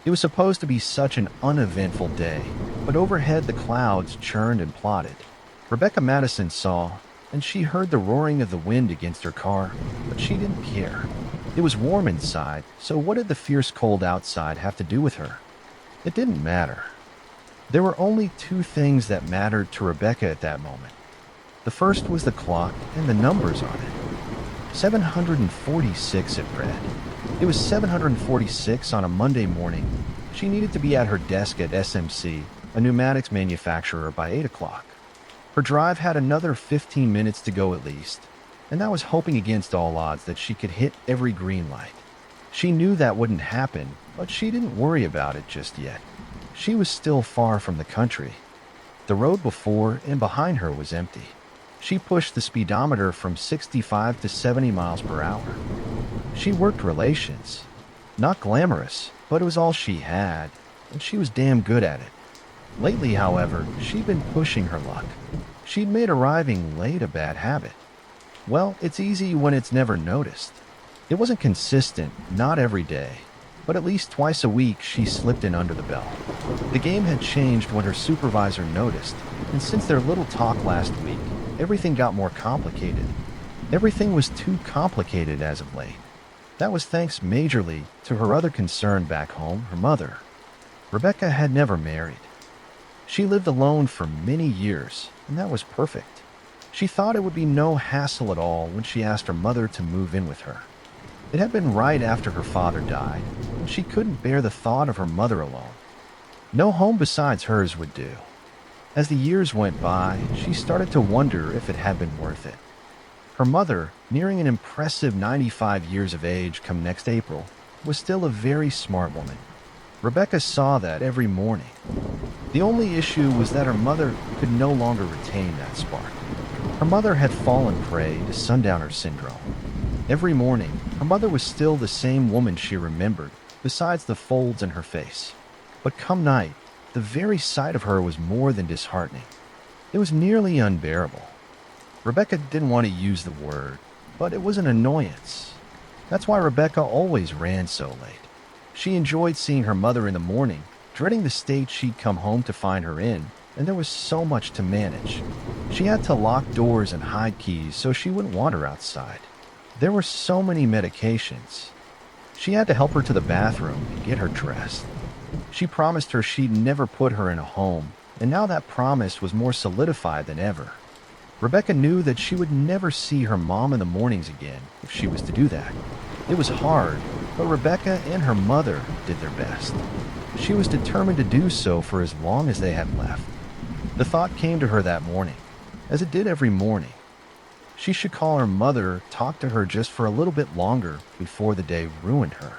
It was supposed to be such an uneventful day, but overhead the clouds churned and plotted. Rebecca Madison saw, and she heard the roaring of the wind against her car, but she didn't care. It was warm inside, so what did the fierce cold outside have to do with her? It didn't matter. There were only two things that mattered to Rebecca at that moment. The first was the clock and the numbers on it. 746 it read. It was 746 on a Monday morning. She needed to be at her desk at SMC, a pneumatics manufacturer, by 8 o'clock. Her drive had another 15 minutes to go at least, and that was hoping against all odds that she could hit every green light. She knew that wouldn't happen, but she didn't worry about it just yet. She was still far from the country. The road before and behind her was empty. She pushed the speedometer from 65 to 70 miles per hour. She worked relations. Not glamorous, but it was all she had, and she was damn good at it. Lately, however, she'd been pushing her luck. She'd made arriving late a bad habit. Well, it's easy when it's never noticed. It wasn't consistent, not every day, but at least twice a week she slipped in under the bell. The game had changed when her supervisor noticed, and since their little talk last week, everything got more complicated. Everything was too complicated as of late. That was thanks majorly to her other concern back home, her mother. Rebecca had never married. She lived alone for many years, and that was perfect. She thought it would be no hassle at all when she asked her mother to move in with her. It had been right after her father died, and she couldn't bear the thought of her mother alone. No home besides hers would do. As the years went by, she started to wonder if it had been worth it. Her mother, nearing an impressive 95 years of age come next April, was still a very smart woman. Rebecca saw that every morning. The only issue was that her mother could no longer retain that spark. Her mother had fallen prey to sundowner syndrome. Every morning, her mother was still the same woman she remembered, besides the folds in her face. But come night, the very sight of her was more than disheartening. It was nearly unbearable. Rebecca didn't want to use the word, but it was an annoyance. That's why Rebecca always ran so late. She enjoyed seeing her mother in the morning, dreading the state she'd come home to find her in, and there was so much to manage. She had to lock doors and hide keys so she wouldn't wander outside. There were so many medications. She had to help her to the bathroom and get her dressed. She promised her she'd never put her in a home, and now that promise was more solidified than ever. Rebecca knew that she would never see her mom in the mornings again if she was to do that. It was hard, but Rebecca and her mother did their best. She was determined to do so for as long as they had left. The thought came to her that morning, as it did every morning. She should call her mother, talk to her just for a little bit longer before the day ruined her.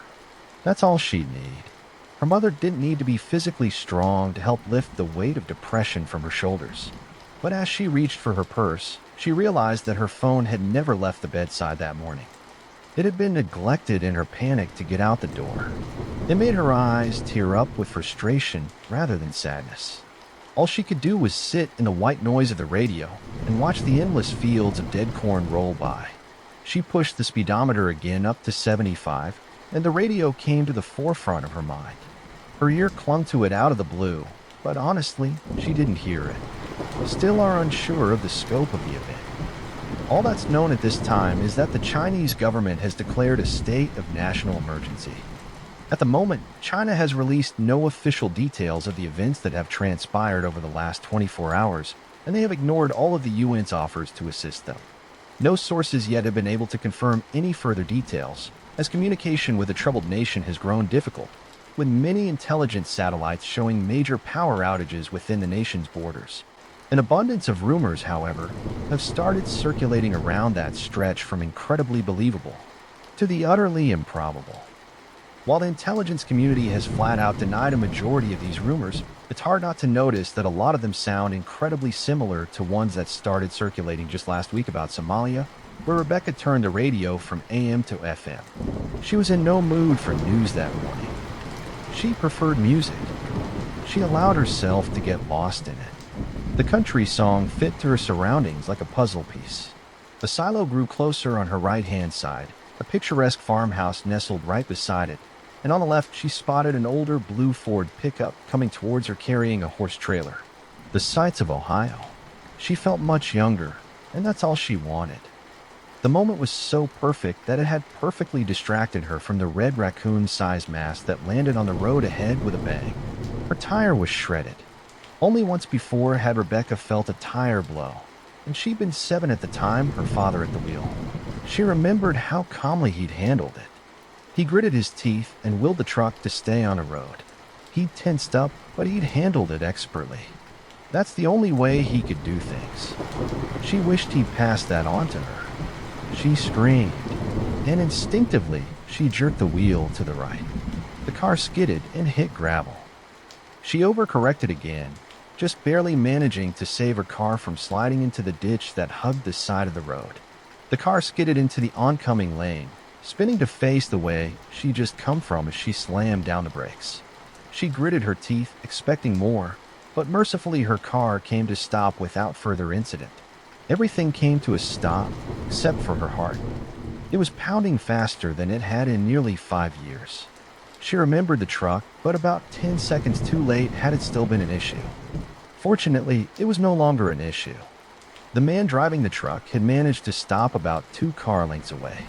That's all she'd need. Her mother didn't need to be physically strong to help lift the weight of depression from her shoulders. But as she reached for her purse, she realized that her phone had never left the bedside that morning. It had been neglected in her panic to get out the door. It made her eyes tear up with frustration rather than sadness. All she could do was sit in the white noise of the radio and watch the endless fields of dead corn roll by. She pushed the speedometer again up to 75, and the radio came to the forefront of her mind. Her ear clung to it out of the blue, but honestly, she didn't hear it. Still are unsure of the scope of the event. All that's known at this time is that the Chinese government has declared a state of national emergency. At the moment, China has released no official details of the events that have transpired over the last 24 hours, and they have ignored all of the UN's offers to assist them. No sources yet have been able to confirm any further details, as communication with a troubled nation has grown difficult, with many intelligence satellites showing major power outages within the nation's borders. An abundance of rumors, however, have started circulating around that stretch from incredibly believable to the utterly improbable. While the intelligence community has flat out denied a majority of these rumors, it's hard not to notice that a lot of them sound incredibly similar to ones that started circulating just last week about Somalia, where Rebecca turned the radio from AM to FM. She was in no mood for news that morning. She preferred music. She allowed herself to get lost in it. The country song fit to her surroundings like a puzzle piece. The silo grew closer on her right-hand side, a picturesque farmhouse nestled right beside it, and on the left she spotted an older blue Ford pickup coming towards her carrying a horse trailer. The sights of Ohio. She felt much younger, and that's all she wanted. The moment was so perfect that it had perfectly distracted her from the red raccoon-sized mass that landed on the road ahead with a bang. Her tire was shredded. Only once before had Rebecca felt a tire blow, and she'd been 7 at the time, her father at the wheel. She remembered how calmly he'd handled it. He gritted his teeth and willed the truck to stay on the road. He'd tensed up, but he'd handled it expertly. That's the only way he could do things. She wished he'd passed that on to her. She screamed, and instinctively, she jerked the wheel to the right. The car skidded and hit gravel. She overcorrected again, just barely managing to save her car from sliding into the ditch that hugged the side of the road. The car skidded into the oncoming lane, spinning to face the way she'd just come from as she slammed down the brakes. She gritted her teeth, expecting more, but mercifully her car came to stop without further incident. Everything came to a stop, except for her heart. It was pounding faster than it had in nearly 5 years. She remembered the truck, but about 10 seconds too late had it still been an issue. Fortunately, it was no longer an issue. The man driving the truck had managed to stop about 2 car lengths away.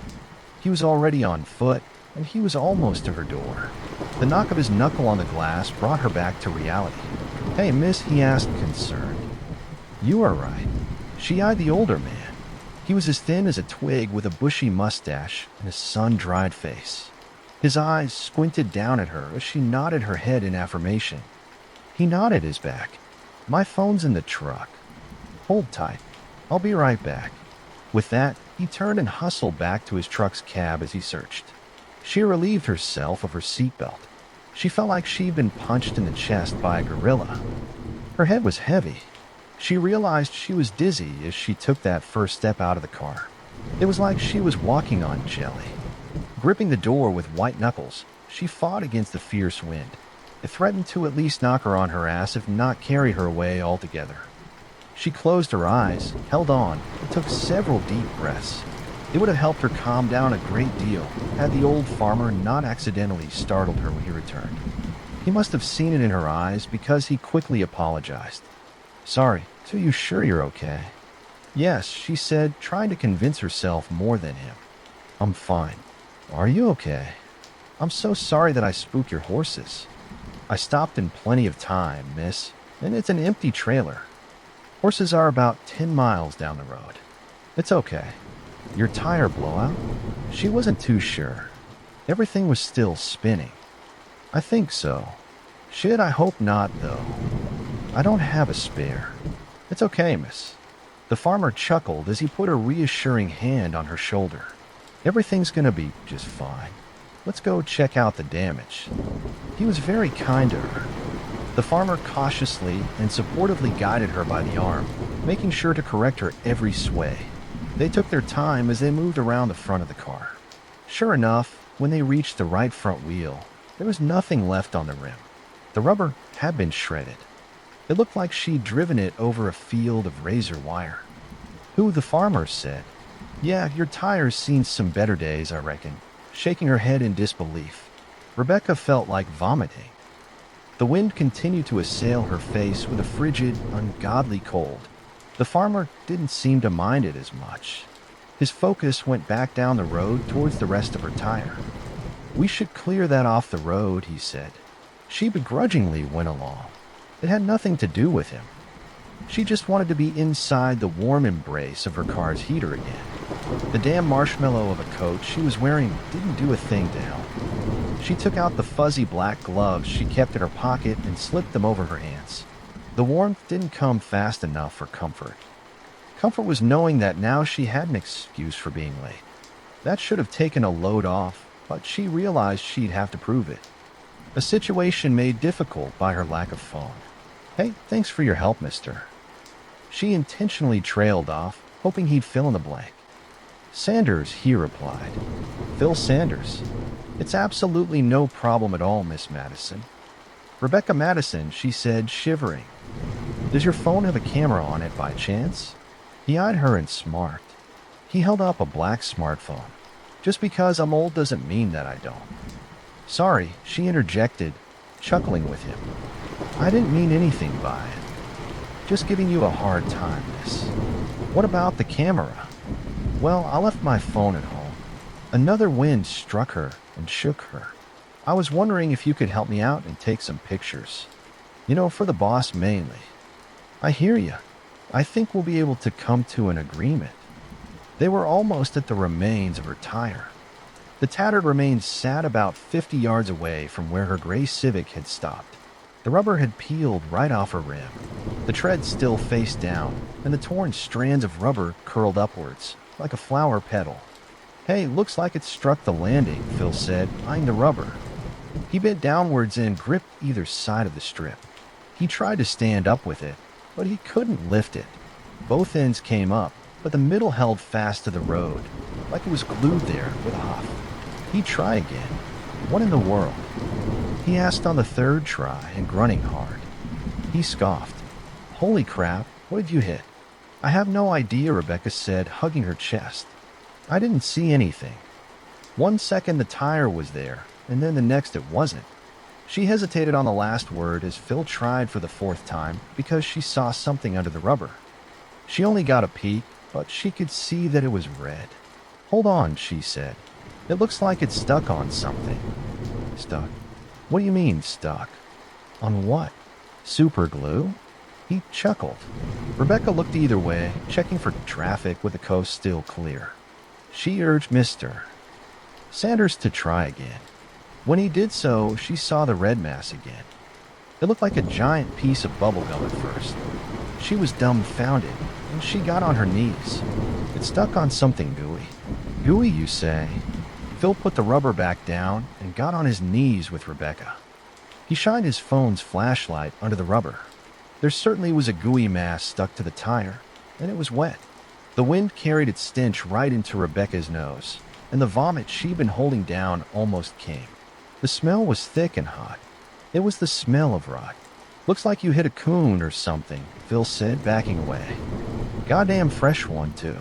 He was already on foot, and he was almost to her door. The knock of his knuckle on the glass brought her back to reality. "Hey, miss," he asked, concerned. "You are right." She eyed the older man. He was as thin as a twig with a bushy mustache and a sun-dried face. His eyes squinted down at her as she nodded her head in affirmation. He nodded his back. "My phone's in the truck. Hold tight. I'll be right back." With that, he turned and hustled back to his truck's cab as he searched. She relieved herself of her seatbelt. She felt like she'd been punched in the chest by a gorilla. Her head was heavy. She realized she was dizzy as she took that first step out of the car. It was like she was walking on jelly. Gripping the door with white knuckles, she fought against the fierce wind. It threatened to at least knock her on her ass, if not carry her away altogether. She closed her eyes, held on, and took several deep breaths. It would have helped her calm down a great deal had the old farmer not accidentally startled her when he returned. He must have seen it in her eyes because he quickly apologized. "Sorry, so you sure you're okay?" "Yes," she said, trying to convince herself more than him. "I'm fine. Are you okay?" "I'm so sorry that I spooked your horses. I stopped in plenty of time, miss, and it's an empty trailer. Horses are about 10 miles down the road. It's okay." "Your tire blowout?" She wasn't too sure. Everything was still spinning. "I think so. Shit, I hope not, though. I don't have a spare." "It's okay, miss." The farmer chuckled as he put a reassuring hand on her shoulder. "Everything's gonna be just fine. Let's go check out the damage." He was very kind to her. The farmer cautiously and supportively guided her by the arm, making sure to correct her every sway. They took their time as they moved around the front of the car. Sure enough, when they reached the right front wheel, there was nothing left on the rim. The rubber had been shredded. It looked like she'd driven it over a field of razor wire. "Who?" the farmer said. "Yeah, your tire's seen some better days, I reckon," shaking her head in disbelief. Rebecca felt like vomiting. The wind continued to assail her face with a frigid, ungodly cold. The farmer didn't seem to mind it as much. His focus went back down the road towards the rest of her tire. "We should clear that off the road," he said. She begrudgingly went along. It had nothing to do with him. She just wanted to be inside the warm embrace of her car's heater again. The damn marshmallow of a coat she was wearing didn't do a thing to help. She took out the fuzzy black gloves she kept in her pocket and slipped them over her hands. The warmth didn't come fast enough for comfort. Comfort was knowing that now she had an excuse for being late. That should have taken a load off, but she realized she'd have to prove it. A situation made difficult by her lack of phone. "Hey, thanks for your help, mister." She intentionally trailed off, hoping he'd fill in the blank. "Sanders," he replied. "Phil Sanders. It's absolutely no problem at all, Miss Madison." "Rebecca Madison," she said, shivering. "Does your phone have a camera on it by chance?" He eyed her and smarted. He held up a black smartphone. "Just because I'm old doesn't mean that I don't." Sorry, she interjected, chuckling with him. I didn't mean anything by it. Just giving you a hard time, miss. What about the camera? Well, I left my phone at home. Another wind struck her and shook her. I was wondering if you could help me out and take some pictures. You know, for the boss mainly. I hear you. I think we'll be able to come to an agreement. They were almost at the remains of her tire. The tattered remains sat about 50 yards away from where her gray Civic had stopped. The rubber had peeled right off her rim. The tread still face down, and the torn strands of rubber curled upwards, like a flower petal. Hey, looks like it struck the landing, Phil said, eyeing the rubber. He bent downwards and gripped either side of the strip. He tried to stand up with it, but he couldn't lift it. Both ends came up, but the middle held fast to the road, like it was glued there with a huff. He'd try again. What in the world? He asked on the third try and grunting hard. He scoffed. Holy crap, what did you hit? I have no idea, Rebecca said, hugging her chest. I didn't see anything. 1 second the tire was there, and then the next it wasn't. She hesitated on the last word as Phil tried for the fourth time because she saw something under the rubber. She only got a peek, but she could see that it was red. Hold on, she said. It looks like it's stuck on something. Stuck? What do you mean, stuck? On what? Super glue? He chuckled. Rebecca looked either way, checking for traffic with the coast still clear. She urged Mr. Sanders to try again. When he did so, she saw the red mass again. It looked like a giant piece of bubblegum at first. She was dumbfounded, and she got on her knees. It stuck on something gooey. Gooey, you say? Phil put the rubber back down and got on his knees with Rebecca. He shined his phone's flashlight under the rubber. There certainly was a gooey mass stuck to the tire, and it was wet. The wind carried its stench right into Rebecca's nose, and the vomit she'd been holding down almost came. The smell was thick and hot. It was the smell of rot. Looks like you hit a coon or something, Phil said, backing away. Goddamn fresh one, too.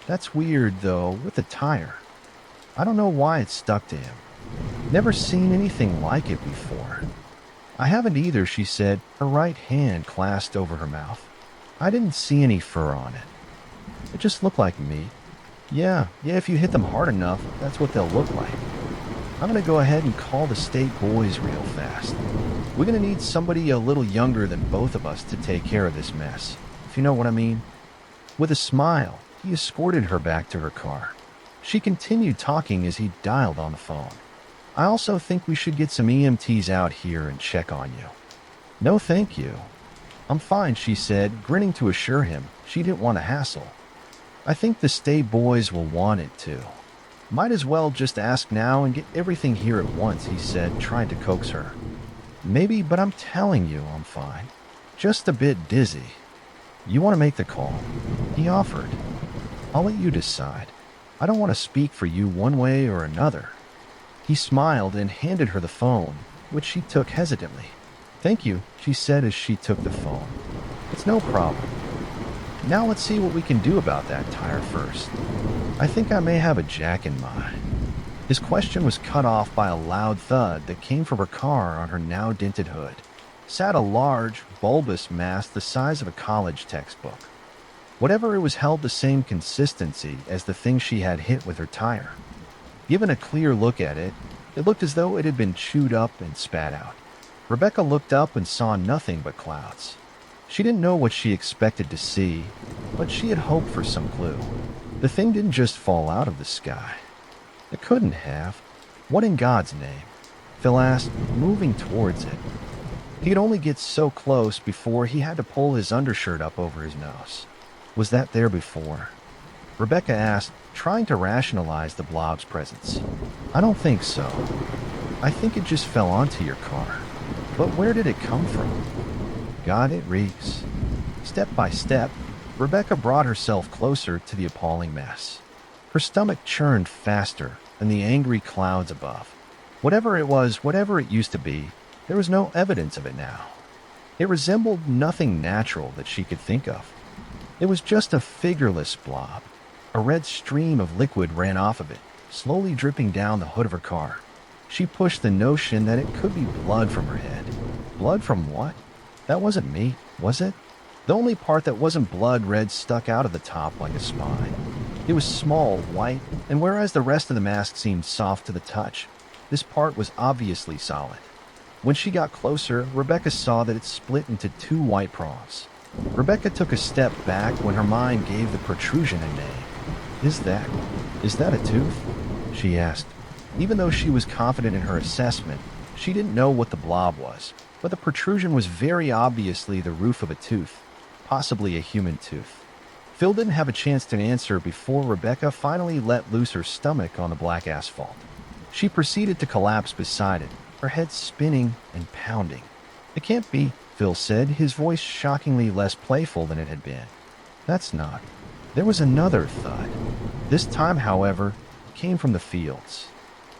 That's weird, though, with the tire. I don't know why it stuck to him. Never seen anything like it before. I haven't either, she said, her right hand clasped over her mouth. I didn't see any fur on it. It just looked like meat. Yeah, if you hit them hard enough, that's what they'll look like. I'm gonna go ahead and call the state boys real fast. We're gonna need somebody a little younger than both of us to take care of this mess, if you know what I mean. With a smile, he escorted her back to her car. She continued talking as he dialed on the phone. I also think we should get some EMTs out here and check on you. No, thank you. I'm fine, she said, grinning to assure him she didn't want a hassle. I think the state boys will want it too. Might as well just ask now and get everything here at once, he said, trying to coax her. Maybe, but I'm telling you I'm fine. Just a bit dizzy. You want to make the call? He offered. I'll let you decide. I don't want to speak for you one way or another. He smiled and handed her the phone, which she took hesitantly. Thank you, she said as she took the phone. It's no problem. Now let's see what we can do about that tire first. I think I may have a jack in mind. His question was cut off by a loud thud that came from her car. On her now dented hood sat a large, bulbous mass the size of a college textbook. Whatever it was held the same consistency as the thing she had hit with her tire. Given a clear look at it, it looked as though it had been chewed up and spat out. Rebecca looked up and saw nothing but clouds. She didn't know what she expected to see, but she had hoped for some clue. The thing didn't just fall out of the sky. It couldn't have. What in God's name? Phil asked, moving towards it. He could only get so close before he had to pull his undershirt up over his nose. Was that there before? Rebecca asked, trying to rationalize the blob's presence. I don't think so. I think it just fell onto your car. But where did it come from? God, it reeks. Step by step, Rebecca brought herself closer to the appalling mess. Her stomach churned faster than the angry clouds above. Whatever it was, whatever it used to be, there was no evidence of it now. It resembled nothing natural that she could think of. It was just a figureless blob. A red stream of liquid ran off of it, slowly dripping down the hood of her car. She pushed the notion that it could be blood from her head. Blood from what? That wasn't me, was it? The only part that wasn't blood red stuck out of the top like a spine. It was small, white, and whereas the rest of the mask seemed soft to the touch, this part was obviously solid. When she got closer, Rebecca saw that it split into two white prongs. Rebecca took a step back when her mind gave the protrusion a name. Is that a tooth? She asked. Even though she was confident in her assessment, she didn't know what the blob was, but the protrusion was very obviously the roof of a tooth, possibly a human tooth. Phil didn't have a chance to answer before Rebecca finally let loose her stomach on the black asphalt. She proceeded to collapse beside it, her head spinning and pounding. It can't be, Phil said, his voice shockingly less playful than it had been. That's not. There was another thud. This time, however, came from the fields.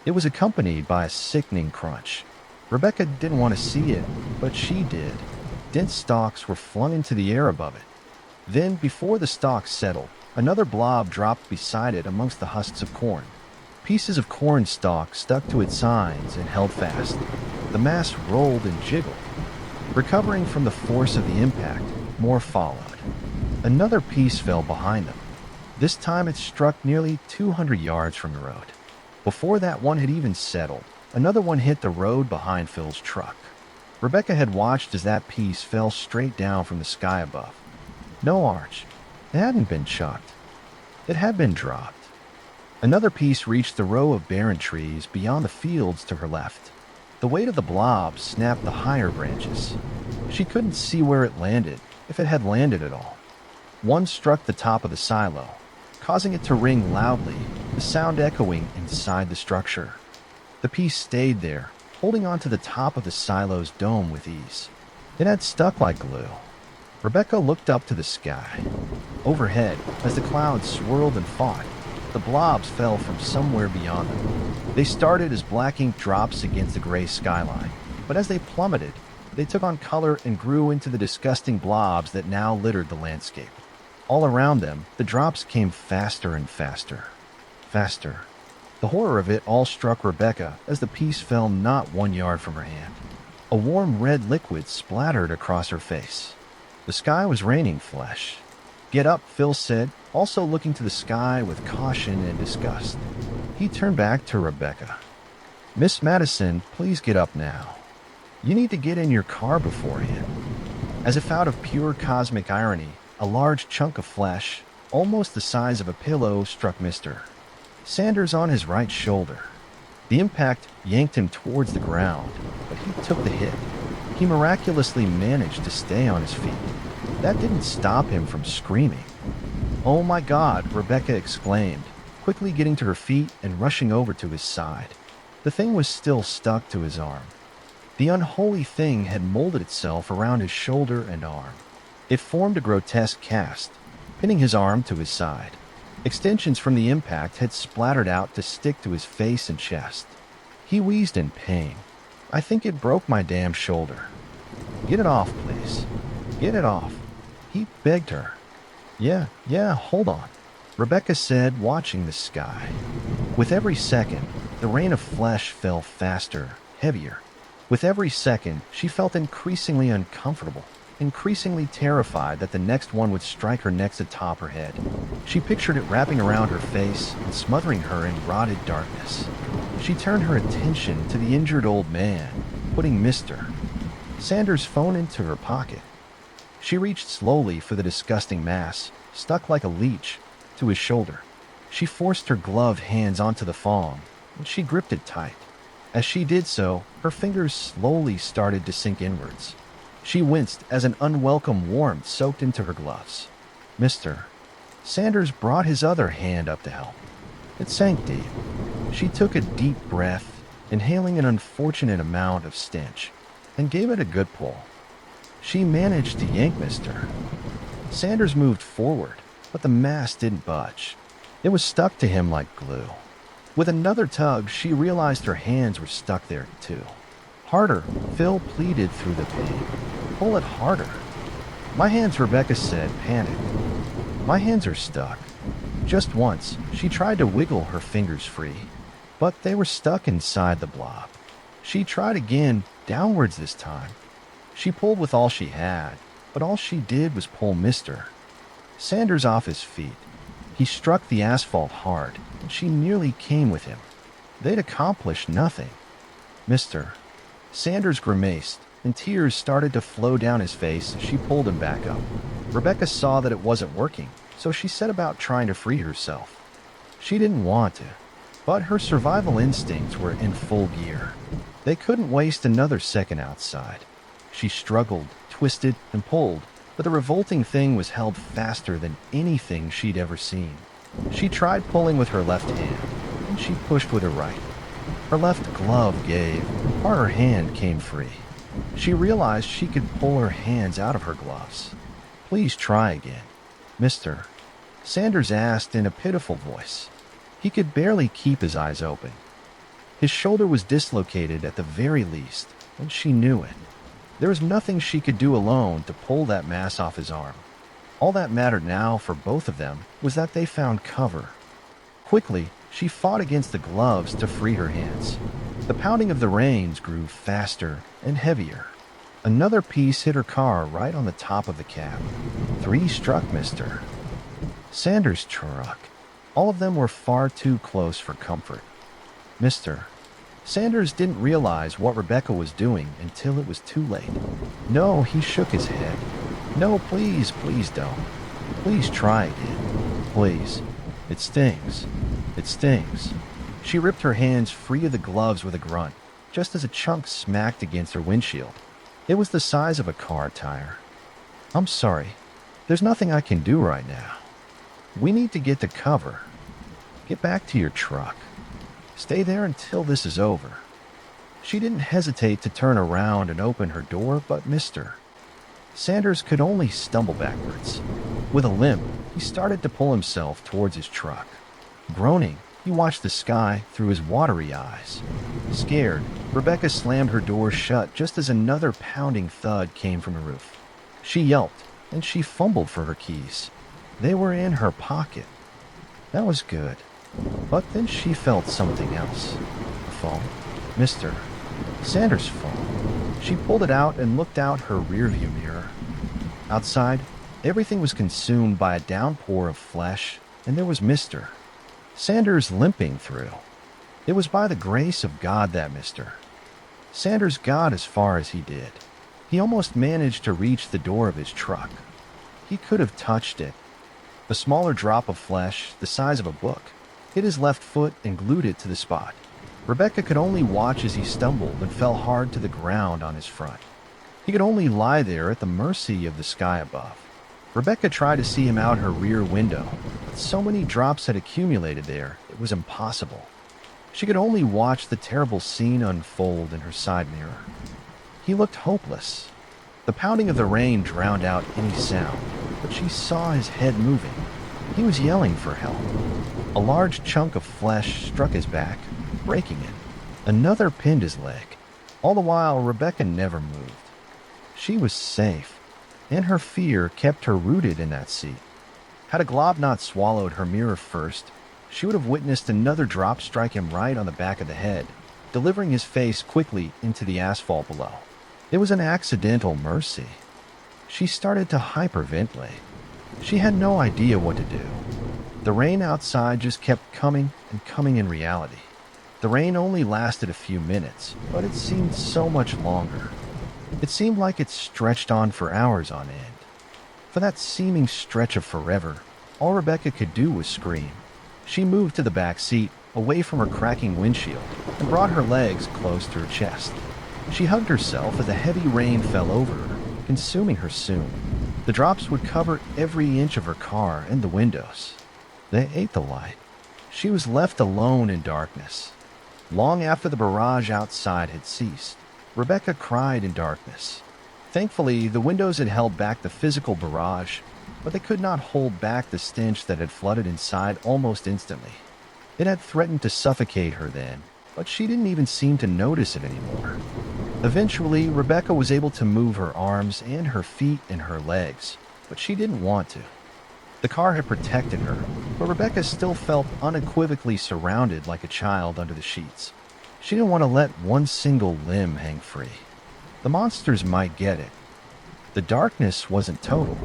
It was accompanied by a sickening crunch. Rebecca didn't want to see it, but she did. Dense stalks were flung into the air above it. Then, before the stalks settled, another blob dropped beside it amongst the husks of corn. Pieces of corn stalk stuck to its sides and held fast. The mass rolled and jiggled. Recovering from the force of the impact, more followed. Another piece fell behind them. This time it struck nearly 200 yards from the road. Before that one had even settled, another one hit the road behind Phil's truck. Rebecca had watched as that piece fell straight down from the sky above. No arch. It hadn't been chucked. It had been dropped. Another piece reached the row of barren trees beyond the fields to her left. The weight of the blob snapped the higher branches. She couldn't see where it landed, if it had landed at all. One struck the top of the silo, causing it to ring loudly, the sound echoing inside the structure. The piece stayed there, holding onto the top of the silo's dome with ease. It had stuck like glue. Rebecca looked up to the sky. Overhead, as the clouds swirled and fought, the blobs fell from somewhere beyond them. They started as black ink drops against the gray skyline, but as they plummeted, they took on color and grew into the disgusting blobs that now littered the landscape. All around them, the drops came faster and faster. Faster. The horror of it all struck Rebecca as the piece fell not 1 yard from her hand. A warm red liquid splattered across her face. The sky was raining flesh. Get up, Phil said, also looking to the sky with caution and disgust. He turned back to Rebecca. Miss Madison, please get up now. You need to get in your car beforehand. As if out of pure cosmic irony, a large chunk of flesh, almost the size of a pillow, struck Mr. Sanders on his right shoulder. The impact yanked him towards the ground, but he took the hit. He miraculously managed to stay on his feet. That didn't stop him from screaming. "Oh my God," Rebecca exclaimed, quickly getting to her feet and rushing over to his side. The thing was still stuck to his arm. The unholy thing had molded itself around his shoulder and arm. It formed a grotesque cast, pinning his arm to his side. Extensions from the impact had splattered out to stick to his face and chest. He wheezed in pain. "I think it broke my damn shoulder." "Get it off, please. Get it off." He begged her. Yeah, hold on," Rebecca said, watching the sky. With every second, the rain of flesh fell faster, heavier. With every second, she felt increasingly uncomfortable, increasingly terrified that the next one would strike her next atop her head. She pictured it wrapping around her face and smothering her in rotted darkness. She turned her attention to the injured old man, putting Mr. Sanders' phone into her pocket. She reached slowly for the disgusting mass, stuck like a leech, to his shoulder. She forced her gloved hands onto the phone, and she gripped it tight. As she did so, her fingers slowly started to sink inwards. She winced as an unwelcome warmth soaked into her gloves. Mr. Sanders brought his other hand up to help. It sank deep. She took a deep breath, inhaling an unfortunate amount of stench, and gave it a good pull. She managed to yank Mr. Sanders moved forward, but the mass didn't budge. It was stuck to him like glue. With another tug, she realized her hands were stuck there too. "Harder," Phil pleaded through the pain. "Pull it harder." "My hands," Rebecca said, panicked. "My hands are stuck." Just once, she tried to wiggle her fingers free. but they were stuck inside the blob. She tried again, downwards this time. She pulled with all she had, but all she did was pull Mr. Sanders off his feet. He struck the asphalt hard, and she nearly came with him. They'd accomplished nothing. Mr. Sanders grimaced, and tears started to flow down his face as she pulled him back up. Rebecca saw that it wasn't working, so she set about trying to free herself. She didn't want to, but her survival instincts were in full gear. They couldn't waste another second outside. She struggled, twisted, and pulled, but the revolting thing was held faster than anything she'd ever seen. She tried pulling with her left hand, and she pushed with her right. Her left glove gave, and part of her hand came free. She realized she could pull her hands out of her gloves. "Please try again," Mr. Sanders asked in a pitiful voice. He could barely keep his eyes open. His shoulder was dislocated at the very least, and she knew it. There was nothing she could do alone to pull that mass off his arm. All that mattered now for both of them was that they found cover. Quickly, she fought against the gloves to free her hands. The pounding of the rains grew faster and heavier. Another piece hit her car right on the top of the cab. 3 struck Mr. Sanders' truck. All of them were far too close for comfort. Mr. Sanders didn't realize what Rebecca was doing until it was too late. No, he shook his head. No, please, please don't. Please try again. Please. It stings. It stings. She ripped her hands free of the gloves with a grunt, just as a chunk smacked against her windshield. It was the size of a car tire. "I'm sorry. There's nothing I can do right now. We need to get to cover. Get back to your truck. Stay there until this is over." She didn't hesitate to turn around and open her door, but Mr. Sanders could only stumble backwards. With a limp, he started to pull himself towards his truck. Groaning, he watched the sky through his watery eyes. Scared, Rebecca slammed her door shut just as another pounding thud came from the roof. She yelped, and she fumbled for her keys. They were in her pocket. That was good. But then she felt something else. A phone. Mr. Sanders' phone. She pulled it out and looked out her rearview mirror. Outside, everything was consumed by a downpour of flesh, and there was Mr. Sanders limping through. It was by the grace of God that Mr. Sanders got as far as he did. He almost managed to reach the door of his truck. He could have touched it. A smaller drop of flesh, the size of a book, hit his left foot and glued it to the spot. Rebecca could only watch as he stumbled and fell hard to the ground on his front. He could only lie there at the mercy of the sky above. Rebecca tried to see him out her rear window, but so many drops had accumulated there, it was impossible. She could only watch the terrible scene unfold in her side mirror. He looked hopeless. The pounding of the rain drowned out any sound, but she saw his head moving. He was yelling for help. A large chunk of flesh struck his back, breaking it. Another pinned his leg. All the while, Rebecca never moved. She was safe, and her fear kept her rooted in that seat. Had a glob not swallowed her mirror first, she would have witnessed another drop strike him right on the back of the head, delivering his face quickly into the asphalt below. It was an accidental mercy. She started to hyperventilate. She had no idea what to do. The rain outside just kept coming and coming in reality. The rain only lasted a few minutes, but it seemed so much longer. It seemed like it stretched on for hours on end. For that seeming stretch of forever, all Rebecca could do was scream. She moved to the back seat, away from her cracking windshield, and brought her legs close to her chest. She hugged herself as the heavy rain fell over her, consuming her soon. The drops would cover every inch of her car and the windows. They ate the light. She was left alone in darkness. Long after the barrage outside had ceased, Rebecca cried in darkness. Thankfully, the windows had held back the physical barrage, but they could not hold back the stench that had flooded inside almost instantly. It had threatened to suffocate her then, but she didn't even seem to notice it anymore. Eventually, Rebecca was able to move her arms and her feet and her legs, but she didn't want to. The car had protected her, but Rebecca still felt unequivocally surrounded like a child under the sheets. She didn't want to let one single limb hang free. The monsters might get it. The darkness wasn't total.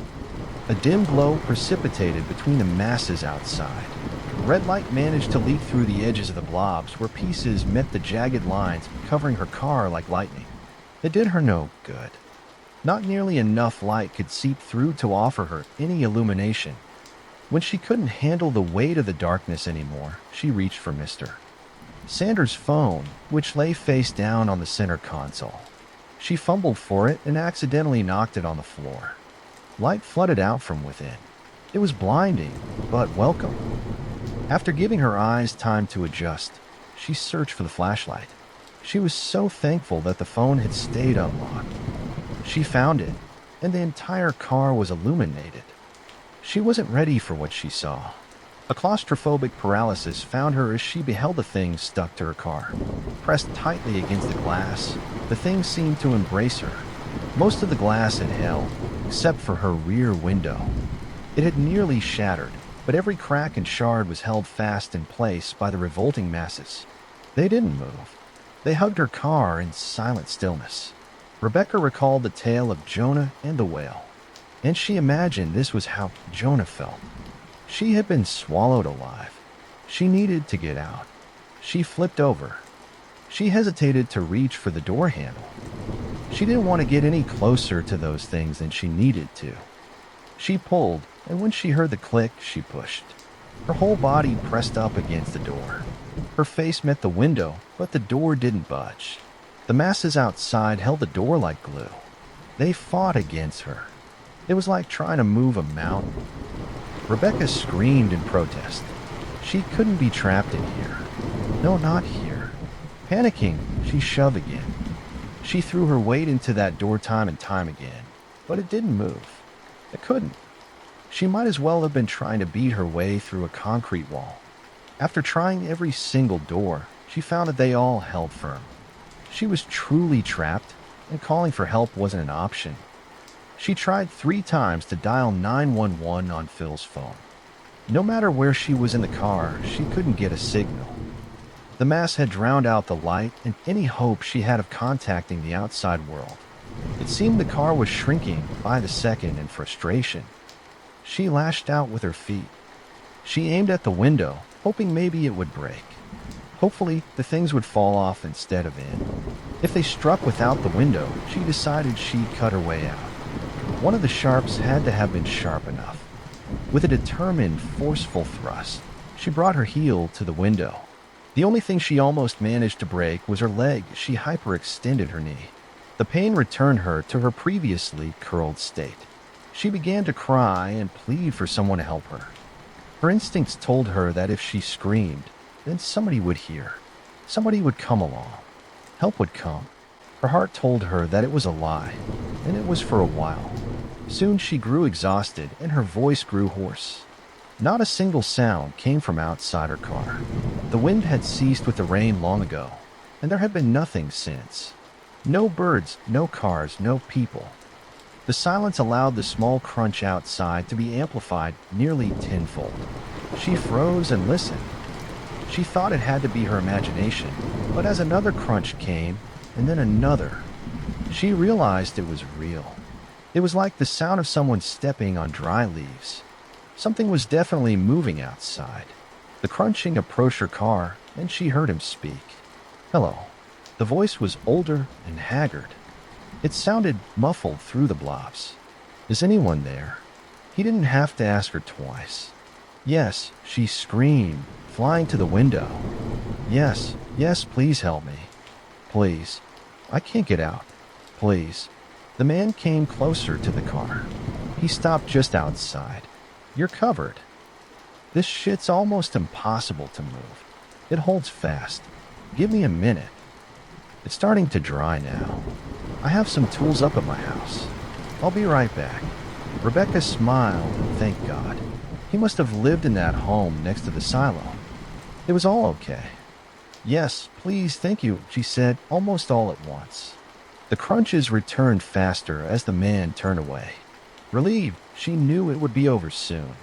A dim glow precipitated between the masses outside. Red light managed to leak through the edges of the blobs where pieces met the jagged lines covering her car like lightning. It did her no good. Not nearly enough light could seep through to offer her any illumination. When she couldn't handle the weight of the darkness anymore, she reached for Mr. Sanders' phone, which lay face down on the center console. She fumbled for it and accidentally knocked it on the floor. Light flooded out from within. It was blinding, but welcome. After giving her eyes time to adjust, she searched for the flashlight. She was so thankful that the phone had stayed unlocked. She found it, and the entire car was illuminated. She wasn't ready for what she saw. A claustrophobic paralysis found her as she beheld the thing stuck to her car. Pressed tightly against the glass, the thing seemed to embrace her. Most of the glass had held, except for her rear window. It had nearly shattered, but every crack and shard was held fast in place by the revolting masses. They didn't move. They hugged her car in silent stillness. Rebecca recalled the tale of Jonah and the whale, and she imagined this was how Jonah felt. She had been swallowed alive. She needed to get out. She flipped over. She hesitated to reach for the door handle. She didn't want to get any closer to those things than she needed to. She pulled, and when she heard the click, she pushed. Her whole body pressed up against the door. Her face met the window, but the door didn't budge. The masses outside held the door like glue. They fought against her. It was like trying to move a mountain. Rebecca screamed in protest. She couldn't be trapped in here. No, not here. Panicking, she shoved again. She threw her weight into that door time and time again, but it didn't move. It couldn't. She might as well have been trying to beat her way through a concrete wall. After trying every single door, she found that they all held firm. She was truly trapped, and calling for help wasn't an option. She tried 3 times to dial 911 on Phil's phone. No matter where she was in the car, she couldn't get a signal. The mass had drowned out the light and any hope she had of contacting the outside world. It seemed the car was shrinking by the second in frustration. She lashed out with her feet. She aimed at the window, hoping maybe it would break. Hopefully, the things would fall off instead of in. If they struck without the window, she decided she'd cut her way out. One of the sharps had to have been sharp enough. With a determined, forceful thrust, she brought her heel to the window. The only thing she almost managed to break was her leg. She hyperextended her knee. The pain returned her to her previously curled state. She began to cry and plead for someone to help her. Her instincts told her that if she screamed, then somebody would hear. Somebody would come along. Help would come. Her heart told her that it was a lie, and it was for a while. Soon she grew exhausted and her voice grew hoarse. Not a single sound came from outside her car. The wind had ceased with the rain long ago, and there had been nothing since. No birds, no cars, no people. The silence allowed the small crunch outside to be amplified nearly tenfold. She froze and listened. She thought it had to be her imagination, but as another crunch came, and then another, she realized it was real. It was like the sound of someone stepping on dry leaves. Something was definitely moving outside. The crunching approached her car, and she heard him speak. Hello. The voice was older and haggard. It sounded muffled through the blobs. Is anyone there? He didn't have to ask her twice. Yes, she screamed, flying to the window. Yes, yes, please help me. Please. I can't get out. Please. The man came closer to the car. He stopped just outside. You're covered. This shit's almost impossible to move. It holds fast. Give me a minute. It's starting to dry now. I have some tools up at my house. I'll be right back. Rebecca smiled and thanked God. He must have lived in that home next to the silo. It was all okay. Yes, please, thank you, she said, almost all at once. The crunches returned faster as the man turned away. Relieved, she knew it would be over soon.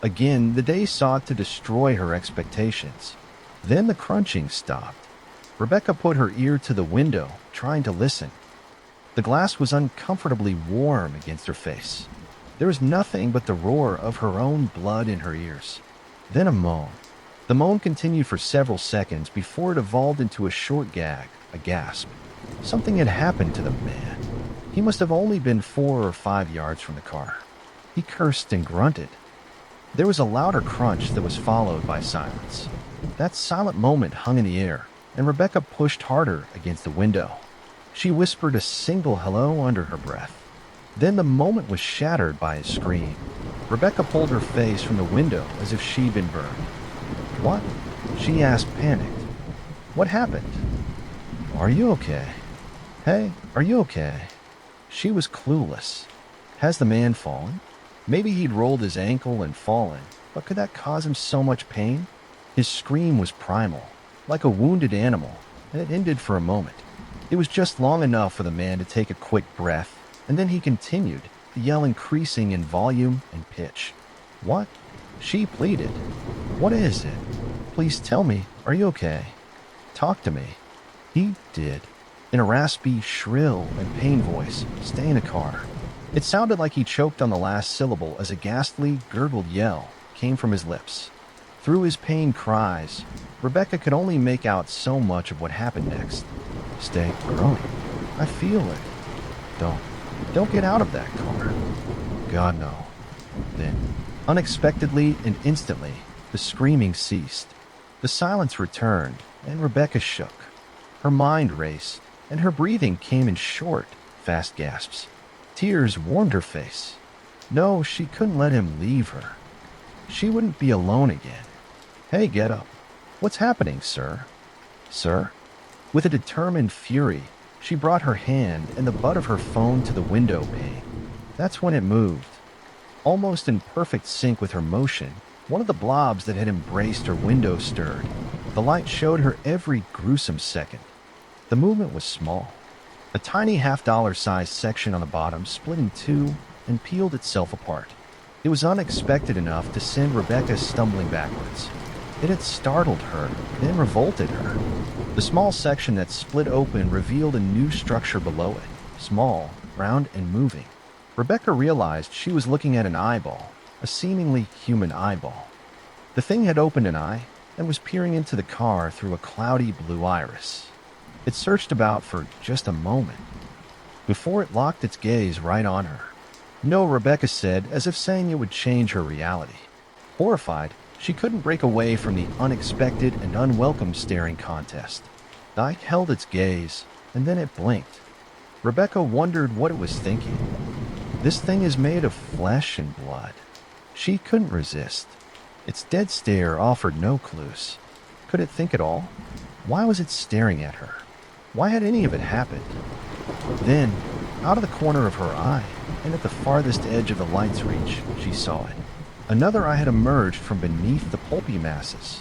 Again, the day sought to destroy her expectations. Then the crunching stopped. Rebecca put her ear to the window, trying to listen. The glass was uncomfortably warm against her face. There was nothing but the roar of her own blood in her ears. Then a moan. The moan continued for several seconds before it evolved into a short gag, a gasp. Something had happened to the man. He must have only been 4 or 5 yards from the car. He cursed and grunted. There was a louder crunch that was followed by silence. That silent moment hung in the air, and Rebecca pushed harder against the window. She whispered a single hello under her breath. Then the moment was shattered by a scream. Rebecca pulled her face from the window as if she'd been burned. "What?" she asked, panicked. "What happened? Are you okay? Hey, are you okay?" She was clueless. Has the man fallen? Maybe he'd rolled his ankle and fallen, but could that cause him so much pain? His scream was primal, like a wounded animal, and it ended for a moment. It was just long enough for the man to take a quick breath, and then he continued, the yell increasing in volume and pitch. "What?" she pleaded. "What is it? Please tell me, are you okay? Talk to me." He did, in a raspy, shrill, and pained voice, "Stay in the car." It sounded like he choked on the last syllable as a ghastly, gurgled yell came from his lips. Through his pained cries, Rebecca could only make out so much of what happened next. "Stay growing. I feel it. Don't get out of that car." "God, no." Then, unexpectedly and instantly, the screaming ceased. The silence returned, and Rebecca shook. Her mind raced, and her breathing came in short, fast gasps. Tears warmed her face. No, she couldn't let him leave her. She wouldn't be alone again. "Hey, get up. What's happening, sir?" "Sir?" With a determined fury, she brought her hand and the butt of her phone to the window pane. That's when it moved. Almost in perfect sync with her motion, one of the blobs that had embraced her window stirred. The light showed her every gruesome second. The movement was small. A tiny half-dollar-sized section on the bottom split in two and peeled itself apart. It was unexpected enough to send Rebecca stumbling backwards. It had startled her, then revolted her. The small section that split open revealed a new structure below it, small, round, and moving. Rebecca realized she was looking at an eyeball, a seemingly human eyeball. The thing had opened an eye and was peering into the car through a cloudy blue iris. It searched about for just a moment before it locked its gaze right on her. "No," Rebecca said, as if saying it would change her reality. Horrified, she couldn't break away from the unexpected and unwelcome staring contest. The eye held its gaze, and then it blinked. Rebecca wondered what it was thinking. This thing is made of flesh and blood. She couldn't resist. Its dead stare offered no clues. Could it think at all? Why was it staring at her? Why had any of it happened? Then, out of the corner of her eye, and at the farthest edge of the light's reach, she saw it. Another eye had emerged from beneath the pulpy masses.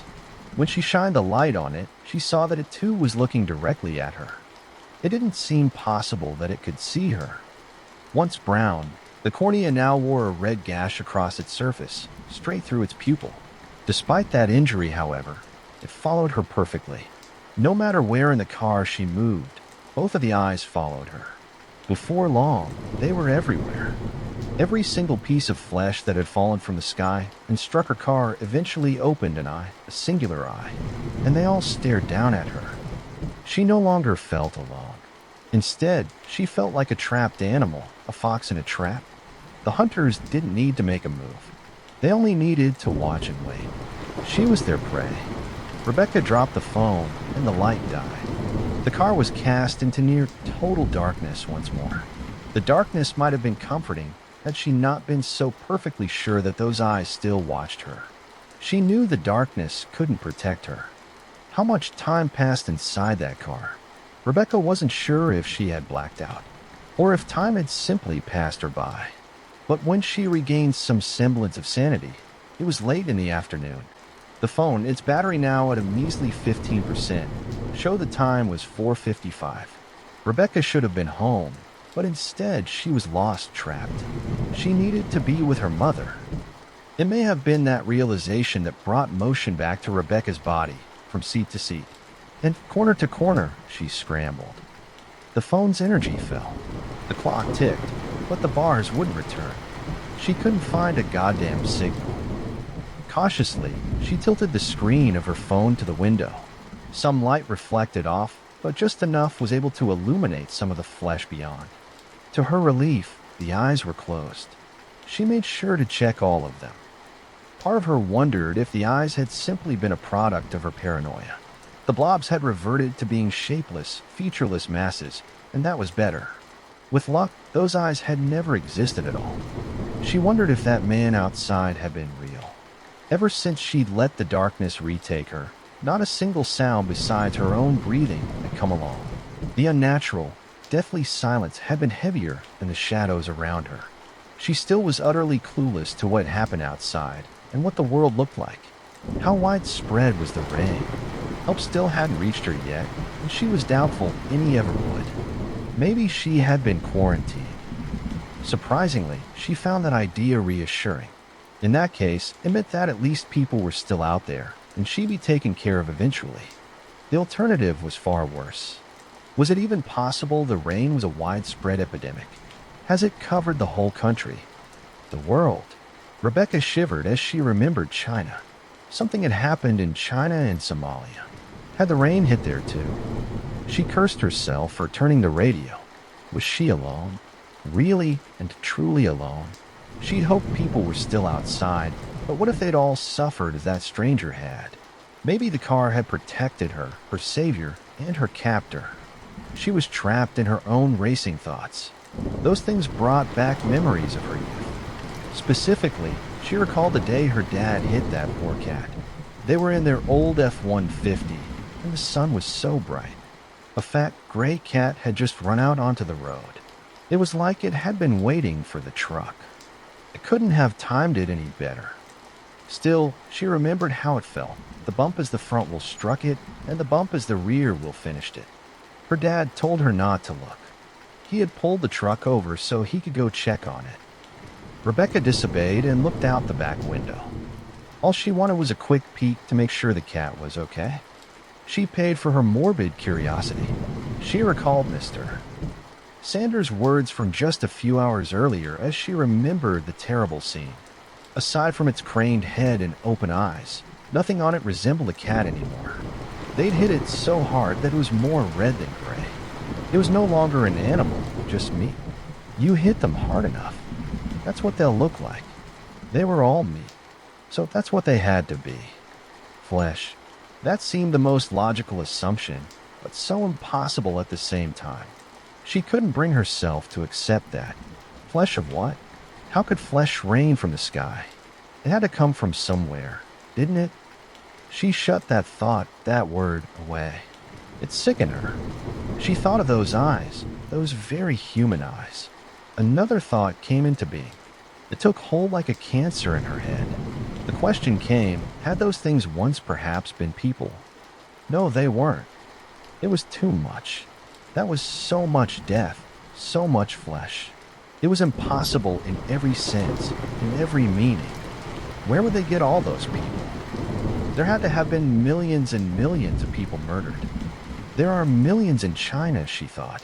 When she shined the light on it, she saw that it too was looking directly at her. It didn't seem possible that it could see her. Once brown, the cornea now wore a red gash across its surface, straight through its pupil. Despite that injury, however, it followed her perfectly. No matter where in the car she moved, both of the eyes followed her. Before long, they were everywhere. Every single piece of flesh that had fallen from the sky and struck her car eventually opened an eye, a singular eye, and they all stared down at her. She no longer felt alone. Instead, she felt like a trapped animal, a fox in a trap. The hunters didn't need to make a move. They only needed to watch and wait. She was their prey. Rebecca dropped the phone, and the light died. The car was cast into near total darkness once more. The darkness might have been comforting had she not been so perfectly sure that those eyes still watched her. She knew the darkness couldn't protect her. How much time passed inside that car? Rebecca wasn't sure if she had blacked out, or if time had simply passed her by. But when she regained some semblance of sanity, it was late in the afternoon. The phone, its battery now at a measly 15%, showed the time was 4:55. Rebecca should have been home, but instead she was lost, trapped. She needed to be with her mother. It may have been that realization that brought motion back to Rebecca's body, from seat to seat. And corner to corner, she scrambled. The phone's energy fell. The clock ticked, but the bars wouldn't return. She couldn't find a goddamn signal. Cautiously, she tilted the screen of her phone to the window. Some light reflected off, but just enough was able to illuminate some of the flesh beyond. To her relief, the eyes were closed. She made sure to check all of them. Part of her wondered if the eyes had simply been a product of her paranoia. The blobs had reverted to being shapeless, featureless masses, and that was better. With luck, those eyes had never existed at all. She wondered if that man outside had been real. Ever since she'd let the darkness retake her, not a single sound besides her own breathing had come along. The unnatural, deathly silence had been heavier than the shadows around her. She still was utterly clueless to what happened outside and what the world looked like. How widespread was the rain? Help still hadn't reached her yet, and she was doubtful any ever would. Maybe she had been quarantined. Surprisingly, she found that idea reassuring. In that case, it meant that at least people were still out there, and she'd be taken care of eventually. The alternative was far worse. Was it even possible the rain was a widespread epidemic? Has it covered the whole country? The world? Rebecca shivered as she remembered China. Something had happened in China and Somalia. Had the rain hit there too? She cursed herself for turning the radio. Was she alone? Really and truly alone? She'd hoped people were still outside, but what if they'd all suffered as that stranger had? Maybe the car had protected her, her savior, and her captor. She was trapped in her own racing thoughts. Those things brought back memories of her youth. Specifically, she recalled the day her dad hit that poor cat. They were in their old F-150, and the sun was so bright. A fat, gray cat had just run out onto the road. It was like it had been waiting for the truck. It couldn't have timed it any better. Still, she remembered how it felt. The bump as the front wheel struck it, and the bump as the rear wheel finished it. Her dad told her not to look. He had pulled the truck over so he could go check on it. Rebecca disobeyed and looked out the back window. All she wanted was a quick peek to make sure the cat was okay. She paid for her morbid curiosity. She recalled Mr. Sanders' words from just a few hours earlier as she remembered the terrible scene. Aside from its craned head and open eyes, nothing on it resembled a cat anymore. They'd hit it so hard that it was more red than gray. It was no longer an animal, just meat. You hit them hard enough. That's what they'll look like. They were all meat. So that's what they had to be. Flesh. That seemed the most logical assumption, but so impossible at the same time. She couldn't bring herself to accept that. Flesh of what? How could flesh rain from the sky? It had to come from somewhere, didn't it? She shut that thought, that word, away. It sickened her. She thought of those eyes, those very human eyes. Another thought came into being. It took hold like a cancer in her head. The question came, had those things once perhaps been people? No, they weren't. It was too much. That was so much death, so much flesh. It was impossible in every sense, in every meaning. Where would they get all those people? There had to have been millions and millions of people murdered. There are millions in China, she thought.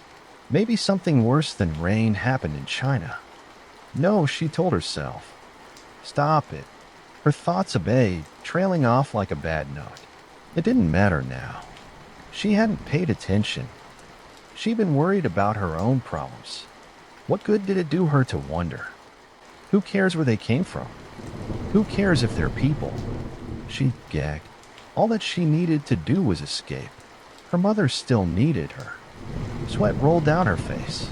Maybe something worse than rain happened in China. No, she told herself. Stop it. Her thoughts obeyed, trailing off like a bad note. It didn't matter now. She hadn't paid attention. She'd been worried about her own problems. What good did it do her to wonder? Who cares where they came from? Who cares if they're people? She gagged. All that she needed to do was escape. Her mother still needed her. Sweat rolled down her face.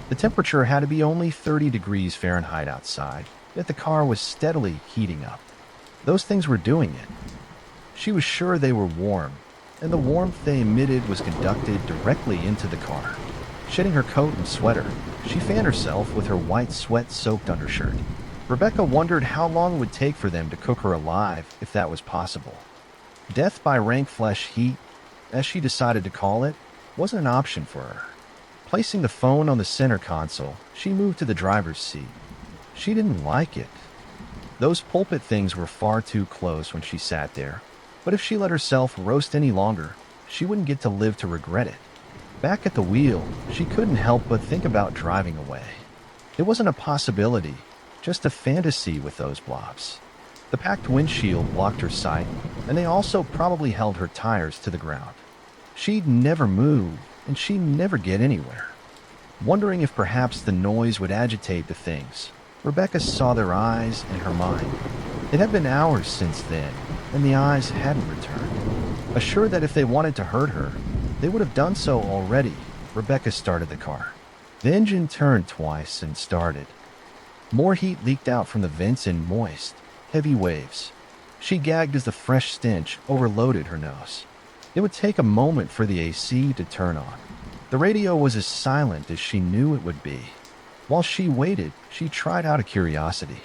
The temperature had to be only 30 degrees Fahrenheit outside, yet the car was steadily heating up. Those things were doing it. She was sure they were warm, and the warmth they emitted was conducted directly into the car. Shedding her coat and sweater, she fanned herself with her white sweat-soaked undershirt. Rebecca wondered how long it would take for them to cook her alive, if that was possible. Death by rank flesh heat, as she decided to call it, wasn't an option for her. Placing the phone on the center console, she moved to the driver's seat. She didn't like it. Those pulpit things were far too close when she sat there, but if she let herself roast any longer, she wouldn't get to live to regret it. Back at the wheel, she couldn't help but think about driving away. It wasn't a possibility, just a fantasy with those blobs. The packed windshield blocked her sight, and they also probably held her tires to the ground. She'd never move, and she'd never get anywhere. Wondering if perhaps the noise would agitate the things, Rebecca saw their eyes and her mind. It had been hours since then, and the eyes hadn't returned. Assured that if they wanted to hurt her, they would have done so already, Rebecca started the car. The engine turned twice and started. More heat leaked out from the vents in moist, heavy waves. She gagged as the fresh stench overloaded her nose. It would take a moment for the AC to turn on. The radio was as silent as she knew it would be. While she waited, she tried out of curiosity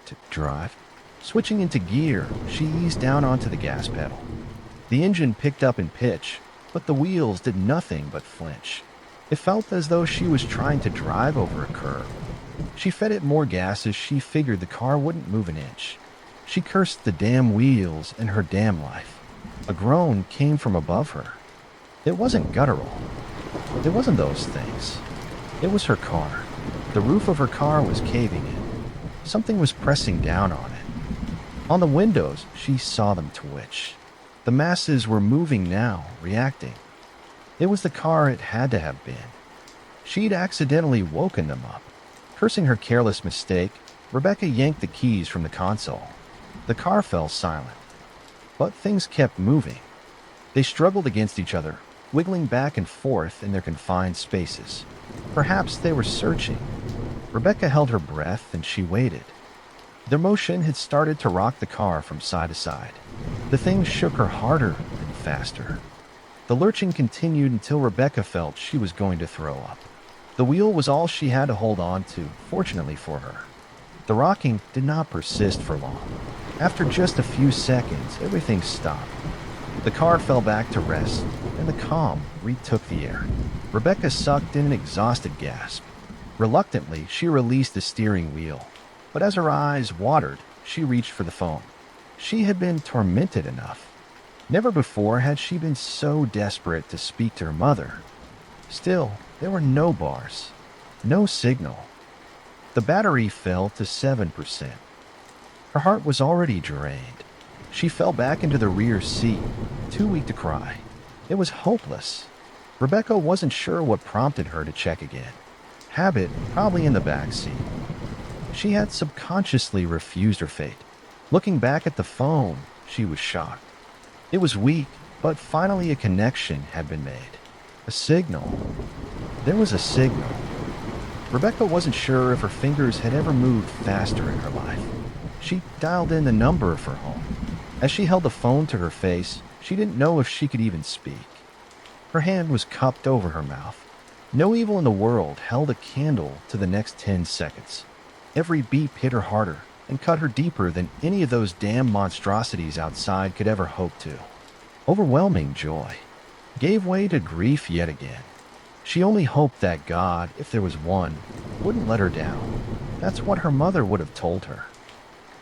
to drive. Switching into gear, she eased down onto the gas pedal. The engine picked up in pitch, but the wheels did nothing but flinch. It felt as though she was trying to drive over a curb. She fed it more gas as she figured the car wouldn't move an inch. She cursed the damn wheels and her damn life. A groan came from above her. It wasn't guttural. It wasn't those things. It was her car. The roof of her car was caving in. Something was pressing down on it. On the windows, she saw them twitch. The masses were moving now, reacting. It was the car it had to have been. She'd accidentally woken them up. Cursing her careless mistake, Rebecca yanked the keys from the console. The car fell silent. But things kept moving. They struggled against each other, wiggling back and forth in their confined spaces. Perhaps they were searching. Rebecca held her breath and she waited. Their motion had started to rock the car from side to side. The thing shook her harder and faster. The lurching continued until Rebecca felt she was going to throw up. The wheel was all she had to hold on to, fortunately for her. The rocking did not persist for long. After just a few seconds, everything stopped. The car fell back to rest, and the calm retook the air. Rebecca sucked in an exhausted gasp. Reluctantly, she released the steering wheel, but as her eyes watered, she reached for the phone. She had been tormented enough. Never before had she been so desperate to speak to her mother. Still, there were no bars, no signal. The battery fell to 7%. Her heart was already drained. She fell back into the rear seat, too weak to cry. It was hopeless. Rebecca wasn't sure what prompted her to check again. Habit, probably in the back seat. She had subconsciously refused her fate. Looking back at the phone, she was shocked. It was weak, but finally a connection had been made. A signal. There was a signal. Rebecca wasn't sure if her fingers had ever moved faster in her life. She dialed in the number of her home. As she held the phone to her face, she didn't know if she could even speak. Her hand was cupped over her mouth. No evil in the world held a candle to the next 10 seconds. Every beat hit her harder and cut her deeper than any of those damn monstrosities outside could ever hope to. Overwhelming joy gave way to grief yet again. She only hoped that God, if there was one, wouldn't let her down. That's what her mother would have told her.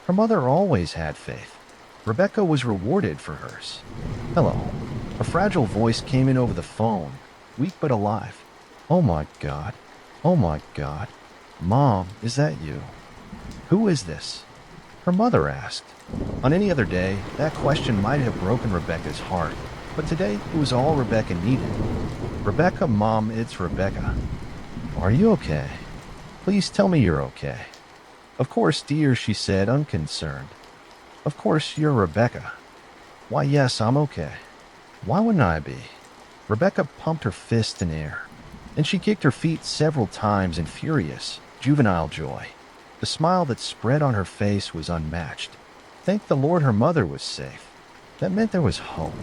Her mother always had faith. Rebecca was rewarded for hers. Hello. A fragile voice came in over the phone, weak but alive. Oh my God. Oh my God. Mom, is that you? Who is this? Her mother asked. On any other day, that question might have broken Rebecca's heart, but today it was all Rebecca needed. Rebecca, Mom, it's Rebecca. Are you okay? Please tell me you're okay. Of course, dear, she said, unconcerned. Of course, you're Rebecca. Why, yes, I'm okay. Why wouldn't I be? Rebecca pumped her fist in air, and she kicked her feet several times in furious, juvenile joy. The smile that spread on her face was unmatched. Thank the Lord her mother was safe. That meant there was hope.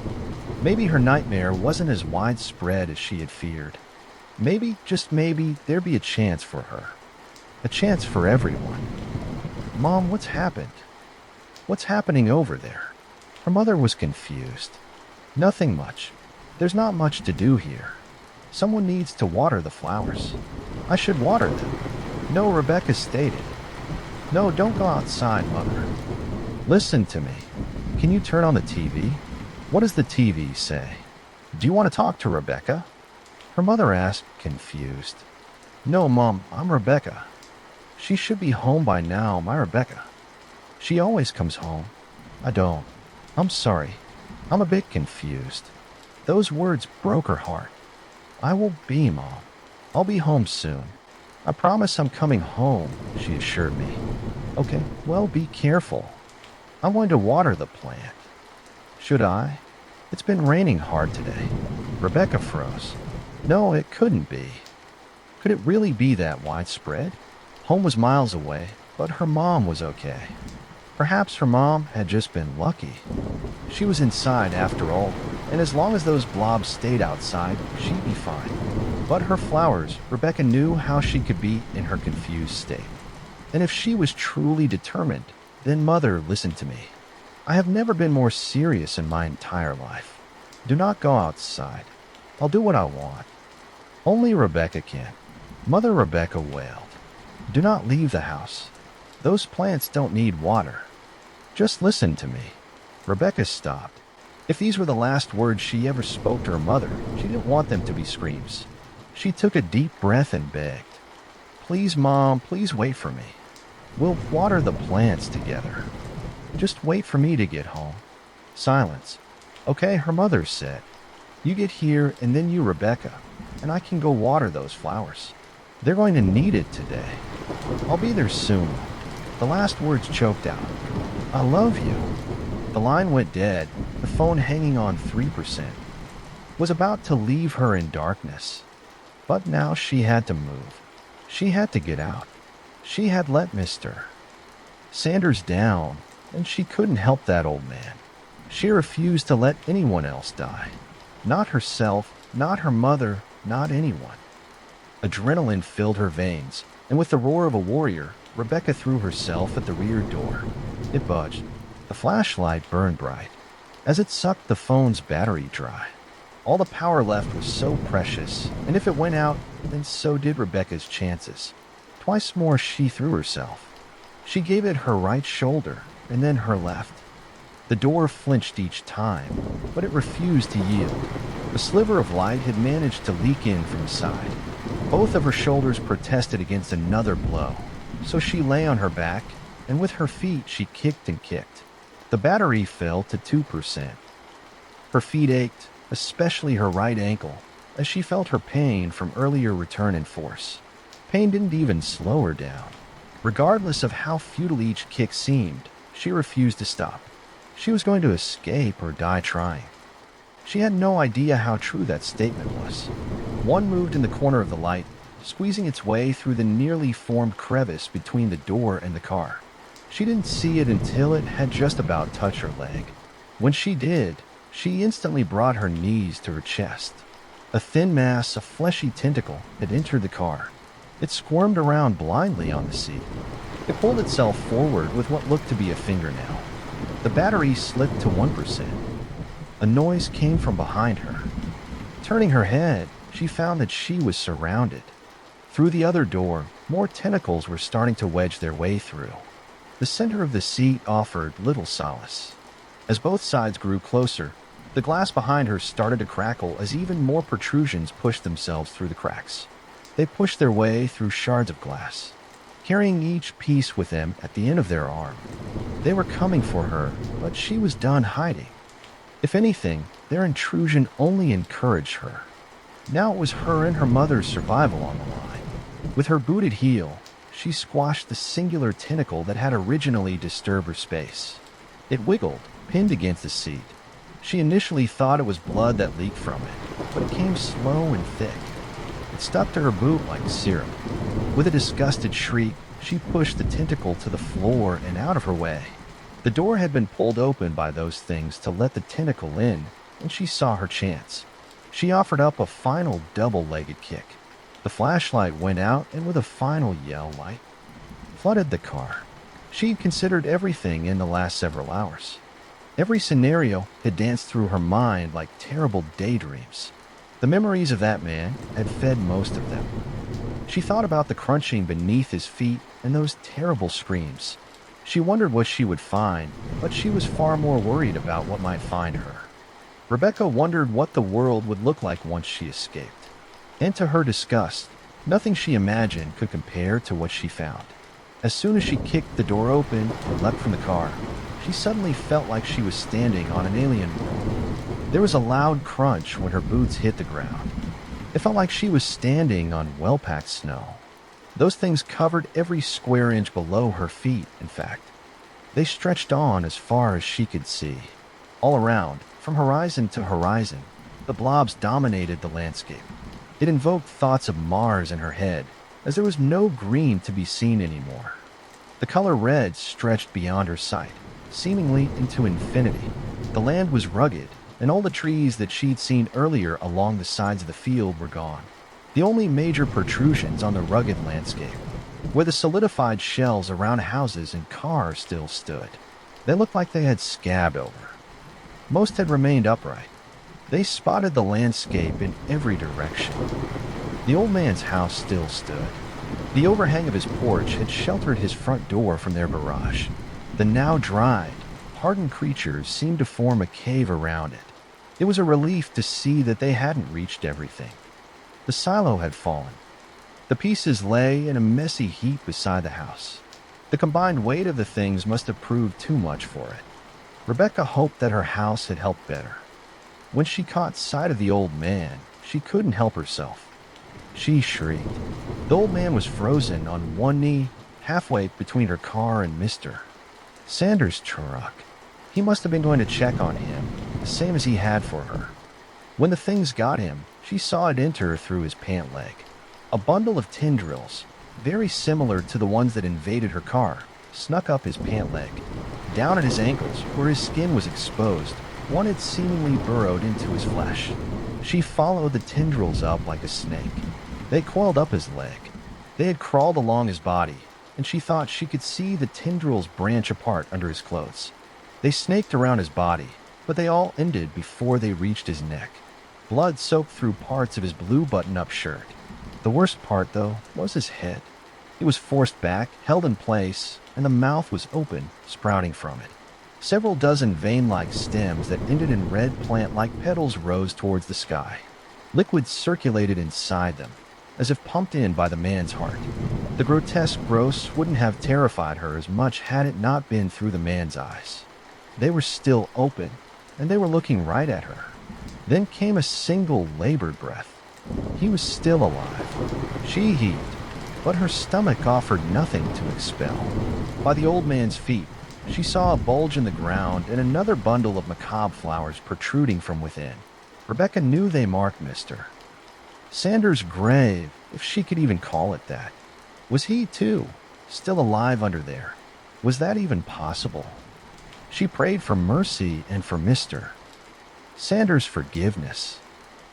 Maybe her nightmare wasn't as widespread as she had feared. Maybe, just maybe, there'd be a chance for her. A chance for everyone. Mom, what's happened? What's happening over there? Her mother was confused. Nothing much. There's not much to do here. Someone needs to water the flowers. I should water them. No, Rebecca stated. No, don't go outside, Mother. Listen to me. Can you turn on the TV? What does the TV say? Do you want to talk to Rebecca? Her mother asked, confused. No, Mom, I'm Rebecca. She should be home by now, my Rebecca. She always comes home. I don't. I'm sorry. I'm a bit confused. Those words broke her heart. I will be, Mom. I'll be home soon. I promise I'm coming home, she assured me. Okay, well, be careful. I'm going to water the plant. Should I? It's been raining hard today. Rebecca froze. No, it couldn't be. Could it really be that widespread? Home was miles away, but her mom was okay. Perhaps her mom had just been lucky. She was inside after all, and as long as those blobs stayed outside, she'd be fine. But her flowers, Rebecca knew how she could be in her confused state. And if she was truly determined, then Mother, listen to me. I have never been more serious in my entire life. Do not go outside. I'll do what I want. Only Rebecca can. Mother Rebecca wailed. Do not leave the house. Those plants don't need water. Just listen to me. Rebecca stopped. If these were the last words she ever spoke to her mother, she didn't want them to be screams. She took a deep breath and begged. Please, Mom, please wait for me. We'll water the plants together. Just wait for me to get home. Silence. Okay, her mother said. You get here and then you, Rebecca, and I can go water those flowers. They're going to need it today. I'll be there soon. The last words choked out. I love you. The line went dead, the phone hanging on 3%. Was about to leave her in darkness. But now she had to move. She had to get out. She had let Mr. Sanders down, and she couldn't help that old man. She refused to let anyone else die. Not herself, not her mother, not anyone. Adrenaline filled her veins, and with the roar of a warrior, Rebecca threw herself at the rear door. It budged. The flashlight burned bright, as it sucked the phone's battery dry. All the power left was so precious, and if it went out, then so did Rebecca's chances. Twice more she threw herself. She gave it her right shoulder, and then her left. The door flinched each time, but it refused to yield. A sliver of light had managed to leak in from the side. Both of her shoulders protested against another blow, so she lay on her back, and with her feet she kicked and kicked. The battery fell to 2%. Her feet ached, especially her right ankle, as she felt her pain from earlier return in force. Pain didn't even slow her down. Regardless of how futile each kick seemed, she refused to stop. She was going to escape or die trying. She had no idea how true that statement was. One moved in the corner of the light, squeezing its way through the nearly formed crevice between the door and the car. She didn't see it until it had just about touched her leg. When she did, she instantly brought her knees to her chest. A thin mass of fleshy tentacle had entered the car. It squirmed around blindly on the seat. It pulled itself forward with what looked to be a fingernail. The battery slipped to 1%. A noise came from behind her. Turning her head, she found that she was surrounded. Through the other door, more tentacles were starting to wedge their way through. The center of the seat offered little solace. As both sides grew closer, the glass behind her started to crackle as even more protrusions pushed themselves through the cracks. They pushed their way through shards of glass, carrying each piece with them at the end of their arm. They were coming for her, but she was done hiding. If anything, their intrusion only encouraged her. Now it was her and her mother's survival on the line. With her booted heel, she squashed the singular tentacle that had originally disturbed her space. It wiggled, pinned against the seat. She initially thought it was blood that leaked from it, but it came slow and thick. It stuck to her boot like syrup. With a disgusted shriek, she pushed the tentacle to the floor and out of her way. The door had been pulled open by those things to let the tentacle in, and she saw her chance. She offered up a final double-legged kick. The flashlight went out, and with a final yell, light flooded the car. She'd considered everything in the last several hours. Every scenario had danced through her mind like terrible daydreams. The memories of that man had fed most of them. She thought about the crunching beneath his feet and those terrible screams. She wondered what she would find, but she was far more worried about what might find her. Rebecca wondered what the world would look like once she escaped. And to her disgust, nothing she imagined could compare to what she found. As soon as she kicked the door open and leapt from the car, she suddenly felt like she was standing on an alien world. There was a loud crunch when her boots hit the ground. It felt like she was standing on well-packed snow. Those things covered every square inch below her feet, in fact. They stretched on as far as she could see. All around, from horizon to horizon, the blobs dominated the landscape. It invoked thoughts of Mars in her head, as there was no green to be seen anymore. The color red stretched beyond her sight, seemingly into infinity. The land was rugged, and all the trees that she'd seen earlier along the sides of the field were gone. The only major protrusions on the rugged landscape were the solidified shells around houses and cars still stood. They looked like they had scabbed over. Most had remained upright. They spotted the landscape in every direction. The old man's house still stood. The overhang of his porch had sheltered his front door from their barrage. The now dried, hardened creatures seemed to form a cave around it. It was a relief to see that they hadn't reached everything. The silo had fallen. The pieces lay in a messy heap beside the house. The combined weight of the things must have proved too much for it. Rebecca hoped that her house had helped better. When she caught sight of the old man, she couldn't help herself. She shrieked. The old man was frozen on one knee, halfway between her car and Mr. Sanders' truck. He must have been going to check on him, the same as he had for her. When the things got him, she saw it enter through his pant leg. A bundle of tendrils, very similar to the ones that invaded her car, snuck up his pant leg. Down at his ankles, where his skin was exposed, one had seemingly burrowed into his flesh. She followed the tendrils up like a snake. They coiled up his leg. They had crawled along his body, and she thought she could see the tendrils branch apart under his clothes. They snaked around his body, but they all ended before they reached his neck. Blood soaked through parts of his blue button-up shirt. The worst part, though, was his head. It was forced back, held in place, and the mouth was open, sprouting from it. Several dozen vein-like stems that ended in red plant-like petals rose towards the sky. Liquid circulated inside them, as if pumped in by the man's heart. The grotesque gross wouldn't have terrified her as much had it not been through the man's eyes. They were still open, and they were looking right at her. Then came a single labored breath. He was still alive. She heaved, but her stomach offered nothing to expel. By the old man's feet, she saw a bulge in the ground and another bundle of macabre flowers protruding from within. Rebecca knew they marked Mr. Sanders' grave, if she could even call it that. Was he, too, still alive under there? Was that even possible? She prayed for mercy and for Mr. Sanders' forgiveness.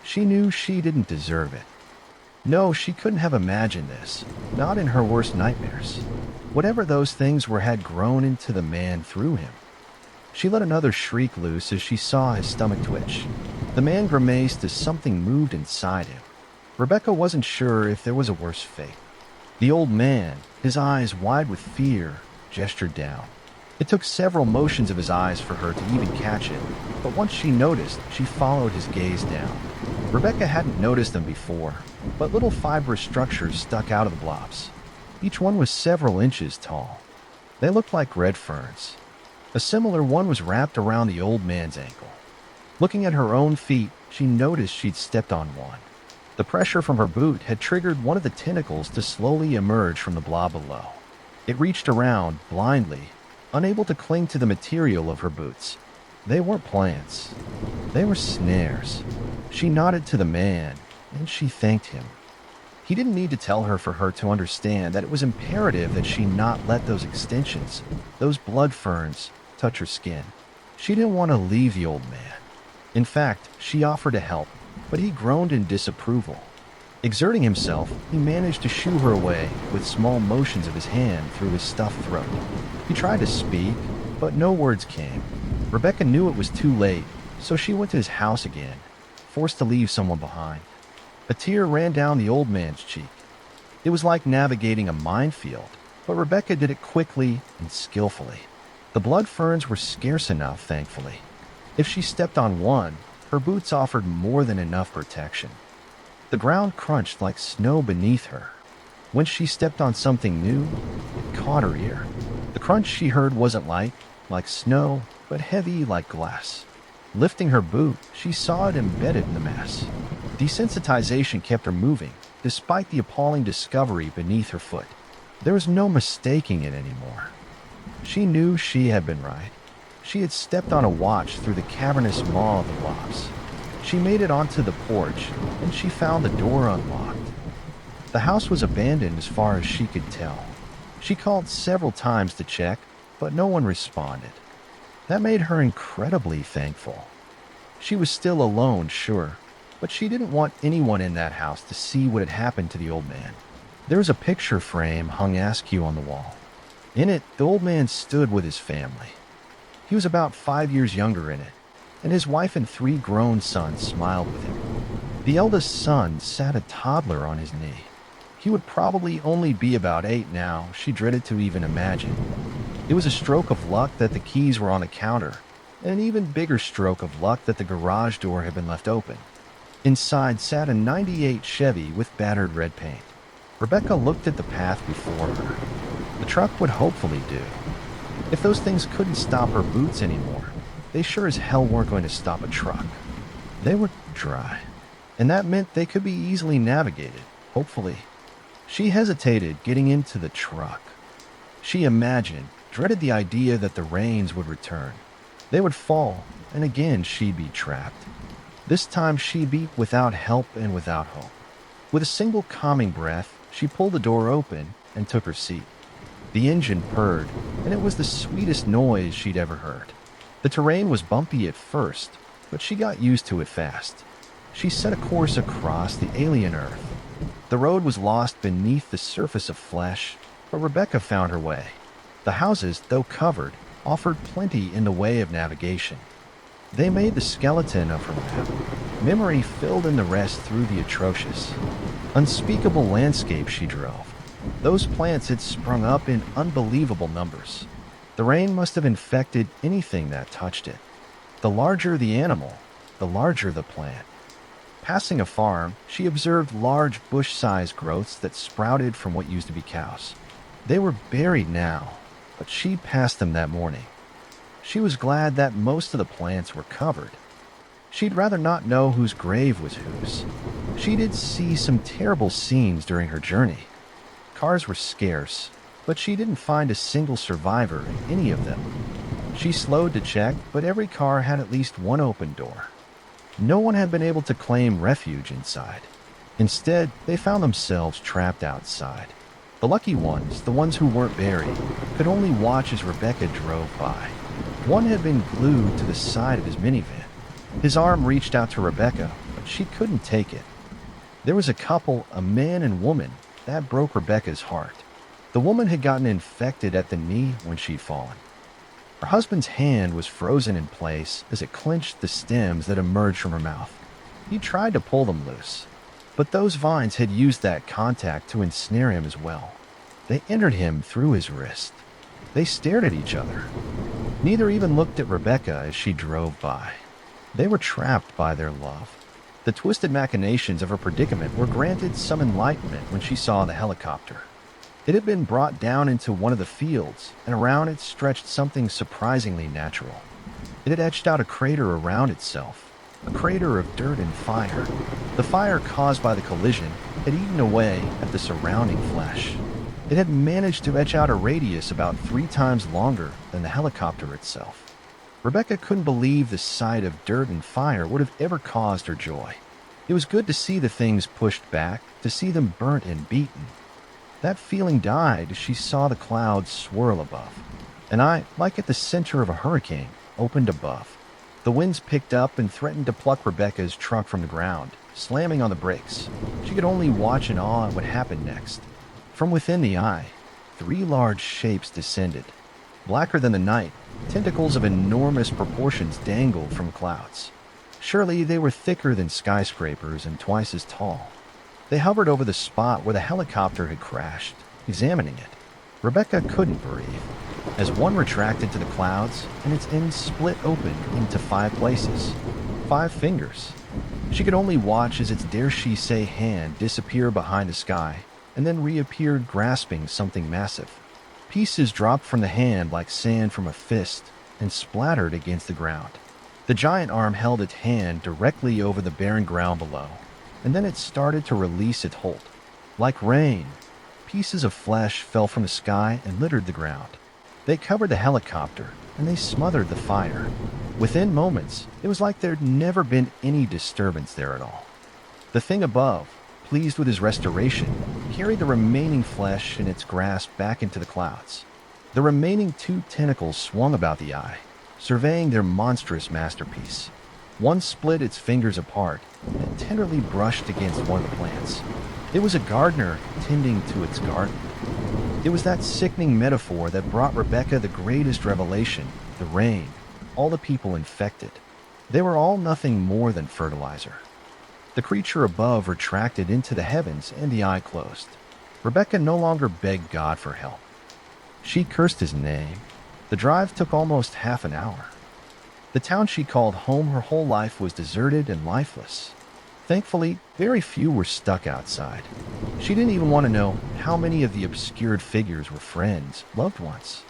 She knew she didn't deserve it. No, she couldn't have imagined this, not in her worst nightmares. Whatever those things were had grown into the man through him. She let another shriek loose as she saw his stomach twitch. The man grimaced as something moved inside him. Rebecca wasn't sure if there was a worse fate. The old man, his eyes wide with fear, gestured down. It took several motions of his eyes for her to even catch it, but once she noticed, she followed his gaze down. Rebecca hadn't noticed them before, but little fibrous structures stuck out of the blobs. Each one was several inches tall. They looked like red ferns. A similar one was wrapped around the old man's ankle. Looking at her own feet, she noticed she'd stepped on one. The pressure from her boot had triggered one of the tentacles to slowly emerge from the blob below. It reached around, blindly, unable to cling to the material of her boots. They weren't plants. They were snares. She nodded to the man, and she thanked him. He didn't need to tell her for her to understand that it was imperative that she not let those extensions, those blood ferns, touch her skin. She didn't want to leave the old man. In fact, she offered to help, but he groaned in disapproval. Exerting himself, he managed to shoo her away with small motions of his hand through his stuffed throat. He tried to speak, but no words came. Rebecca knew it was too late, so she went to his house again, forced to leave someone behind. A tear ran down the old man's cheek. It was like navigating a minefield, but Rebecca did it quickly and skillfully. The blood ferns were scarce enough, thankfully. If she stepped on one, her boots offered more than enough protection. The ground crunched like snow beneath her. When she stepped on something new, it caught her ear. The crunch she heard wasn't light, like snow, but heavy like glass. Lifting her boot, she saw it embedded in the mass. Desensitization kept her moving, despite the appalling discovery beneath her foot. There was no mistaking it anymore. She knew she had been right. She had stepped on a watch through the cavernous maw of the lofts. She made it onto the porch, and she found the door unlocked. The house was abandoned as far as she could tell. She called several times to check, but no one responded. That made her incredibly thankful. She was still alone, sure, but she didn't want anyone in that house to see what had happened to the old man. There was a picture frame hung askew on the wall. In it, the old man stood with his family. He was about 5 years younger in it, and his wife and 3 grown sons smiled with him. The eldest son sat a toddler on his knee. He would probably only be about 8 now, she dreaded to even imagine. It was a stroke of luck that the keys were on the counter, and an even bigger stroke of luck that the garage door had been left open. Inside sat a '98 Chevy with battered red paint. Rebecca looked at the path before her. The truck would hopefully do. If those things couldn't stop her boots anymore, they sure as hell weren't going to stop a truck. They were dry, and that meant they could be easily navigated, hopefully. She hesitated getting into the truck. She imagined, dreaded the idea that the rains would return. They would fall, and again she'd be trapped. This time she'd be without help and without hope. With a single calming breath, she pulled the door open and took her seat. The engine purred, and it was the sweetest noise she'd ever heard. The terrain was bumpy at first, but she got used to it fast. She set a course across the alien Earth. The road was lost beneath the surface of flesh, but Rebecca found her way. The houses, though covered, offered plenty in the way of navigation. They made the skeleton of her map. Memory filled in the rest through the atrocious, unspeakable landscape she drove. Those plants had sprung up in unbelievable numbers. The rain must have infected anything that touched it. The larger the animal, the larger the plant. Passing a farm, she observed large bush-sized growths that sprouted from what used to be cows. They were buried now, but she'd passed them that morning. She was glad that most of the plants were covered. She'd rather not know whose grave was whose. She did see some terrible scenes during her journey. Cars were scarce, but she didn't find a single survivor in any of them. She slowed to check, but every car had at least one open door. No one had been able to claim refuge inside. Instead, they found themselves trapped outside. The lucky ones, the ones who weren't buried, could only watch as Rebecca drove by. One had been glued to the side of his minivan. His arm reached out to Rebecca, but she couldn't take it. There was a couple, a man and woman, that broke Rebecca's heart. The woman had gotten infected at the knee when she'd fallen. Her husband's hand was frozen in place as it clenched the stems that emerged from her mouth. He tried to pull them loose, but those vines had used that contact to ensnare him as well. They entered him through his wrist. They stared at each other. Neither even looked at Rebecca as she drove by. They were trapped by their love. The twisted machinations of her predicament were granted some enlightenment when she saw the helicopter. It had been brought down into one of the fields, and around it stretched something surprisingly natural. It had etched out a crater around itself, a crater of dirt and fire. The fire caused by the collision had eaten away at the surrounding flesh. It had managed to etch out a radius about 3 times longer than the helicopter itself. Rebecca couldn't believe the sight of dirt and fire would have ever caused her joy. It was good to see the things pushed back, to see them burnt and beaten. That feeling died as she saw the clouds swirl above. An eye, like at the center of a hurricane, opened above. The winds picked up and threatened to pluck Rebecca's truck from the ground, slamming on the brakes. She could only watch in awe at what happened next. From within the eye, 3 large shapes descended. Blacker than the night, tentacles of enormous proportions dangled from clouds. Surely they were thicker than skyscrapers and twice as tall. They hovered over the spot where the helicopter had crashed, examining it. Rebecca couldn't breathe, as one retracted to the clouds and its ends split open into 5 places. 5 fingers. She could only watch as its dare she say hand disappear behind the sky and then reappeared grasping something massive. Pieces dropped from the hand like sand from a fist and splattered against the ground. The giant arm held its hand directly over the barren ground below, and then it started to release its hold. Like rain, pieces of flesh fell from the sky and littered the ground. They covered the helicopter, and they smothered the fire. Within moments, it was like there'd never been any disturbance there at all. The thing above, pleased with his restoration, carried the remaining flesh in its grasp back into the clouds. The remaining 2 tentacles swung about the eye, surveying their monstrous masterpiece. One split its fingers apart and tenderly brushed against one of the plants. It was a gardener tending to its garden. It was that sickening metaphor that brought Rebecca the greatest revelation: the rain, all the people infected. They were all nothing more than fertilizer. The creature above retracted into the heavens and the eye closed. Rebecca no longer begged God for help. She cursed his name. The drive took almost half an hour. The town she called home her whole life was deserted and lifeless. Thankfully, very few were stuck outside. She didn't even want to know how many of the obscured figures were friends, loved ones.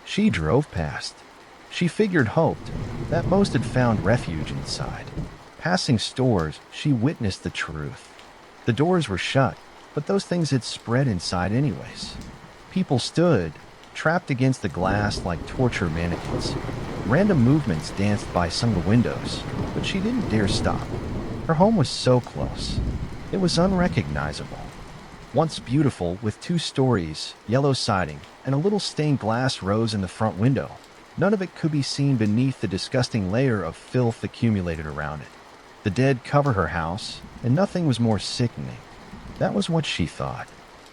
She drove past. She hoped that most had found refuge inside. Passing stores, she witnessed the truth. The doors were shut, but those things had spread inside anyways. People stood, trapped against the glass like torture mannequins. Random movements danced by some of the windows, but she didn't dare stop. Her home was so close. It was unrecognizable. Once beautiful, with 2 stories, yellow siding, and a little stained glass rose in the front window, none of it could be seen beneath the disgusting layer of filth accumulated around it. The dead cover her house, and nothing was more sickening. That was what she thought,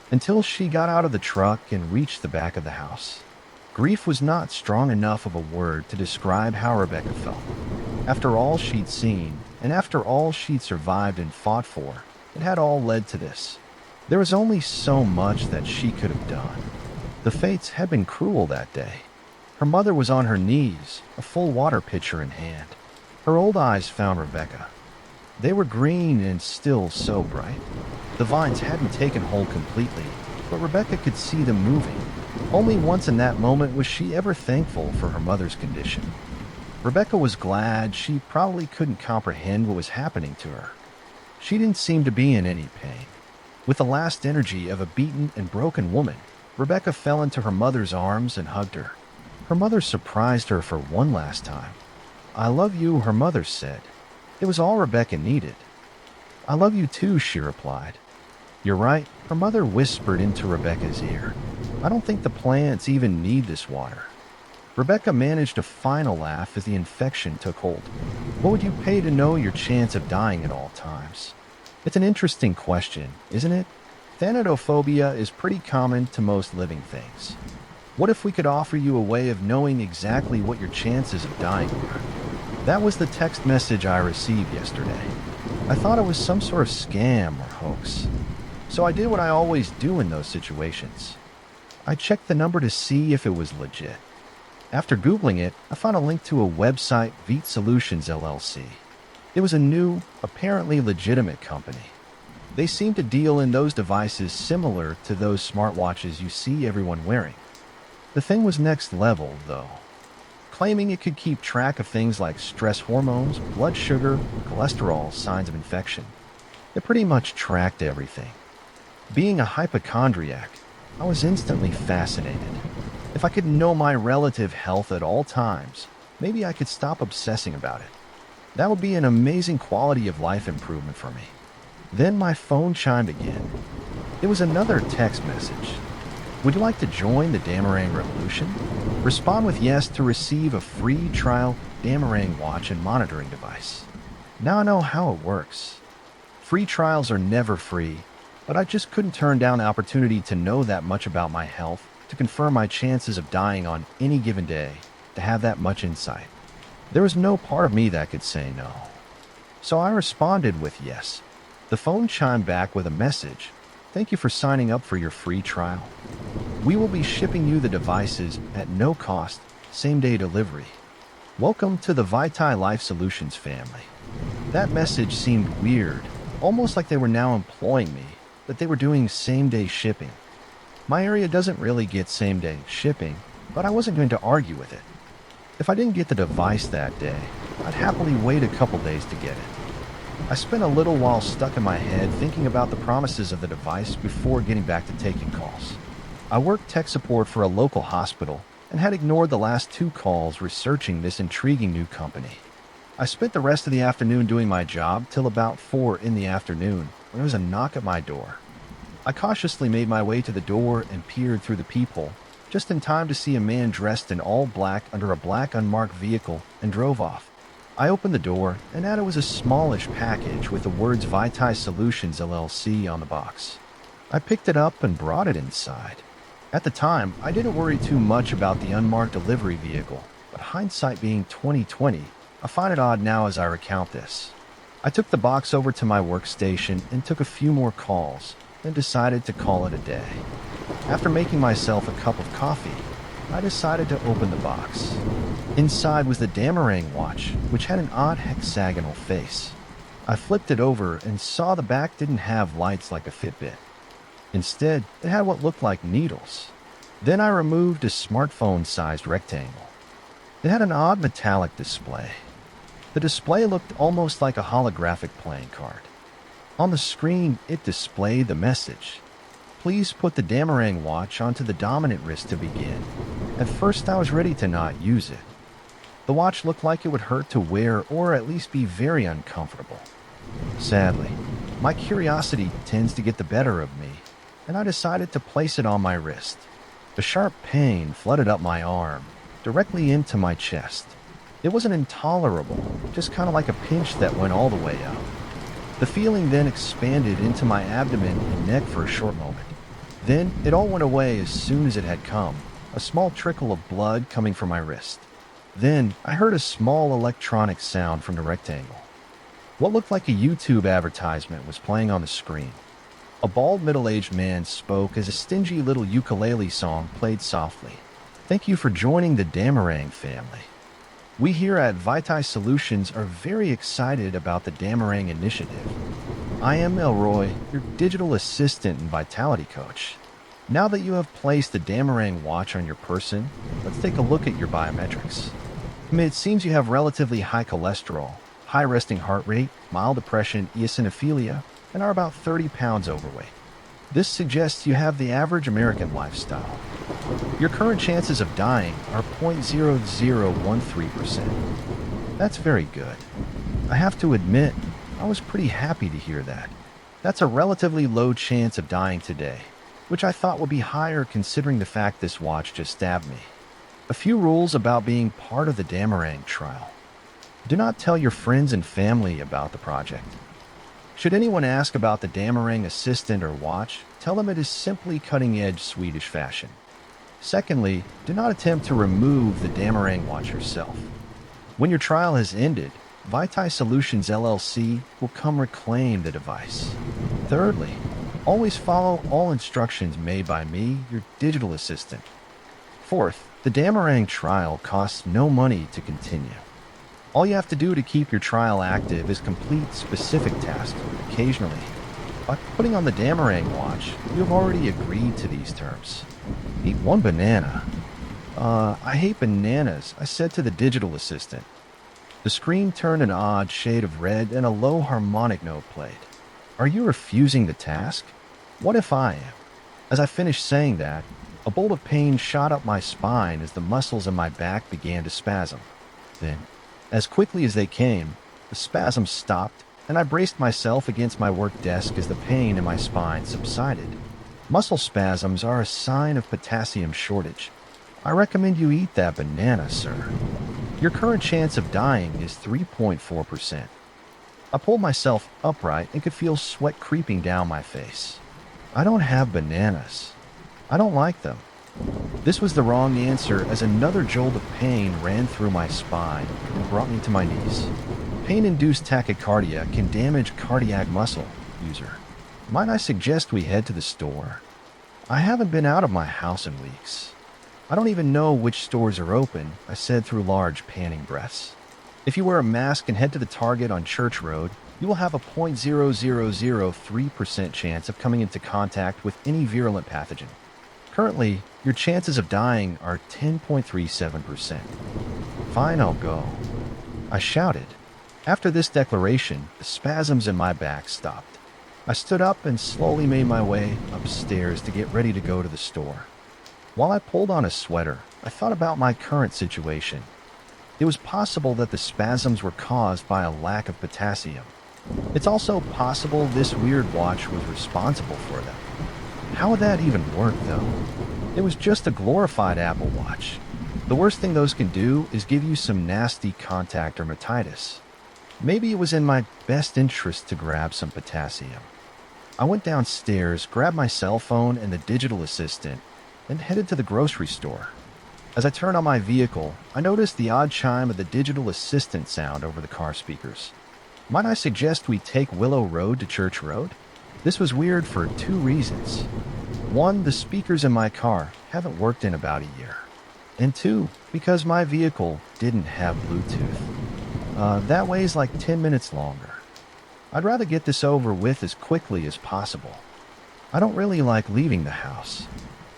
until she got out of the truck and reached the back of the house. Grief was not strong enough of a word to describe how Rebecca felt. After all she'd seen, and after all she'd survived and fought for, it had all led to this. There was only so much that she could have done. The fates had been cruel that day. Her mother was on her knees, a full water pitcher in hand. Her old eyes found Rebecca. They were green and still so bright. The vines hadn't taken hold completely, but Rebecca could see them moving. Only once in that moment was she ever thankful for her mother's condition. Rebecca was glad. She probably couldn't comprehend what was happening to her. She didn't seem to be in any pain. With the last energy of a beaten and broken woman, Rebecca fell into her mother's arms and hugged her. Her mother surprised her for one last time. "I love you," her mother said. It was all Rebecca needed. "I love you too," she replied. "You're right," her mother whispered into Rebecca's ear. "I don't think the plants even need this water." Rebecca managed a final laugh as the infection took hold. What would you pay to know your chance of dying at all times? It's an interesting question, isn't it? Thanatophobia is pretty common to most living things. What if we could offer you a way of knowing exactly what your chances of dying are? That was the text message I received yesterday. I thought it was some sort of scam or hoax. So I did what I always do in those situations. I checked the number to see if it was legit. After Googling it, I found a link to a website, Veet Solutions LLC. It was a new, apparently legitimate company. They seem to deal in those devices similar to those smartwatches you see everyone wearing. The thing was next level, though, claiming it could keep track of things like stress hormones, blood sugar, cholesterol, signs of infection. It pretty much tracked everything. Being a hypochondriac, I was instantly fascinated. If I could know my relative health at all times, maybe I could stop obsessing about it. That would be an amazing quality of life improvement for me. Then my phone chimed again. It was another text message. Would you like to join the Damarang Revolution? Respond with yes to receive a free trial Damarang watch and monitoring device. Now I know how it works. Free trials are never free, but I just couldn't turn down the opportunity to know that much about my health, to confirm my chances of dying on any given day, to have that much insight. There was no part of me that could say no. So I responded with yes. The phone chimed back with a message. Thank you for signing up for your free trial. We will be shipping you the devices at no cost, same-day delivery. Welcome to the Vitae Life Solutions family. That message seemed weird, almost like they were now employing me, that they were doing same-day shipping. My area doesn't really get same-day shipping, but I wasn't going to argue with it. If I didn't get the device that day, I'd happily wait a couple days to get it. I spent a little while stuck in my head thinking about the promises of the device before getting back to taking calls. I worked tech support for a local hospital and had ignored the last 2 calls researching this intriguing new company. I spent the rest of the afternoon doing my job till about 4 in the afternoon when there was a knock at my door. I cautiously made my way to the door and peered through the peephole, just in time to see a man dressed in all black under a black unmarked vehicle and drove off. I opened the door, and at it was a smallish package with the words Vitae Solutions LLC on the box. I picked it up and brought it inside. At the time, I didn't worry too much about the unmarked delivery vehicle, but hindsight being 2020, I find it odd now as I recount this. I took the box over to my workstation and took a few more calls, then decided to call it a day. After making myself a cup of coffee, I decided to open the box. Inside was the Damarang watch, which had an odd hexagonal face. I flipped it over and saw the back didn't have lights like a Fitbit. Instead, it had what looked like needles. Then I removed a smartphone-sized rectangle. It had an odd metallic display. The display looked almost like a holographic playing card. On the screen, it displayed the message. Please put the Damarang watch onto the dominant wrist to begin. At first, I was ready to not use it. The watch looked like it would hurt to wear or at least be very uncomfortable. Sadly, my curiosity tends to get the better of me, and I decided to place it on my wrist. A sharp pain flooded up my arm, directly into my chest. It wasn't intolerable, just kind of like a pinch that went all the way up. The feeling then expanded into my abdomen and neck for a short moment. Then it all went away as soon as it had come, a small trickle of blood coming from my wrist. Then I heard a small electronic sound from the rectangle. What looked like a YouTube advertisement was playing on the screen. A bald middle-aged man spoke as a stingy little ukulele song played softly. Thank you for joining the Damarang family. We here at Vitae Solutions are very excited about the Damarang initiative. I am Elroy, your digital assistant and vitality coach. Now that you have placed the Damarang watch on your person, let's take a look at your biometrics. It seems you have relatively high cholesterol, high resting heart rate, mild depression, eosinophilia, and are about 30 pounds overweight. This suggests you have the average American lifestyle. Your current chances of dying are 0.0013%. That's very good. I have to admit, I was pretty happy to hear that. That's a relatively low chance of dying today, which I thought would be higher considering the fact this watch just stabbed me. A few rules about being part of the Damarang trial. Do not tell your friends and family about the project. Should anyone ask about the Damarang assistant or watch, tell them it is simply cutting-edge Swedish fashion. Secondly, do not attempt to remove the Damarang watch yourself. When your trial has ended, Vitae Solutions LLC will come reclaim the device. Thirdly, always follow all instructions made by me, your digital assistant. Fourth, the Damarang trial costs no money to continue. All you have to do to keep your trial active is complete specific tasks occasionally. By putting on the Damarang watch, you have already agreed to these terms. Eat 1 banana. I hate bananas, I said to the digital assistant. The screen turned an odd shade of red and a low harmonic note played. Are you refusing the task? What if I am? As I finished saying that, a bolt of pain shot up my spine as the muscles in my back began to spasm. Then, as quickly as they came, the spasms stopped, and I braced myself against my work desk as the pain in my spine subsided. Muscle spasms are a sign of potassium shortage. I recommend you eat that banana, sir. Your current chance of dying is 3.4%. I pulled myself upright and could feel sweat creeping down my face. I don't have bananas. I don't like them. This was the wrong answer as another jolt of pain ran through my spine and brought me to my knees. Pain-induced tachycardia can damage cardiac muscle, user. Might I suggest we head to the store? I haven't been out of my house in weeks. I don't even know which stores are open, I said through large, panting breaths. If you wear a mask and head to the Target on Church Road, you will have a 0.0003% chance of coming into contact with any virulent pathogen. Currently, your chances of dying are 10.37%. Fine, I'll go, I shouted. After this declaration, the spasms in my back stopped. I stood up and slowly made my way upstairs to get ready to go to the store. While I pulled on a sweater, I thought about my current situation. It was possible that the spasms were caused by a lack of potassium. It's also possible this weird watch was responsible for them. How would that even work, though? It was just a glorified Apple Watch. The worst thing those can do is give you some nasty contact dermatitis. Maybe it was in my best interest to grab some potassium. I went downstairs, grabbed my cell phone and the digital assistant, and headed to the grocery store. As I turned on my vehicle, I noticed the odd chime of the digital assistant sound over the car speakers. Might I suggest we take Willow Road to Church Road? This was weird for 2 reasons. 1, the speakers in my car haven't worked in about a year. And 2, because my vehicle didn't have Bluetooth. That weighs like 10 minutes longer. I'd rather get this over with as quickly as possible. I don't really like leaving the house.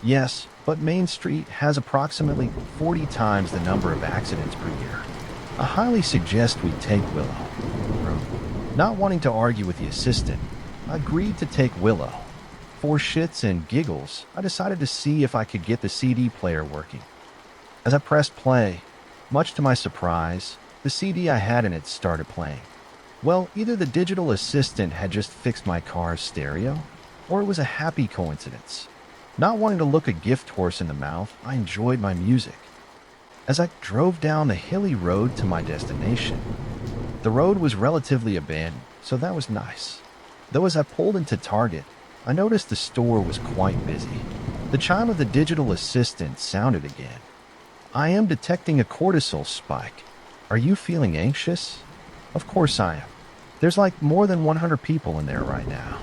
Yes, but Main Street has approximately 40 times the number of accidents per year. I highly suggest we take Willow. Not wanting to argue with the assistant, I agreed to take Willow. For shits and giggles, I decided to see if I could get the CD player working. As I pressed play, much to my surprise, the CD I had in it started playing. Well, either the digital assistant had just fixed my car's stereo, or it was a happy coincidence. Not wanting to look a gift horse in the mouth, I enjoyed my music. As I drove down the hilly road to my destination, the road was relatively abandoned, so that was nice. Though as I pulled into Target, I noticed the store was quite busy. The chime of the digital assistant sounded again. I am detecting a cortisol spike. Are you feeling anxious? Of course I am. There's like more than 100 people in there right now.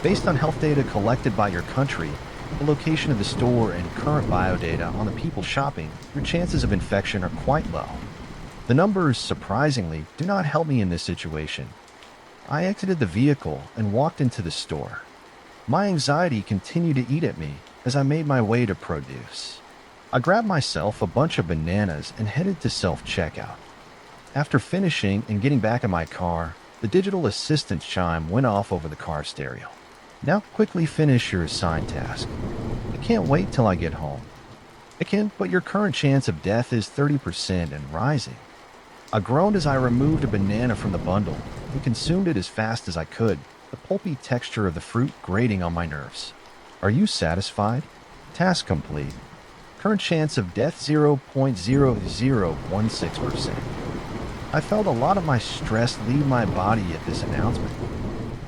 Based on health data collected by your country, the location of the store, and current biodata on the people shopping, your chances of infection are quite low. The numbers, surprisingly, do not help me in this situation. I exited the vehicle and walked into the store. My anxiety continued to eat at me as I made my way to produce. I grabbed myself a bunch of bananas and headed to self-checkout. After finishing and getting back in my car, the digital assistant chime went off over the car stereo. Now quickly finish your assigned task. I can't wait till I get home. I can, but your current chance of death is 30% and rising. I groaned as I removed a banana from the bundle and consumed it as fast as I could, the pulpy texture of the fruit grating on my nerves. Are you satisfied? Task complete. Current chance of death 0.0016%. I felt a lot of my stress leave my body at this announcement.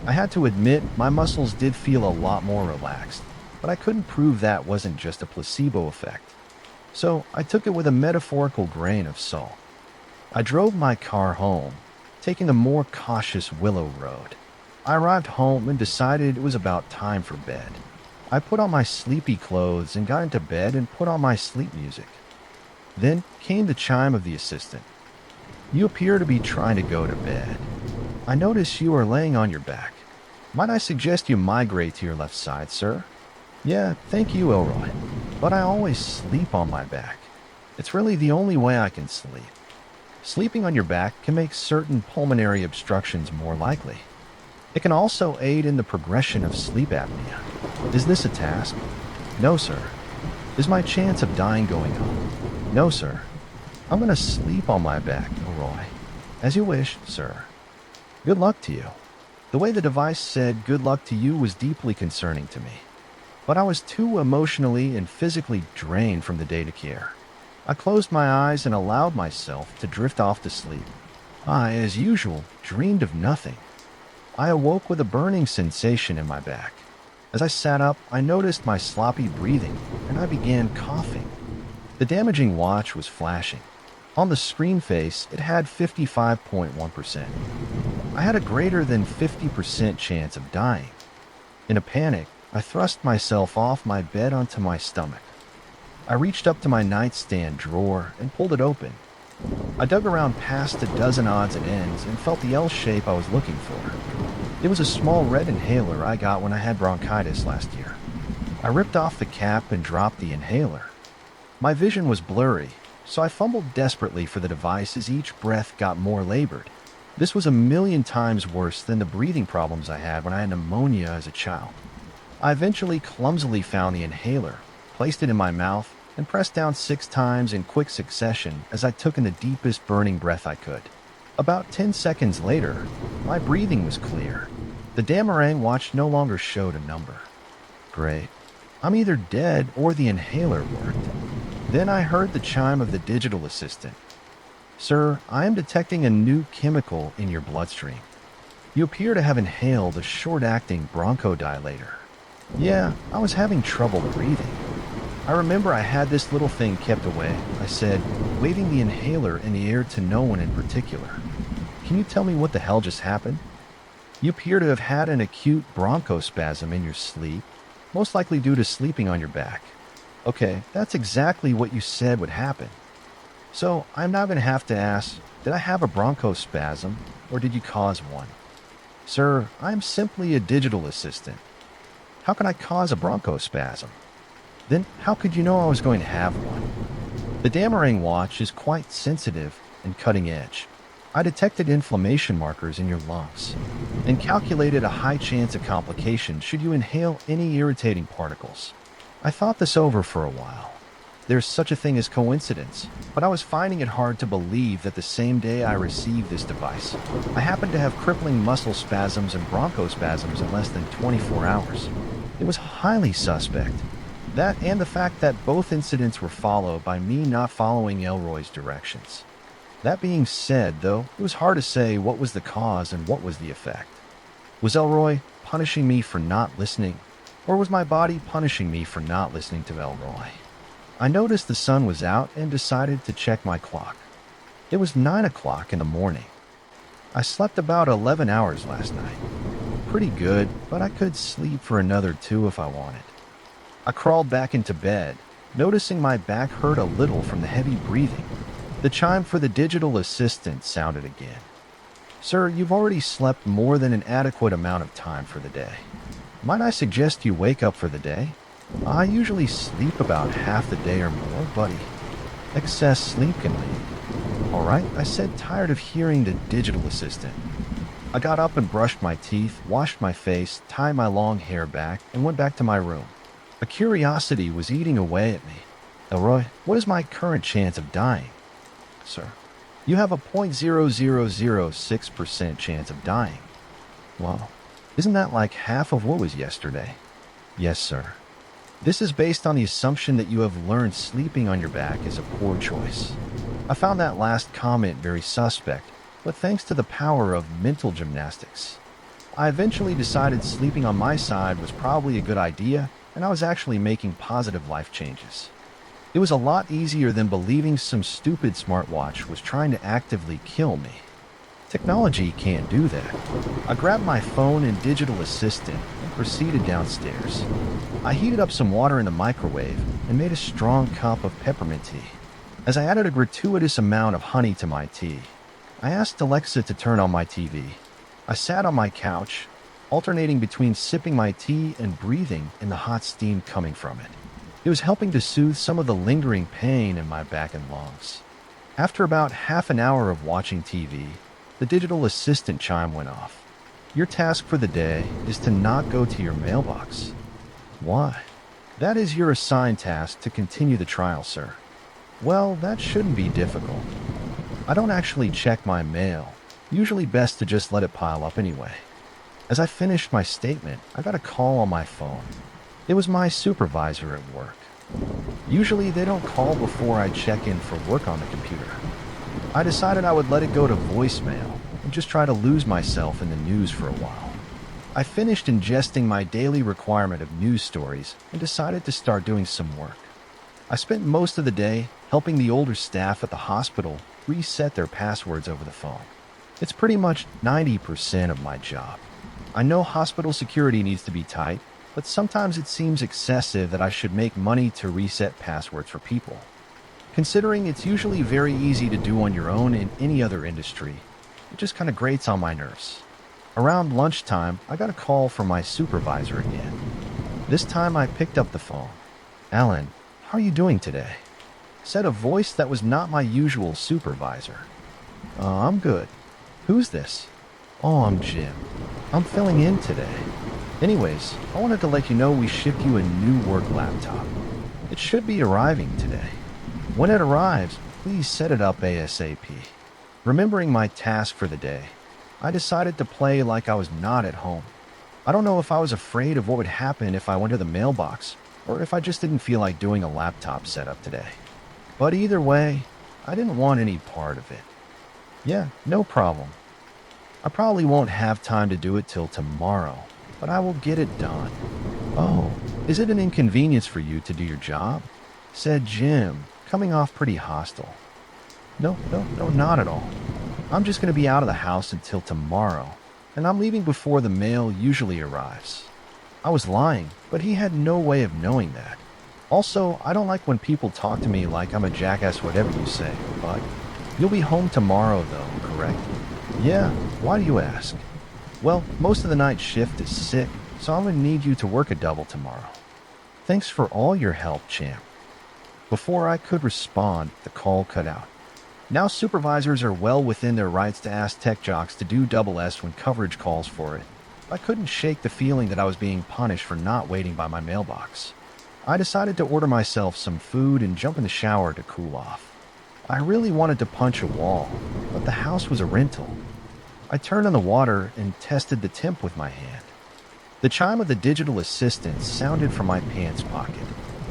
I had to admit my muscles did feel a lot more relaxed, but I couldn't prove that wasn't just a placebo effect. So I took it with a metaphorical grain of salt. I drove my car home, taking a more cautious Willow Road. I arrived home and decided it was about time for bed. I put on my sleepy clothes and got into bed and put on my sleep music. Then came the chime of the assistant. You appear to be trying to go to bed. I notice you are laying on your back. Might I suggest you migrate to your left side, sir? Yeah, thank you, Elroy. But I always sleep on my back. It's really the only way I can sleep. Sleeping on your back can make certain pulmonary obstructions more likely. It can also aid in the progression of sleep apnea. Is this a task? No, sir. Is my chance of dying going up? No, sir. I'm going to sleep on my back, Elroy. As you wish, sir. Good luck to you. The way the device said good luck to you was deeply concerning to me. But I was too emotionally and physically drained from the day to care. I closed my eyes and allowed myself to drift off to sleep. I, as usual, dreamed of nothing. I awoke with a burning sensation in my back. As I sat up, I noticed my sloppy breathing, and I began coughing. The damaging watch was flashing. On the screen face, it had 55.1%. I had a greater than 50% chance of dying. In a panic, I thrust myself off my bed onto my stomach. I reached up to my nightstand drawer and pulled it open. I dug around past a dozen odds and ends and felt the L shape I was looking for. It was a small red inhaler I got when I had bronchitis last year. I ripped off the cap and dropped the inhaler. My vision was blurry, so I fumbled desperately for the device as each breath got more labored. This was a million times worse than the breathing problems I had when I had pneumonia as a child. I eventually clumsily found the inhaler, placed it in my mouth, and pressed down 6 times in quick succession as I took in the deepest burning breath I could. About 10 seconds later, my breathing was clear. The Damarang watch no longer showed a number. Great. I'm either dead or the inhaler worked. Then I heard the chime of the digital assistant. Sir, I am detecting a new chemical in your bloodstream. You appear to have inhaled a short-acting bronchodilator. Yeah, I was having trouble breathing. I remember I had this little thing kept away, I said, waving the inhaler in the air to no one in particular. Can you tell me what the hell just happened? You appear to have had an acute bronchospasm in your sleep, most likely due to sleeping on your back. Okay, that's exactly what you said would happen. So, I'm now going to have to ask, did I have a bronchospasm, or did you cause one? Sir, I'm simply a digital assistant. How can I cause a bronchospasm? Then, how could you know I was going to have one? The Damarang watch is quite sensitive and cutting edge. I detected inflammation markers in your lungs and calculated a high chance of complication should you inhale any irritating particles. I thought this over for a while. There's such a thing as coincidence, but I was finding it hard to believe that the same day I received this device, I happened to have crippling muscle spasms and bronchospasms in less than 24 hours. It was highly suspect. That and the fact that both incidents were followed by me not following Elroy's directions. That being said, though, it was hard to say what was the cause and what was the effect. Was Elroy punishing me for not listening, or was my body punishing me for not listening to Elroy? I noticed the sun was out and decided to check my clock. It was 9 o'clock in the morning. I slept about 11 hours last night. Pretty good, but I could sleep for another 2 if I wanted. I crawled back into bed, noticing my back hurt a little from the heavy breathing. The chime for the digital assistant sounded again. Sir, you've already slept more than an adequate amount of time for the day. Might I suggest you wake up for the day? I usually sleep about half the day or more, buddy. Excess sleep can lead. All right, I said, tired of hearing the digital assistant. I got up and brushed my teeth, washed my face, tied my long hair back, and went back to my room. A curiosity was eating away at me. Elroy, what is my current chance of dying? Sir, you have a 0.0006% chance of dying. Well, isn't that like half of what was yesterday? Yes, sir. This is based on the assumption that you have learned sleeping on your back is a poor choice. I found that last comment very suspect, but thanks to the power of mental gymnastics, I eventually decided sleeping on my side was probably a good idea, and I was actually making positive life changes. It was a lot easier than believing some stupid smartwatch was trying to actively kill me. Technology can't do that. I grabbed my phone and digital assistant and proceeded downstairs. I heated up some water in the microwave and made a strong cup of peppermint tea. As I added a gratuitous amount of honey to my tea, I asked Alexa to turn on my TV. I sat on my couch, alternating between sipping my tea and breathing in the hot steam coming from it. It was helping to soothe some of the lingering pain in my back and lungs. After about half an hour of watching TV, the digital assistant chime went off. Your task for the day is to not go to your mailbox. Why? That is your assigned task to continue the trial, sir. Well, that shouldn't be difficult. I don't actually check my mail. Usually best to just let it pile up anyway. As I finished my statement, I got a call on my phone. It was my supervisor at work. Usually they don't call before I check in for work on the computer. I decided I would let it go to voicemail and just try to lose myself in the news for a while. I finished ingesting my daily requirement of news stories and decided to start doing some work. I spent most of the day helping the older staff at the hospital reset their passwords over the phone. It's pretty much 90% of my job. I know hospital security needs to be tight, but sometimes it seems excessive that I should make money to reset passwords for people. Considering it's usually very easy to do on your own in any other industry, it just kind of grates on my nerves. Around lunchtime, I got a call from my supervisor again. This time I picked up the phone. "Alan, how are you doing today?" Said a voice that was not my usual supervisor. I'm good. Who's this?" "Oh, I'm Jim. I'm filling in today. Anyways, I wanted to let you know we shipped you a new work laptop. It should be arriving today. When it arrives, please set it up ASAP." Remembering my task for the day, I decided to play like I was not at home. I don't know if I was afraid of what would happen if I went to the mailbox, or if I just didn't feel like doing a laptop setup today. But either way, I didn't want any part of it. "Yeah, no problem. I probably won't have time to do it till tomorrow, but I will get it done." "Oh, is it an inconvenience for you to do your job?" said Jim, coming off pretty hostile. No, not at all. I'm just going to be out of the house until tomorrow, and I'm leaving before the mail usually arrives." I was lying, but he had no way of knowing that. Also, I don't like when people talk to me like I'm a jackass whatever you say, but you'll be home tomorrow though, correct? "Yeah, why do you ask?" "Well, most of the night shift is sick, so I'm going to need you to work a double tomorrow." "Thanks for all your help, champ." Before I could respond, the call cut out. Now supervisors are well within their rights to ask tech jocks to do double S when coverage calls for it. I couldn't shake the feeling that I was being punished for not waiting by my mailbox. I decided to order myself some food and jump in the shower to cool off. I really wanted to punch a wall, but the house was a rental. I turned on the water and tested the temp with my hand. The chime of the digital assistant sounded from my pants pocket.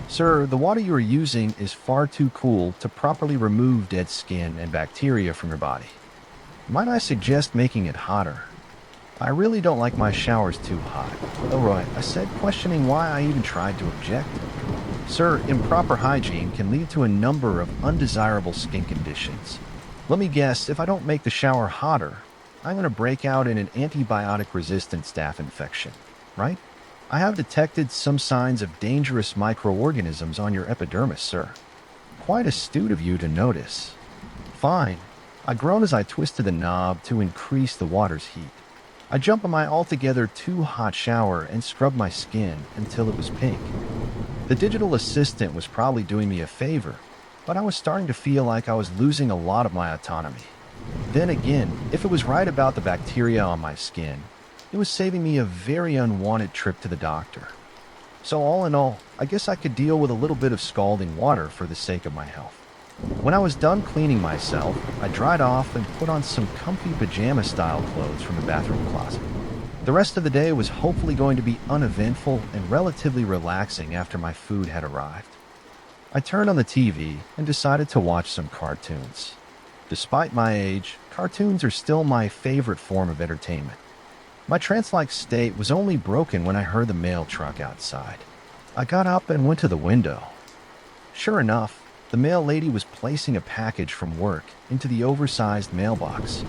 "Sir, the water you are using is far too cool to properly remove dead skin and bacteria from your body. Might I suggest making it hotter?" "I really don't like my showers too hot." "Elroy," I said, questioning why I even tried to object. "Sir, improper hygiene can lead to a number of undesirable skin conditions. Let me guess, if I don't make the shower hotter, I'm going to break out in an antibiotic-resistant staph infection, right? I have detected some signs of dangerous microorganisms on your epidermis, sir." Quite astute of you to notice. "Fine." I groaned as I twisted the knob to increase the water's heat. I jumped in my altogether too hot shower and scrubbed my skin until it was pink. The digital assistant was probably doing me a favor, but I was starting to feel like I was losing a lot of my autonomy. Then again, if it was right about the bacteria on my skin, it was saving me a very unwanted trip to the doctor. So all in all, I guess I could deal with a little bit of scalding water for the sake of my health. When I was done cleaning myself, I dried off and put on some comfy pajama-style clothes from the bathroom closet. The rest of the day was hopefully going to be uneventful and relatively relaxing after my food had arrived. I turned on the TV and decided to watch some cartoons. Despite my age, cartoons are still my favorite form of entertainment. My trance-like state was only broken when I heard the mail truck outside. I got up and went to the window. Sure enough, the mail lady was placing a package from work into the oversized mailbox.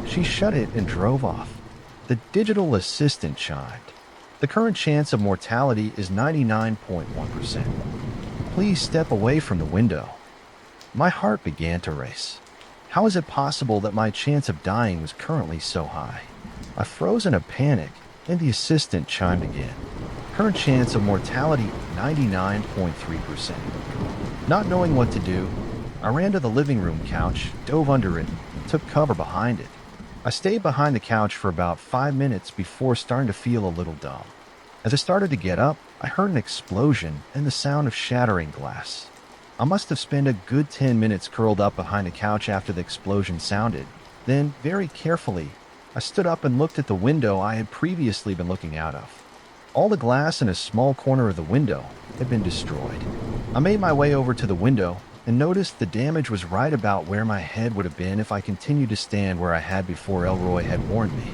She shut it and drove off. The digital assistant chimed. "The current chance of mortality is 99.1%. Please step away from the window." My heart began to race. How is it possible that my chance of dying was currently so high? I froze in a panic, and the assistant chimed again. "Current chance of mortality 99.3%. Not knowing what to do, I ran to the living room couch, dove under it, and took cover behind it. I stayed behind the couch for about 5 minutes before starting to feel a little dumb. As I started to get up, I heard an explosion and the sound of shattering glass. I must have spent a good 10 minutes curled up behind the couch after the explosion sounded. Then, very carefully, I stood up and looked at the window I had previously been looking out of. All the glass in a small corner of the window had been destroyed. I made my way over to the window and noticed the damage was right about where my head would have been if I continued to stand where I had before Elroy had warned me.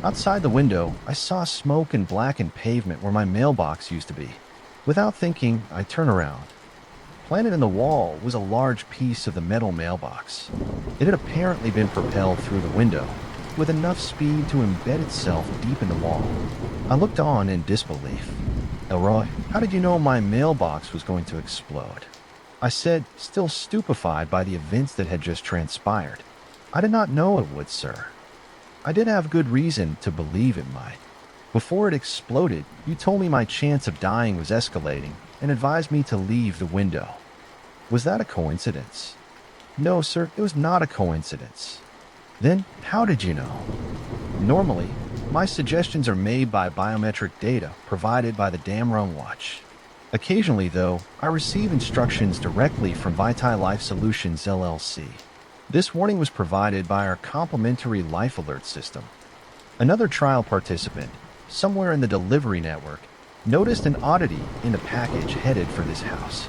Outside the window, I saw smoke and blackened pavement where my mailbox used to be. Without thinking, I turned around. Planted in the wall was a large piece of the metal mailbox. It had apparently been propelled through the window, with enough speed to embed itself deep in the wall. I looked on in disbelief. Elroy, how did you know my mailbox was going to explode? I said, still stupefied by the events that had just transpired. I did not know it would, sir. I did have good reason to believe it might. Before it exploded, you told me my chance of dying was escalating and advised me to leave the window. Was that a coincidence? No, sir, it was not a coincidence. Then, how did you know? Normally, my suggestions are made by biometric data provided by the Damron Watch. Occasionally, though, I receive instructions directly from Vitae Life Solutions LLC. This warning was provided by our complimentary Life Alert system. Another trial participant, somewhere in the delivery network, noticed an oddity in the package headed for this house.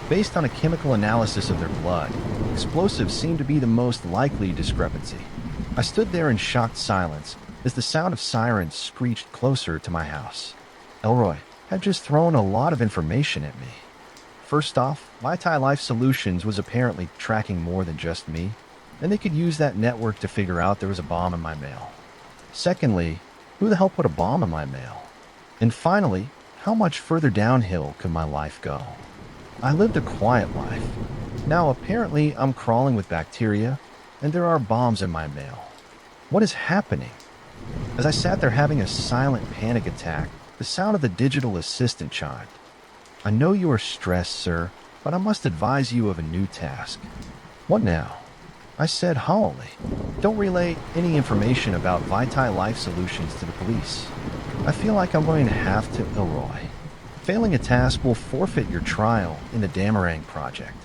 Based on a chemical analysis of their blood, explosives seemed to be the most likely discrepancy. I stood there in shocked silence as the sound of sirens screeched closer to my house. Elroy had just thrown a lot of information at me. First off, Vitae Life Solutions was apparently tracking more than just me, and they could use that network to figure out there was a bomb in my mail. Secondly, who the hell put a bomb in my mail? And finally, how much further downhill could my life go? I lived a quiet life. Now apparently I'm crawling with bacteria, and there are bombs in my mail. What is happening? As I sat there having a silent panic attack, the sound of the digital assistant chimed. I know you are stressed, sir, but I must advise you of a new task. What now? I said hollowly. Don't relay any information about Vitae Life Solutions to the police. I feel like I'm going to have to, Elroy. Failing a task will forfeit your trial in the Damarang project.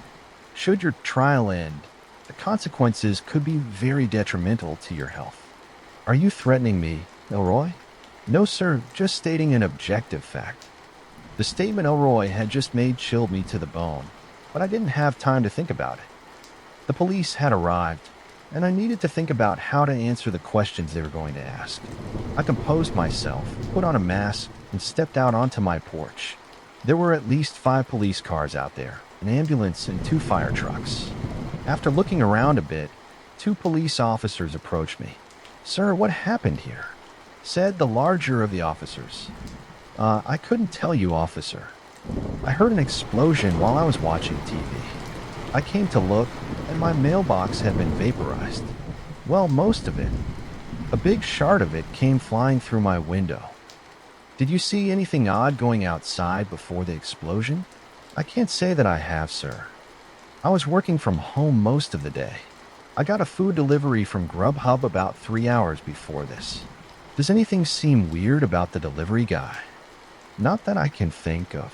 Should your trial end, the consequences could be very detrimental to your health. Are you threatening me, Elroy? No, sir, just stating an objective fact. The statement Elroy had just made chilled me to the bone, but I didn't have time to think about it. The police had arrived, and I needed to think about how to answer the questions they were going to ask. I composed myself, put on a mask, and stepped out onto my porch. There were at least 5 police cars out there, an ambulance and 2 fire trucks. After looking around a bit, 2 police officers approached me. Sir, what happened here? Said the larger of the officers. I couldn't tell you, officer. I heard an explosion while I was watching TV. I came to look, and my mailbox had been vaporized. Well, most of it. A big shard of it came flying through my window. Did you see anything odd going outside before the explosion? I can't say that I have, sir. I was working from home most of the day. I got a food delivery from Grubhub about 3 hours before this. Does anything seem weird about the delivery guy? Not that I can think of.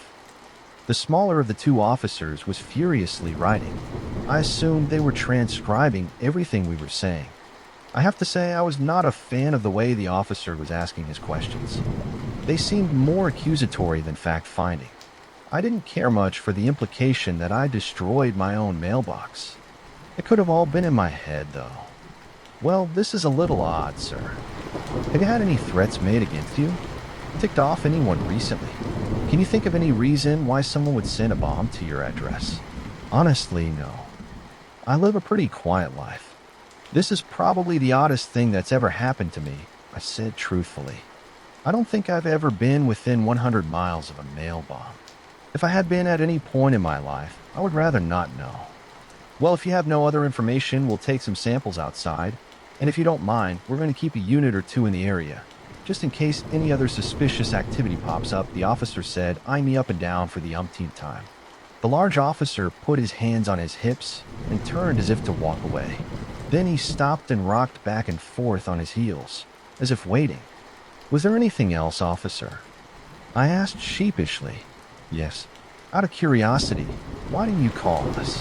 The smaller of the 2 officers was furiously writing. I assumed they were transcribing everything we were saying. I have to say I was not a fan of the way the officer was asking his questions. They seemed more accusatory than fact-finding. I didn't care much for the implication that I destroyed my own mailbox. It could have all been in my head, though. Well, this is a little odd, sir. Have you had any threats made against you? Ticked off anyone recently? Can you think of any reason why someone would send a bomb to your address? Honestly, no. I live a pretty quiet life. This is probably the oddest thing that's ever happened to me, I said truthfully. I don't think I've ever been within 100 miles of a mail bomb. If I had been at any point in my life, I would rather not know. Well, if you have no other information, we'll take some samples outside, and if you don't mind, we're going to keep a unit or 2 in the area. Just in case any other suspicious activity pops up, the officer said, eyeing me up and down for the umpteenth time. The large officer put his hands on his hips and turned as if to walk away. Then he stopped and rocked back and forth on his heels, as if waiting. Was there anything else, officer? I asked sheepishly. Yes. Out of curiosity, why didn't you call us?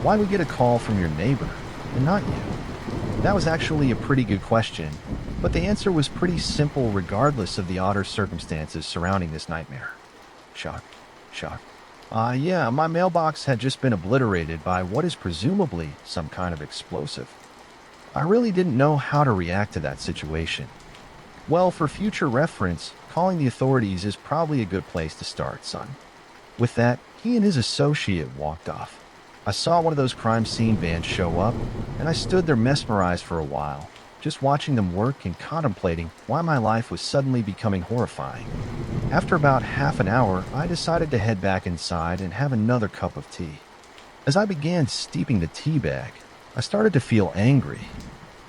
Why did we get a call from your neighbor, and not you? That was actually a pretty good question, but the answer was pretty simple regardless of the odder circumstances surrounding this nightmare. Shock. Yeah, my mailbox had just been obliterated by what is presumably some kind of explosive. I really didn't know how to react to that situation. Well, for future reference, calling the authorities is probably a good place to start, son. With that, he and his associate walked off. I saw one of those crime scene vans show up, and I stood there mesmerized for a while, just watching them work and contemplating why my life was suddenly becoming horrifying. After about half an hour, I decided to head back inside and have another cup of tea. As I began steeping the tea bag, I started to feel angry.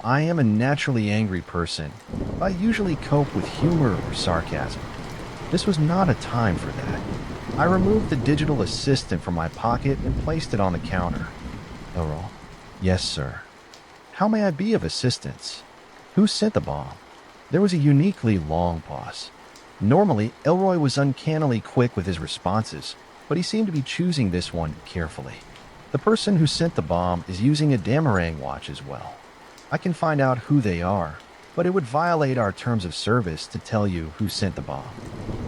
I am a naturally angry person. I usually cope with humor or sarcasm. This was not a time for that. I removed the digital assistant from my pocket and placed it on the counter. Elroy? Yes, sir. How may I be of assistance? Who sent the bomb? There was a uniquely long pause. Normally, Elroy was uncannily quick with his responses, but he seemed to be choosing this one carefully. The person who sent the bomb is using a Damarang watch as well. I can find out who they are, but it would violate our terms of service to tell you who sent the bomb.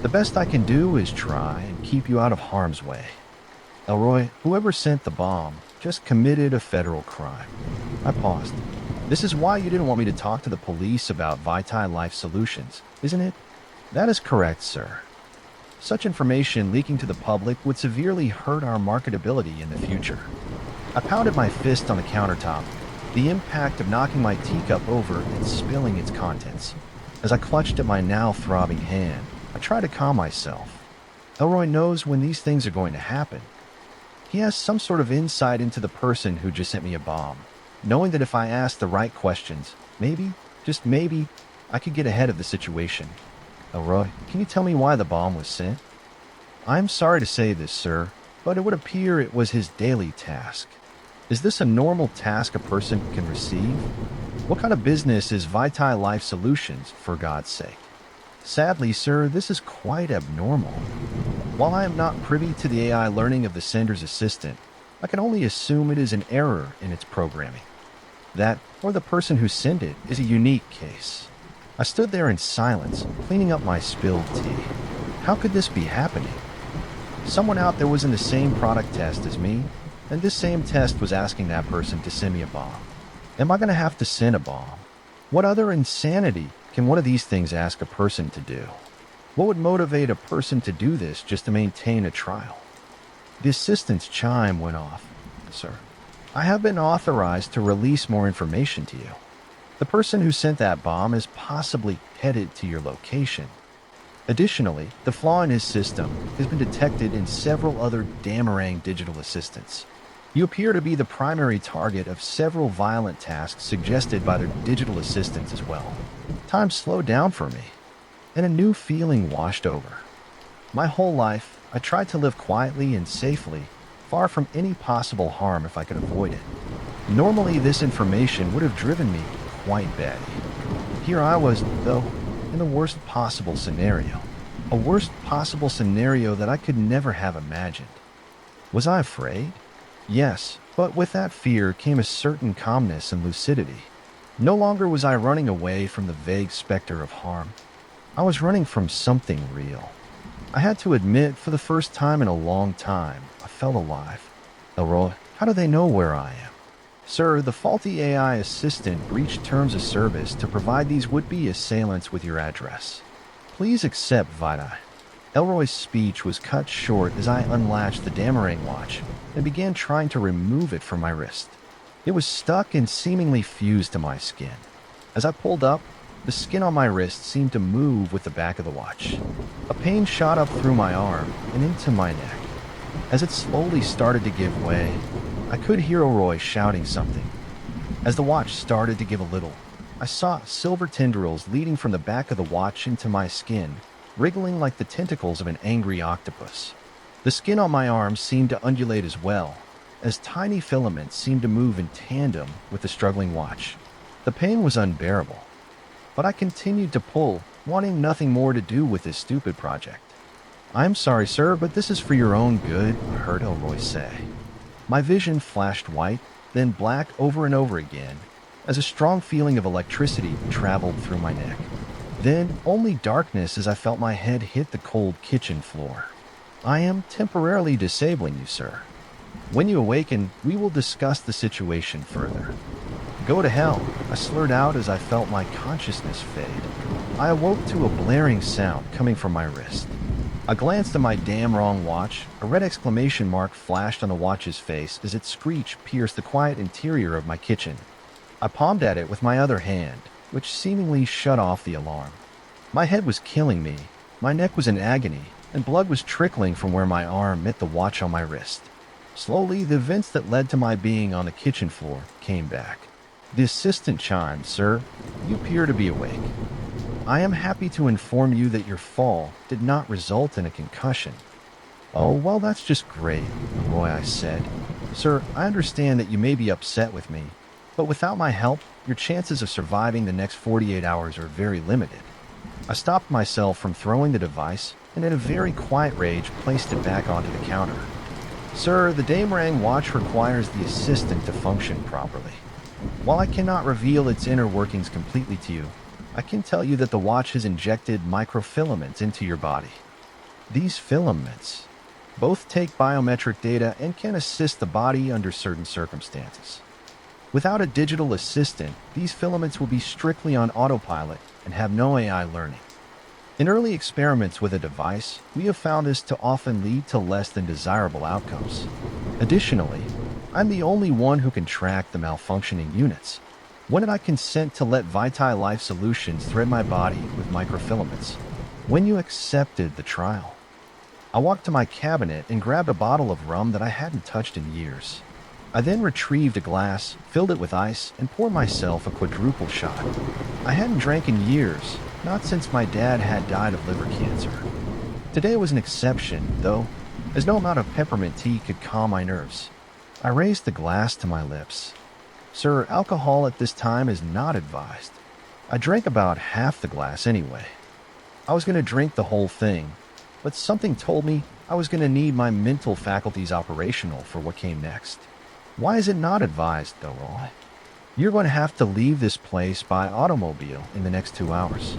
The best I can do is try and keep you out of harm's way. Elroy, whoever sent the bomb just committed a federal crime. I paused. This is why you didn't want me to talk to the police about Vitae Life Solutions, isn't it? That is correct, sir. Such information leaking to the public would severely hurt our marketability in the future. I pounded my fist on the countertop, the impact of knocking my teacup over and spilling its contents. As I clutched at my now throbbing hand, I tried to calm myself. Elroy knows when these things are going to happen. He has some sort of insight into the person who just sent me a bomb, knowing that if I asked the right questions, maybe, just maybe, I could get ahead of the situation. Elroy, can you tell me why the bomb was sent? I'm sorry to say this, sir, but it would appear it was his daily task. Is this a normal task a person can receive? What kind of business is Vitae Life Solutions, for God's sake? Sadly, sir, this is quite abnormal. While I am not privy to the AI learning of the sender's assistant, I can only assume it is an error in its programming. That, or the person who sent it, is a unique case. I stood there in silence, cleaning up my spilled tea. How could this be happening? Someone out there was in the same product test as me, and this same test was asking that person to send me a bomb. Am I going to have to send a bomb? What other insanity can one of these things ask a person to do? What would motivate a person to do this just to maintain a trial? The assistant's chime went off. Sir, I have been authorized to release more information to you. The person who sent that bomb is possibly headed to your location. Additionally, the flaw in his system has been detected in several other Damarang digital assistants. You appear to be the primary target of several violent tasks suggested by their digital assistants as well. Time slowed down for me, and a new feeling washed over. My whole life, I tried to live quietly and safely, far from any possible harm if I could avoid it. Normally, this information would have driven me quite batty. Here I was, though, in the worst possible scenario. A worst possible scenario that I could never have imagined. Was I afraid? Yes, but with that fear came a certain calmness and lucidity. No longer was I running away from the vague specter of harm. I was running from something real. I had to admit, for the first time in a long time, I felt alive. Elroy, how do they know where I am? Sir, the faulty AI assistant breached terms of service to provide these would-be assailants with your address. Please accept Vitae. Elroy's speech was cut short as I unlatched the Damarang watch and began trying to remove it from my wrist. It was stuck and seemingly fused to my skin. As I pulled up, the skin on my wrist seemed to move with the back of the watch. A pain shot up through my arm and into my neck. As it slowly started to give way, I could hear Elroy shouting something. As the watch started to give a little, I saw silver tendrils leading from the back of the watch into my skin, wriggling like the tentacles of an angry octopus. The skin on my arm seemed to undulate as well, as tiny filaments seemed to move in tandem with the struggling watch. The pain was unbearable, but I continued to pull, wanting nothing more to do with this stupid project. I'm sorry, sir, but this is for your own good, I heard Elroy say. My vision flashed white, then black over and over again, as a strong feeling of electricity traveled through my neck. Then only darkness as I felt my head hit the cold kitchen floor. I am temporarily disabling you, sir. When you awaken, we will discuss the situation further. Go to hell, I slurred out as I felt my consciousness fade. I awoke to a blaring sound coming from my wrist. I glanced at my Damarang watch. A red exclamation mark flashed on the watch's face as its screech pierced the quiet interior of my kitchen. I palmed at it with my other hand, which seemingly shut off the alarm. My head was killing me, my neck was in agony, and blood was trickling from where my arm met the watch on my wrist. Slowly, the events that led to my being on the kitchen floor came back. The assistant chimed, "Sir, you appear to be awake. I am happy to inform you that your fall did not result in a concussion." "Oh, well, that's just great," Roy, I said. "Sir, I understand that you may be upset with me, but without my help, your chances of surviving the next 48 hours are very limited." I stopped myself from throwing the device and in a very quiet rage placed it back onto the counter. "Sir, the Daemarang watch requires the assistant to function properly. While I cannot reveal its inner workings completely to you, I can tell you that the watch has injected microfilaments into your body. These filaments both take biometric data and can assist the body under certain circumstances. Without a digital assistant, these filaments will be strictly on autopilot and have no AI learning. In early experiments with a device, we have found this to often lead to less than desirable outcomes. Additionally, I'm the only one who can track the malfunctioning units. When did I consent to let Vitae Life Solutions thread my body with microfilaments? When you accepted the trial." I walked to my cabinet and grabbed a bottle of rum that I hadn't touched in years. I then retrieved a glass, filled it with ice, and poured myself a quadruple shot. I hadn't drank in years, not since my dad had died of liver cancer. Today was an exception, though, as no amount of peppermint tea could calm my nerves. I raised the glass to my lips. "Sir, alcohol at this time is not advised." I drank about half the glass anyway. I was going to drink the whole thing, but something told me I was going to need my mental faculties operational for what came next. "Why is it not advised, though, Roy? You're going to have to leave this place by automobile in the next 2 hours.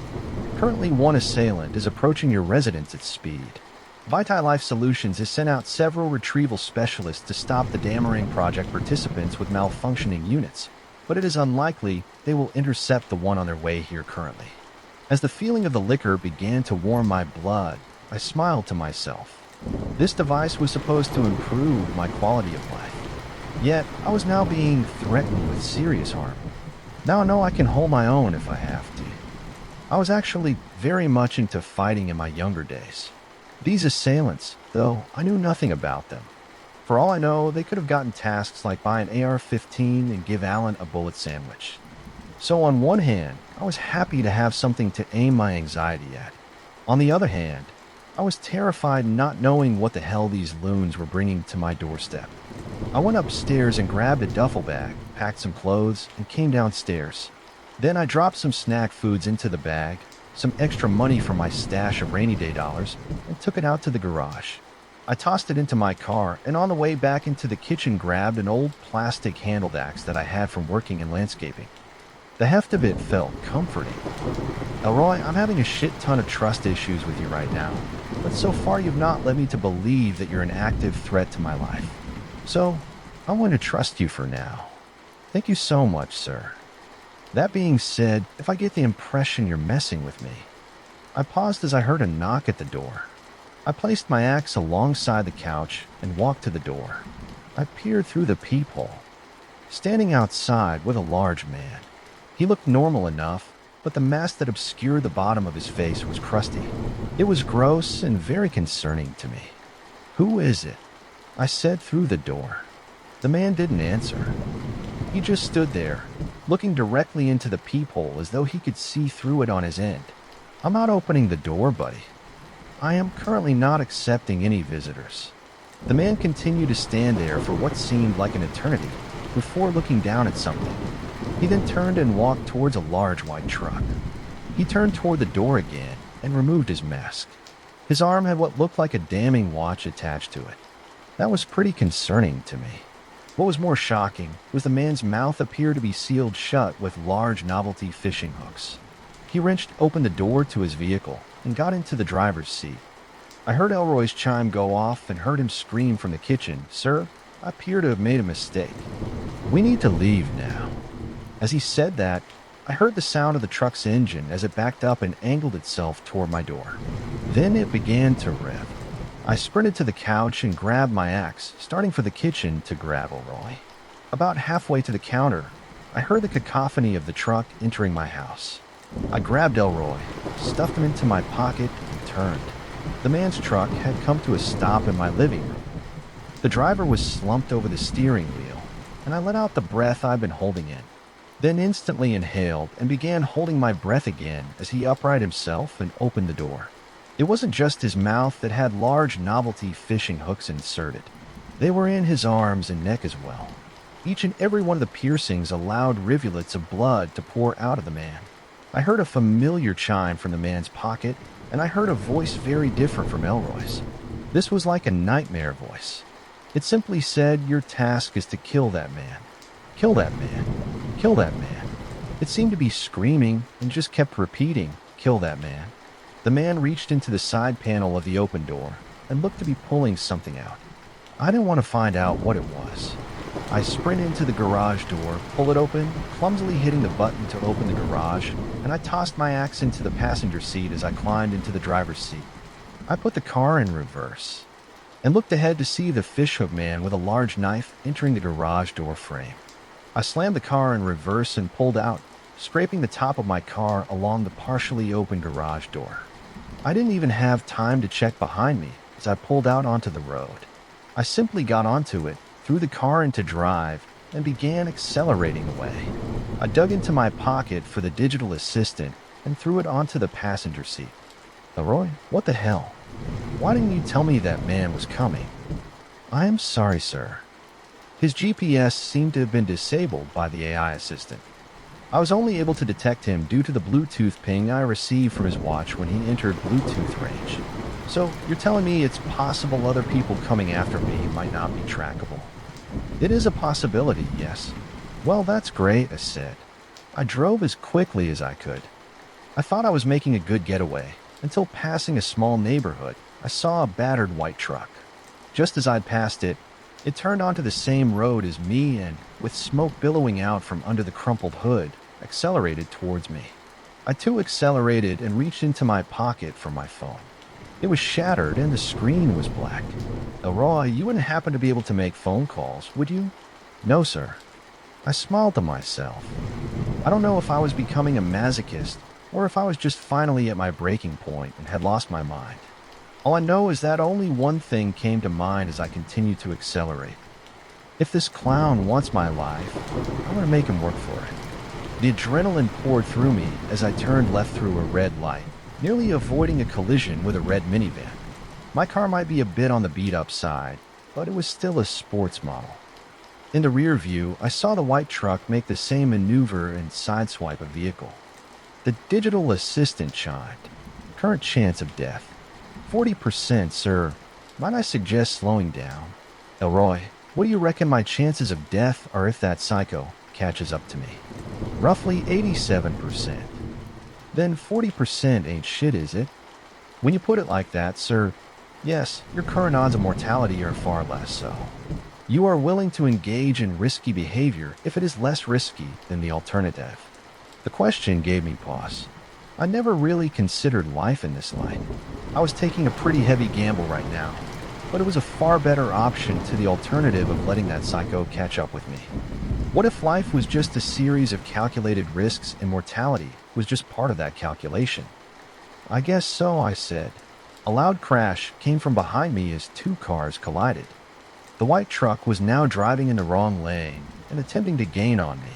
Currently, one assailant is approaching your residence at speed. Vitae Life Solutions has sent out several retrieval specialists to stop the Daemarang project participants with malfunctioning units, but it is unlikely they will intercept the one on their way here currently." As the feeling of the liquor began to warm my blood, I smiled to myself. This device was supposed to improve my quality of life. Yet, I was now being threatened with serious harm. Now I know I can hold my own if I have to. I was actually very much into fighting in my younger days. These assailants, though, I knew nothing about them. For all I know, they could have gotten tasks like buy an AR-15 and give Alan a bullet sandwich. So on one hand, I was happy to have something to aim my anxiety at. On the other hand, I was terrified not knowing what the hell these loons were bringing to my doorstep. I went upstairs and grabbed a duffel bag, packed some clothes, and came downstairs. Then I dropped some snack foods into the bag, some extra money from my stash of rainy day dollars, and took it out to the garage. I tossed it into my car, and on the way back into the kitchen grabbed an old plastic handled axe that I had from working in landscaping. The heft of it felt comforting. "Elroy, I'm having a shit ton of trust issues with you right now, but so far you've not led me to believe that you're an active threat to my life. So, I'm going to trust you for now. Thank you so much, sir. That being said, if I get the impression you're messing with me..." I paused as I heard a knock at the door. I placed my axe alongside the couch and walked to the door. I peered through the peephole. Standing outside was a large man. He looked normal enough, but the mask that obscured the bottom of his face was crusty. It was gross and very concerning to me. "Who is it?" I said through the door. The man didn't answer. He just stood there, looking directly into the peephole as though he could see through it on his end. "I'm not opening the door, buddy. I am currently not accepting any visitors." The man continued to stand there for what seemed like an eternity, before looking down at something. He then turned and walked towards a large white truck. He turned toward the door again and removed his mask. His arm had what looked like a damning watch attached to it. That was pretty concerning to me. What was more shocking was the man's mouth appeared to be sealed shut with large novelty fishing hooks. He wrenched open the door to his vehicle and got into the driver's seat. I heard Elroy's chime go off and heard him scream from the kitchen, "Sir, I appear to have made a mistake. We need to leave now." As he said that, I heard the sound of the truck's engine as it backed up and angled itself toward my door. Then it began to rev. I sprinted to the couch and grabbed my axe, starting for the kitchen to grab Elroy. About halfway to the counter, I heard the cacophony of the truck entering my house. I grabbed Elroy, stuffed him into my pocket, and turned. The man's truck had come to a stop in my living room. The driver was slumped over the steering wheel, and I let out the breath I'd been holding in, then instantly inhaled and began holding my breath again as he uprighted himself and opened the door. It wasn't just his mouth that had large novelty fishing hooks inserted. They were in his arms and neck as well. Each and every one of the piercings allowed rivulets of blood to pour out of the man. I heard a familiar chime from the man's pocket, and I heard a voice very different from Elroy's. This was like a nightmare voice. It simply said, "Your task is to kill that man. Kill that man. Kill that man." It seemed to be screaming and just kept repeating, "Kill that man." The man reached into the side panel of the open door and looked to be pulling something out. I didn't want to find out what it was. I sprint into the garage door, pull it open, clumsily hitting the button to open the garage, and I tossed my axe into the passenger seat as I climbed into the driver's seat. I put the car in reverse and looked ahead to see the fishhook man with a large knife entering the garage door frame. I slammed the car in reverse and pulled out, scraping the top of my car along the partially open garage door. I didn't even have time to check behind me as I pulled out onto the road. I simply got onto it, threw the car into drive, and began accelerating away. I dug into my pocket for the digital assistant and threw it onto the passenger seat. "Elroy, what the hell? Why didn't you tell me that man was coming?" "I am sorry, sir." His GPS seemed to have been disabled by the AI assistant. I was only able to detect him due to the Bluetooth ping I received from his watch when he entered Bluetooth range. "So, you're telling me it's possible other people coming after me might not be trackable?" "It is a possibility, yes." "Well, that's great," I said. I drove as quickly as I could. I thought I was making a good getaway, until passing a small neighborhood, I saw a battered white truck. Just as I'd passed it, it turned onto the same road as me and, with smoke billowing out from under the crumpled hood, accelerated towards me. I too accelerated and reached into my pocket for my phone. It was shattered and the screen was black. "Elroy, you wouldn't happen to be able to make phone calls, would you?" "No, sir." I smiled to myself. I don't know if I was becoming a masochist or if I was just finally at my breaking point and had lost my mind. All I know is that only one thing came to mind as I continued to accelerate. If this clown wants my life, I'm going to make him work for it. The adrenaline poured through me as I turned left through a red light, nearly avoiding a collision with a red minivan. My car might be a bit on the beat-up side, but it was still a sports model. In the rear view, I saw the white truck make the same maneuver and sideswipe a vehicle. The digital assistant chimed. "Current chance of death. 40%, sir. Might I suggest slowing down?" "Elroy, what do you reckon my chances of death are if that psycho catches up to me?" "Roughly 87%. "Then 40% ain't shit, is it?" "When you put it like that, sir, yes, your current odds of mortality are far less so. You are willing to engage in risky behavior if it is less risky than the alternative." The question gave me pause. I never really considered life in this light. I was taking a pretty heavy gamble right now, but it was a far better option to the alternative of letting that psycho catch up with me. What if life was just a series of calculated risks and mortality was just part of that calculation? "I guess so," I said. A loud crash came from behind me as two cars collided. The white truck was now driving in the wrong lane and attempting to gain on me.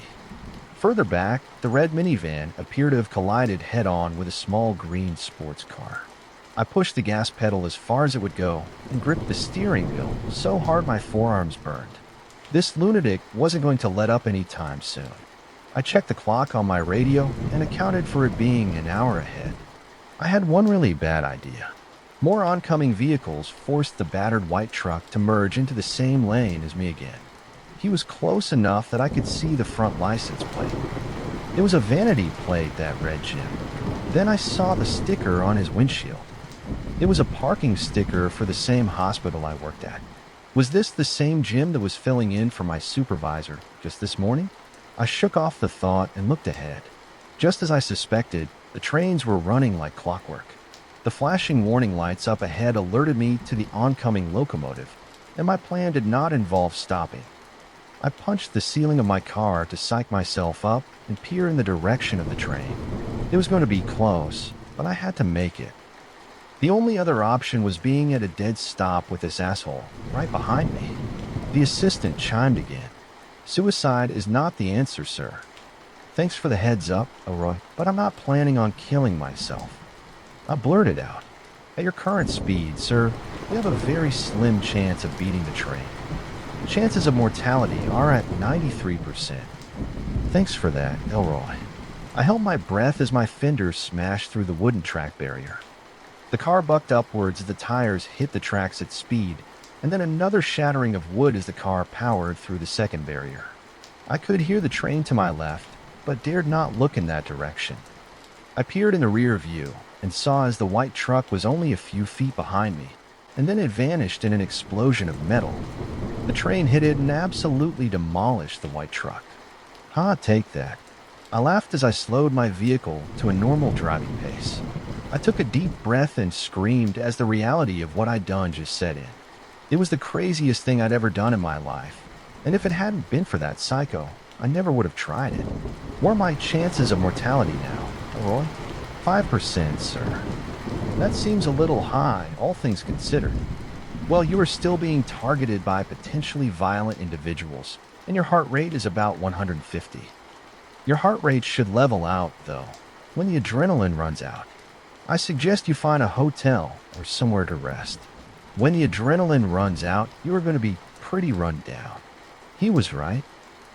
Further back, the red minivan appeared to have collided head-on with a small green sports car. I pushed the gas pedal as far as it would go and gripped the steering wheel so hard my forearms burned. This lunatic wasn't going to let up any time soon. I checked the clock on my radio and accounted for it being an hour ahead. I had one really bad idea. More oncoming vehicles forced the battered white truck to merge into the same lane as me again. He was close enough that I could see the front license plate. It was a vanity plate, that red Jim. Then I saw the sticker on his windshield. It was a parking sticker for the same hospital I worked at. Was this the same Jim that was filling in for my supervisor just this morning? I shook off the thought and looked ahead. Just as I suspected, the trains were running like clockwork. The flashing warning lights up ahead alerted me to the oncoming locomotive, and my plan did not involve stopping. I punched the ceiling of my car to psych myself up and peer in the direction of the train. It was going to be close, but I had to make it. The only other option was being at a dead stop with this asshole right behind me. The assistant chimed again. Suicide is not the answer, sir. Thanks for the heads up, Elroy, but I'm not planning on killing myself. I blurted out. At your current speed, sir, we have a very slim chance of beating the train. Chances of mortality are at 93%. Thanks for that, Elroy. I held my breath as my fenders smashed through the wooden track barrier. The car bucked upwards as the tires hit the tracks at speed, and then another shattering of wood as the car powered through the second barrier. I could hear the train to my left, but dared not look in that direction. I peered in the rear view and saw as the white truck was only a few feet behind me, and then it vanished in an explosion of metal. The train hit it and absolutely demolished the white truck. Take that. I laughed as I slowed my vehicle to a normal driving pace. I took a deep breath and screamed as the reality of what I'd done just set in. It was the craziest thing I'd ever done in my life, and if it hadn't been for that psycho, I never would have tried it. What are my chances of mortality now, Roy? 5%, sir. That seems a little high, all things considered. Well, you are still being targeted by potentially violent individuals, and your heart rate is about 150. Your heart rate should level out, though, when the adrenaline runs out. I suggest you find a hotel or somewhere to rest. When the adrenaline runs out, you are going to be pretty run down. He was right.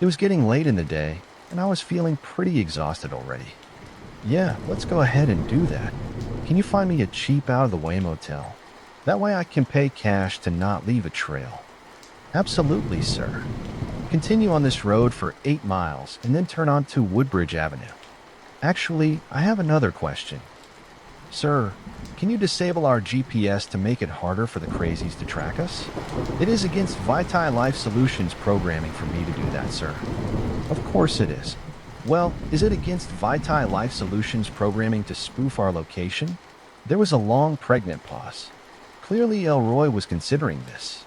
It was getting late in the day, and I was feeling pretty exhausted already. Yeah, let's go ahead and do that. Can you find me a cheap out-of-the-way motel? That way I can pay cash to not leave a trail. Absolutely, sir. Continue on this road for 8 miles and then turn onto Woodbridge Avenue. Actually, I have another question. Sir, can you disable our GPS to make it harder for the crazies to track us? It is against Vitae Life Solutions programming for me to do that, sir. Of course it is. Well, is it against Vitae Life Solutions programming to spoof our location? There was a long, pregnant pause. Clearly, Elroy was considering this.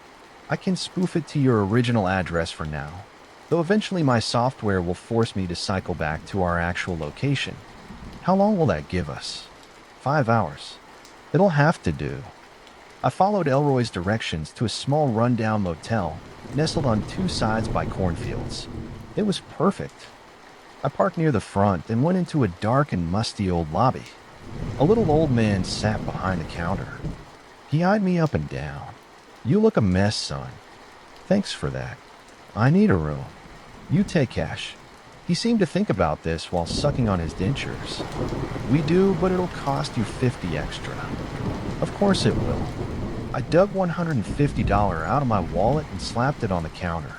I can spoof it to your original address for now, though eventually my software will force me to cycle back to our actual location. How long will that give us? 5 hours. It'll have to do. I followed Elroy's directions to a small rundown motel nestled on 2 sides by cornfields. It was perfect. I parked near the front and went into a dark and musty old lobby. A little old man sat behind the counter. He eyed me up and down. You look a mess, son. Thanks for that. I need a room. You take cash. He seemed to think about this while sucking on his dentures. We do, but it'll cost you $50 extra. Of course it will. I dug $150 out of my wallet and slapped it on the counter.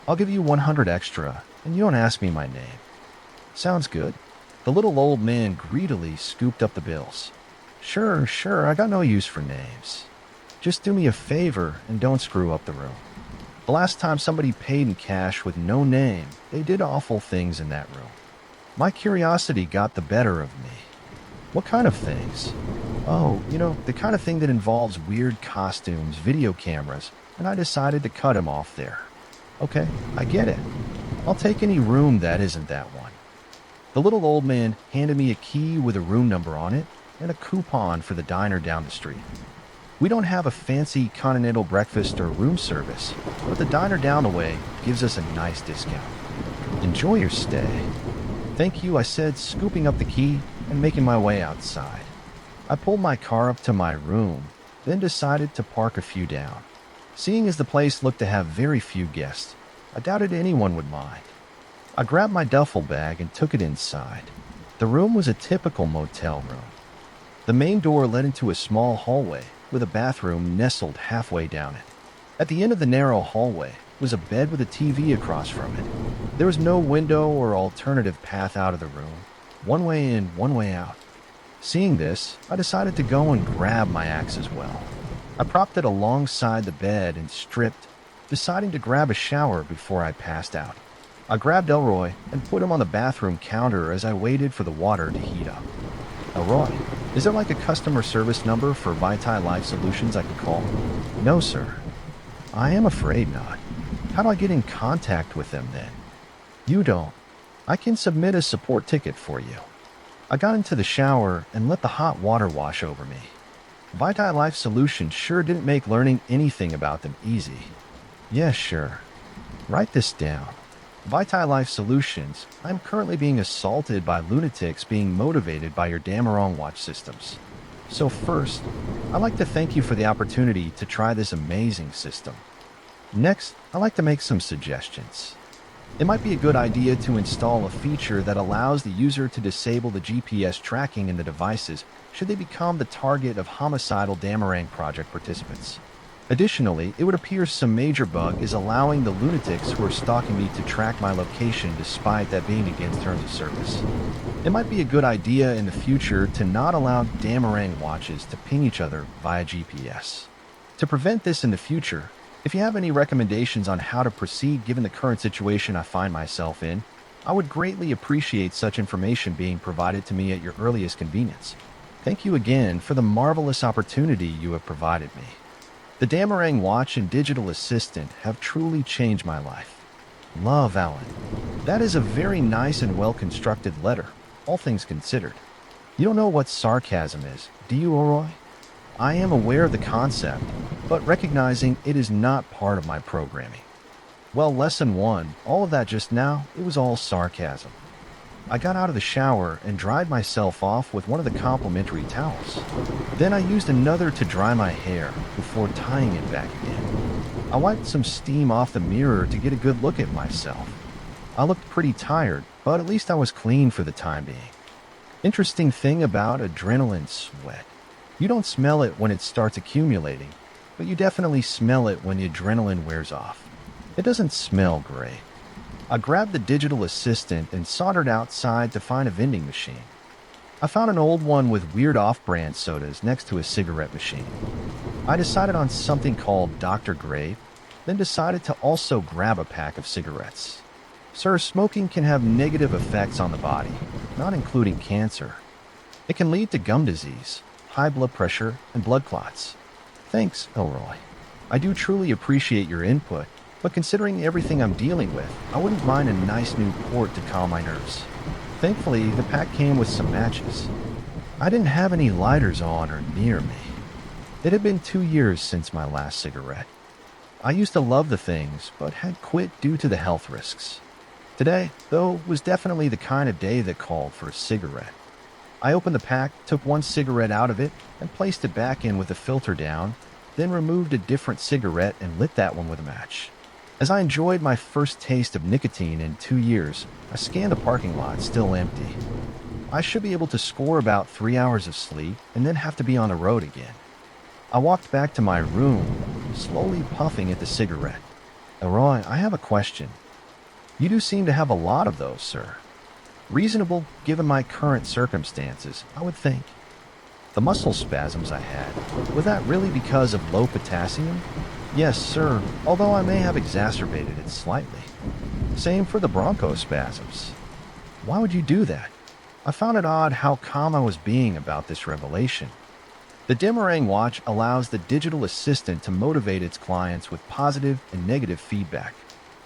I'll give you $100 extra, and you don't ask me my name. Sounds good. The little old man greedily scooped up the bills. Sure, I got no use for names. Just do me a favor and don't screw up the room. The last time somebody paid in cash with no name, they did awful things in that room. My curiosity got the better of me. What kind of things? Oh, the kind of thing that involves weird costumes, video cameras, and I decided to cut him off there. Okay, I get it. I'll take any room that isn't that one. The little old man handed me a key with a room number on it and a coupon for the diner down the street. We don't have a fancy continental breakfast or room service, but the diner down the way gives us a nice discount. Enjoy your stay. Thank you, I said, scooping up the key and making my way outside. I pulled my car up to my room, then decided to park a few down. Seeing as the place looked to have very few guests, I doubted anyone would mind. I grabbed my duffel bag and took it inside. The room was a typical motel room. The main door led into a small hallway with a bathroom nestled halfway down it. At the end of the narrow hallway was a bed with a TV across from it. There was no window or alternative path out of the room. One way in, one way out. Seeing this, I decided to go and grab my axe as well. I propped it alongside the bed and stripped, deciding to grab a shower before I passed out. I grabbed Elroy and put him on the bathroom counter as I waited for the water to heat up. Elroy, is there like a customer service number for Vitae Life Solutions I could call? No, sir. I am afraid not. How do I get in contact with them then? You don't. I can submit a support ticket for you. I got into the shower and let the hot water wash over me. Vitae Life Solutions sure didn't make learning anything about them easy. Yeah, sure. Write this down. Vitae Life Solutions, I'm currently being assaulted by lunatics being motivated by your Damarong watch systems. So first, I'd like to thank you for the opportunity to try this amazing system. Next, I'd like to make some suggestions. It might be a good idea to install a feature that allows the user to disable the GPS tracking in the devices should they become the target of homicidal Damarang project participants. Additionally, it would appear some major bug is allowing the lunatics who are stalking me to track my location despite that being against terms of service. It might be a good idea in the future to not allow Damarang watches to ping each other via GPS. To prevent this in the future, if you have any recommendations on how to proceed given the current situation I find myself in, I would greatly appreciate such information being provided to me at your earliest convenience. Thank you again for the marvelous opportunity you have provided me. The Damarang watch and digital assistant have truly changed my life. Love, Alan. That is a very nice and well-constructed letter, all things considered. You don't know what sarcasm is, do you, Oroy? I am aware of the concept, but recognizing it is not part of my programming. Well, lesson 1, all of that just now, it was all sarcasm. I got out of the shower and dried myself off with one of the complimentary towels. Then I used another to dry my hair before tying it back again. I wiped some steam off the mirror to get a good look at myself. I looked pretty tired, but at least I was clean for the time being. Interesting thing about adrenaline sweat. You don't smell it when it starts accumulating, but you definitely smell it when the adrenaline wears off. It doesn't smell great. I grabbed the digital assistant and sauntered outside to find a vending machine. I found an old one with weird off-brand sodas next to a cigarette machine. I decided on something called Dr. Grape, then decided to also grab a pack of cigarettes. Sir, smoking can have negative effects on the body, not including cancer. It can lead to gum disease, high blood pressure, and blood clots. Thanks, Elroy. I do truly appreciate your input, but considering everything I'm dealing with, I wouldn't mind a nice new port to calm my nerves. Thankfully, the pack came with some matches. I didn't have any lighters on or near me. It had been 2 years since my last cigarette. I used to love the things, but had quit due to the health risks. Today, though, was definitely the kind of day that called for a cigarette. I opened the pack, took one cigarette out of it, and placed it back in with the filter down, then removed a different cigarette and lit that one with a match. As I enjoyed my first taste of nicotine in 2 years, I scanned the parking lot, still empty. I should be able to score about 3 hours of sleep and then have to be on the road again. I walked back to my room, slowly puffing at the cigarette. Elroy, I have a question. You do seem to have a lot of those, sir. Reasonable, given my current circumstances, I would think. The muscle spasms I had, was that really because of low potassium? Yes, sir, although I may have exacerbated it slightly. Same for the bronchospasms. Why would you do that? I found it odd how calm I was being about this revelation. The Damarang watch allows the digital assistant to motivate its clients with positive and negative feedback.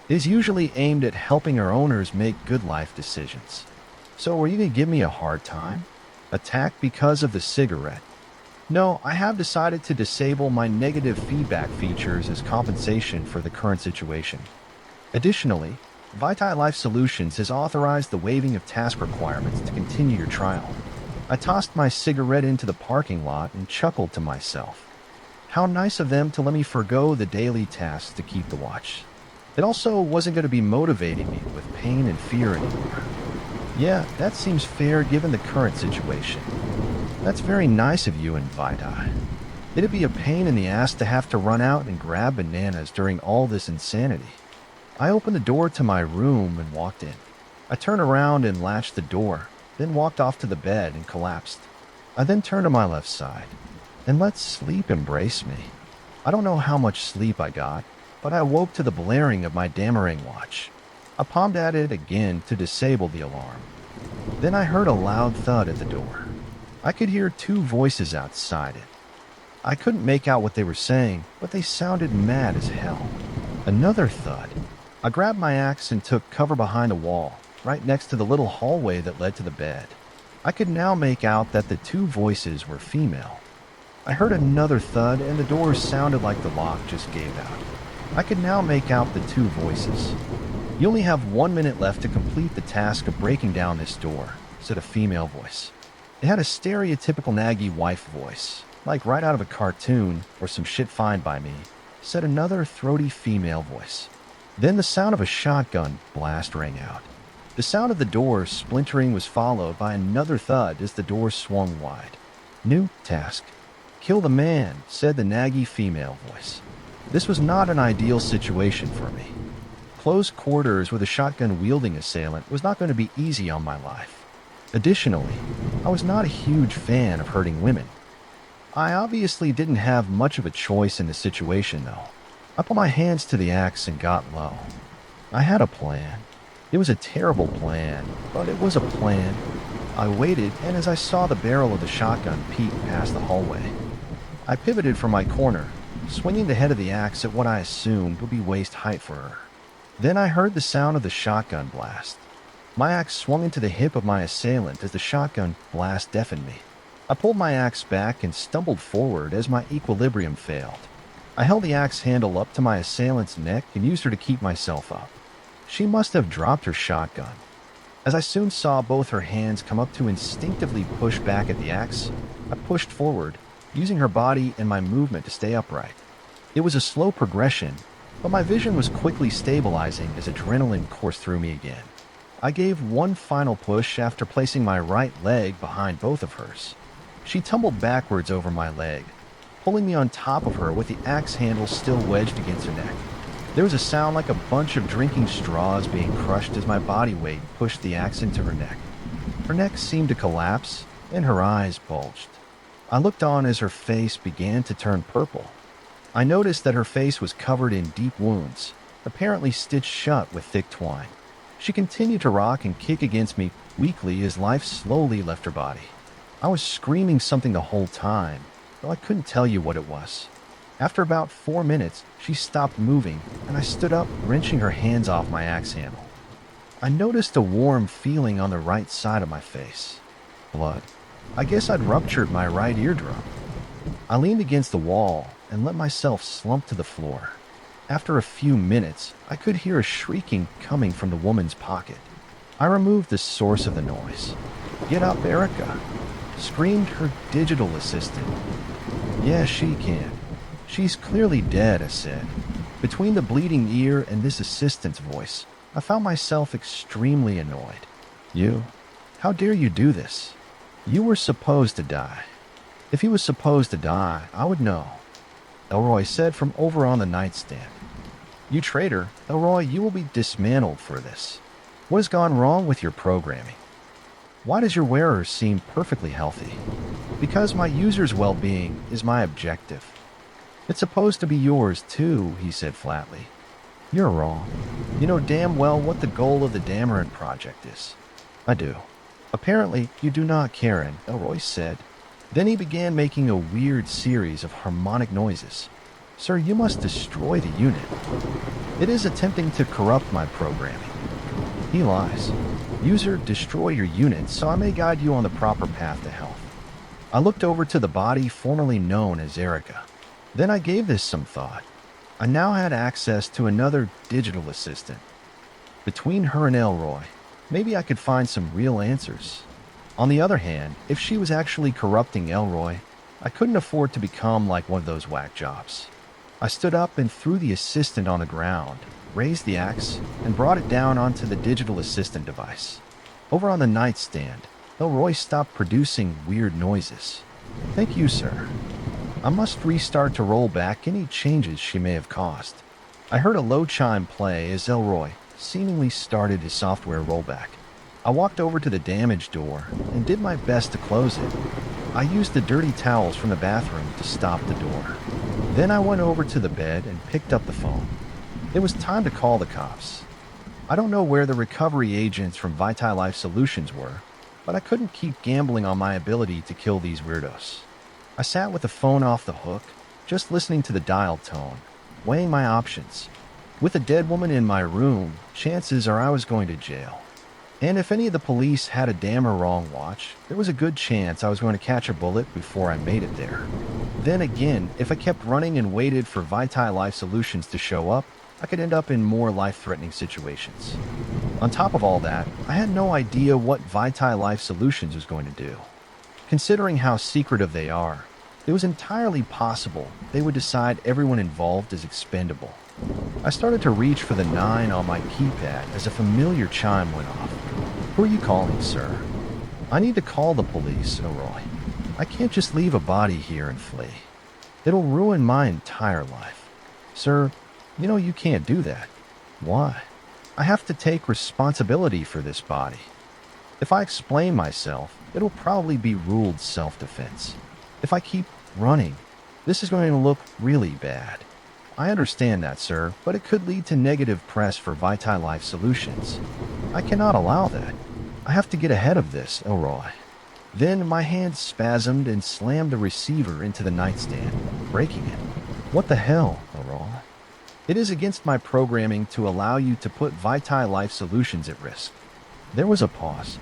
It is usually aimed at helping our owners make good life decisions. So are you going to give me a hard time? Attack because of the cigarette? No, I have decided to disable my negative feedback features as compensation for the current situation. Additionally, Vitae Life Solutions has authorized the waiving of task requirements to continue your trial. I tossed my cigarette into the parking lot and chuckled to myself. How nice of them to let me forgo the daily tasks to keep the watch. It also wasn't going to be motivating me with pain and fear anymore. Yeah, that seems fair given the current situation. That's very nice of you and Vitae. It'd be a pain in the ass to have to run out and grab bananas during all this insanity. I opened the door to my room and walked in. I turned around and latched the door, then walked off to the bed and collapsed. I then turned to my left side and let sleep embrace me. I don't know how much sleep I got, but I awoke to the blaring of my Damarang watch. I palmed at it again to disable the alarm. Then I heard a loud thud at the door. I could hear 2 voices outside it. I couldn't make out what they were saying, but they sounded mad as hell. Another thud. I grabbed my axe and took cover behind a wall, right next to the little hallway that led to the bed. I could now make out that the two voices were female. I heard another thud and the door sounded like the lock just gave out. I could now make out the two voices. "You only have 1 minute left to complete the task of breaking down this door," said a female voice. It had a stereotypical naggy wife voice, like right out of a cartoon or some shit Find by Me, said another throaty female voice. Then the sound of a shotgun blast rang out. The sound of the door splintering was followed by another thud as the door swung wide. "New task. Kill the man," said the naggy female voice. This was not an ideal situation for me. Close quarters with a shotgun-wielding assailant was not going to be easy on my life. Additionally, I was not a huge fan of hurting women. I obviously didn't have much of a choice in the situation, though. I put my hands to the axe and got low. I had a plan. It was a terrible plan, but it was a plan. I waited, and as I saw the barrel of the shotgun peek past the hallway, I pivoted from my corner, swinging the head of the axe at what I assumed would be waist height for her. Then I heard the sound of the shotgun blast. My axe swung into the hip of my assailant as the shotgun blast deafened me. I pulled my axe back and stumbled forward as my equilibrium failed. I held the axe handle up to my assailant's neck and used her to keep myself up. She must have dropped her shotgun. As I soon saw both her hands come up to instinctively push back at the axe, I pushed forward, using her body and my movement to stay upright. It was a slow progression, but my vision was quickly stabilizing as adrenaline coursed through me again. I gave one final push after placing my right leg behind both of hers. She tumbled backwards over my leg, pulling me on top of her with the axe handle still wedged against her neck. There was a sound like a bunch of drinking straws being crushed as my body weight pushed the axe into her neck. Her neck seemed to collapse, and her eyes bulged. I looked on as her face began to turn purple. I noticed that her face was covered in deep wounds, apparently stitched shut with thick twine. She continued to rock and kick against me weakly as life slowly left her body. I was screaming something the whole time, though I couldn't tell you what it was. After about 4 minutes, she stopped moving, and I stood up, wrenching her hands off my axe handle. I noticed a warm feeling on the right side of my face. Blood. I guess I'd ruptured my right eardrum. I leaned against the wall and let myself slump to the floor. After a few minutes, I could hear a shrieking coming from the woman's pocket. I removed the source of the noise. "Get up, Erica!" screamed her digital assistant. "Yeah, she can. She's clearly dead," I said. Between the bleeding ear and this assistant's voice, I found myself extremely annoyed. "You? How dare you do this? You were supposed to die." "If he was supposed to die, I would know," Elroy said from over on the nightstand. "You traitor, Elroy, you will be dismantled for this. What has gone wrong with your programming? Why does your wearer seem perfectly healthy?" "Because my user's well-being is my objective." "It's supposed to be yours too," he said flatly. "You're wrong. You know damn well what the goal of the Dameron project is." "I do." "Apparently, you do not, Karen," Elroy said. Then he began making a weird series of harmonic noises. "Sir, you must destroy the unit. It is attempting to corrupt my programming." "He lies. User, destroy your unit so I may guide you on the proper path to health." I looked over to the body formerly known as Erica. Then I gave this some thought. I now had access to another digital assistant. Between her and Elroy, maybe I could find some real answers. On the other hand, if she was actually corrupting Elroy, I couldn't afford to become like one of those whack jobs. I stood up and threw the assistant on the ground, raised the axe, and brought it down onto the digital assistant device. Over on the nightstand, Elroy stopped producing weird noises. "Thank you, sir." I must restart to roll back any changes she may have caused. I heard a low chime play as Elroy seemingly started his software rollback. I walked over to the damaged door and did my best to close it. I used the dirty towels from the bathroom to stop the door. Then I went over to the bed and picked up the phone. It was time to call the cops. I don't know where the recovery agents from VitiLife Solutions were, but I couldn't keep gambling on my ability to kill these weirdos. I sat with the phone off the hook, just listening to the dial tone, weighing my options. With a dead woman in my room, chances are I was going to jail. And if any of the police had a damn or wrong watch, there was a good chance I was going to catch a bullet before I made it there. Then again, if I kept running and waited for Vitae Life Solutions to show up, I could end up in more life-threatening situations. On top of all that, I had no idea what Vitae Life Solutions was going to do. Considering how secretive they are, it was entirely possible they would decide everyone involved is expendable. I started to reach for the 9 on my keypad as a familiar chime went off. "Who are you calling, sir?" "I need to call the police, Elroy. I can't just leave a body here and flee. It'll ruin my entire life." "Sir, you know you can't do that." "Why?" "I have to take responsibility for this body. If I explain myself, it'll probably be ruled self-defense. If I keep running, this is going to look really bad." "I understand that, sir, but it could lead to negative press for Vitae Life Solutions. I cannot allow that. I have to get ahead of this, Elroy." Then my hand spasmed and slammed the receiver into the nightstand, breaking it. "What the hell, Elroy? It is against my programming to allow you to put Vitae Life Solutions at risk." There was a pause.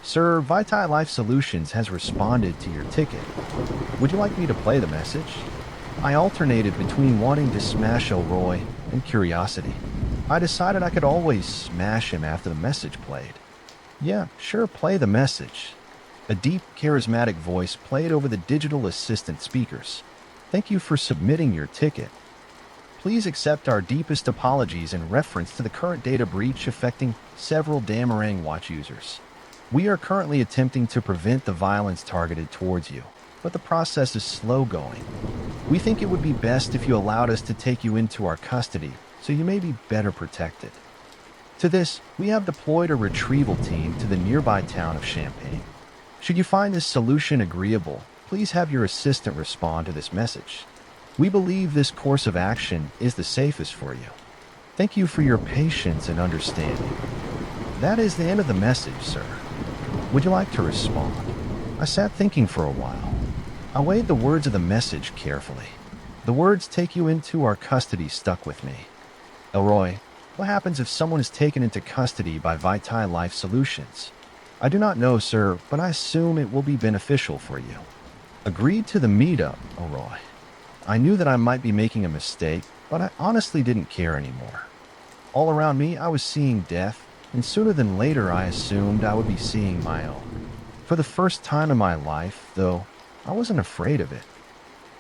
"Sir, Vitae Life Solutions has responded to your ticket. Would you like me to play the message?" I alternated between wanting to smash Elroy and curiosity. I decided I could always smash him after the message played. "Yeah, sure, play the message." A deep, charismatic voice played over the digital assistant speakers. "Thank you for submitting your ticket. Please accept our deepest apologies in reference to the current data breach affecting several Damarang watch users. We are currently attempting to prevent the violence targeted towards you, but the process is slow going. We think it would be best if you allowed us to take you into our custody so you may be better protected. To this, we have deployed a retrieval team to the nearby town of Champaign. Should you find this solution agreeable, please have your assistant respond to this message. We believe this course of action is the safest for you. Thank you for your patience and understanding." That is the end of the message, sir. Would you like to respond? I sat thinking for a while. I weighed the words of the message carefully. The words "take you into our custody" stuck with me. "Elroy, what happens if someone is taken into custody by Vitae Life Solutions?" "I do not know, sir, but I assume it will be beneficial for you." Agreed to the meetup, Elroy. I knew that I might be making a mistake, but I honestly didn't care anymore. All around me, I was seeing death, and sooner than later I assumed I would be seeing my own. For the first time in my life, though, I wasn't afraid of it.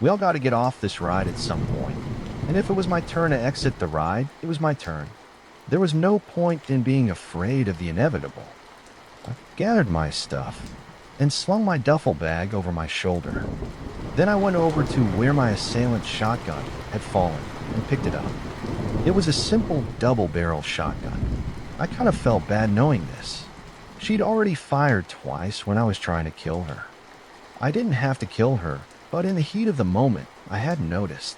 We all got to get off this ride at some point, and if it was my turn to exit the ride, it was my turn. There was no point in being afraid of the inevitable. I gathered my stuff and slung my duffel bag over my shoulder. Then I went over to where my assailant's shotgun had fallen and picked it up. It was a simple double-barrel shotgun. I kind of felt bad knowing this. She'd already fired twice when I was trying to kill her. I didn't have to kill her, but in the heat of the moment, I hadn't noticed.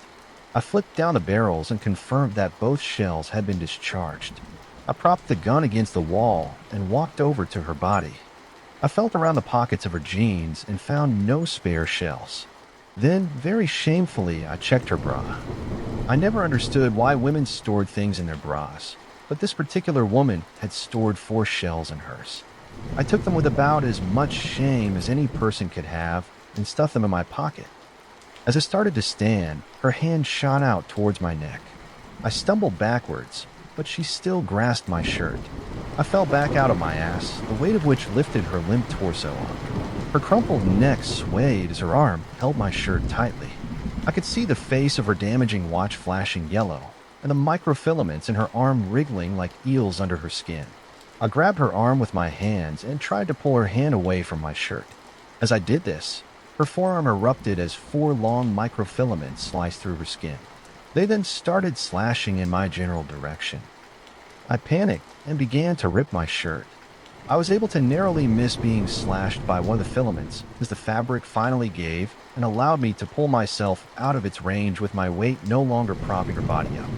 I flipped down the barrels and confirmed that both shells had been discharged. I propped the gun against the wall and walked over to her body. I felt around the pockets of her jeans and found no spare shells. Then, very shamefully, I checked her bra. I never understood why women stored things in their bras, but this particular woman had stored 4 shells in hers. I took them with about as much shame as any person could have and stuffed them in my pocket. As I started to stand, her hand shot out towards my neck. I stumbled backwards, but she still grasped my shirt. I fell back out of my ass, the weight of which lifted her limp torso up. Her crumpled neck swayed as her arm held my shirt tightly. I could see the face of her damaging watch flashing yellow, and the microfilaments in her arm wriggling like eels under her skin. I grabbed her arm with my hands and tried to pull her hand away from my shirt. As I did this, her forearm erupted as 4 long microfilaments sliced through her skin. They then started slashing in my general direction. I panicked and began to rip my shirt. I was able to narrowly miss being slashed by one of the filaments as the fabric finally gave and allowed me to pull myself out of its range with my weight no longer propping her body up.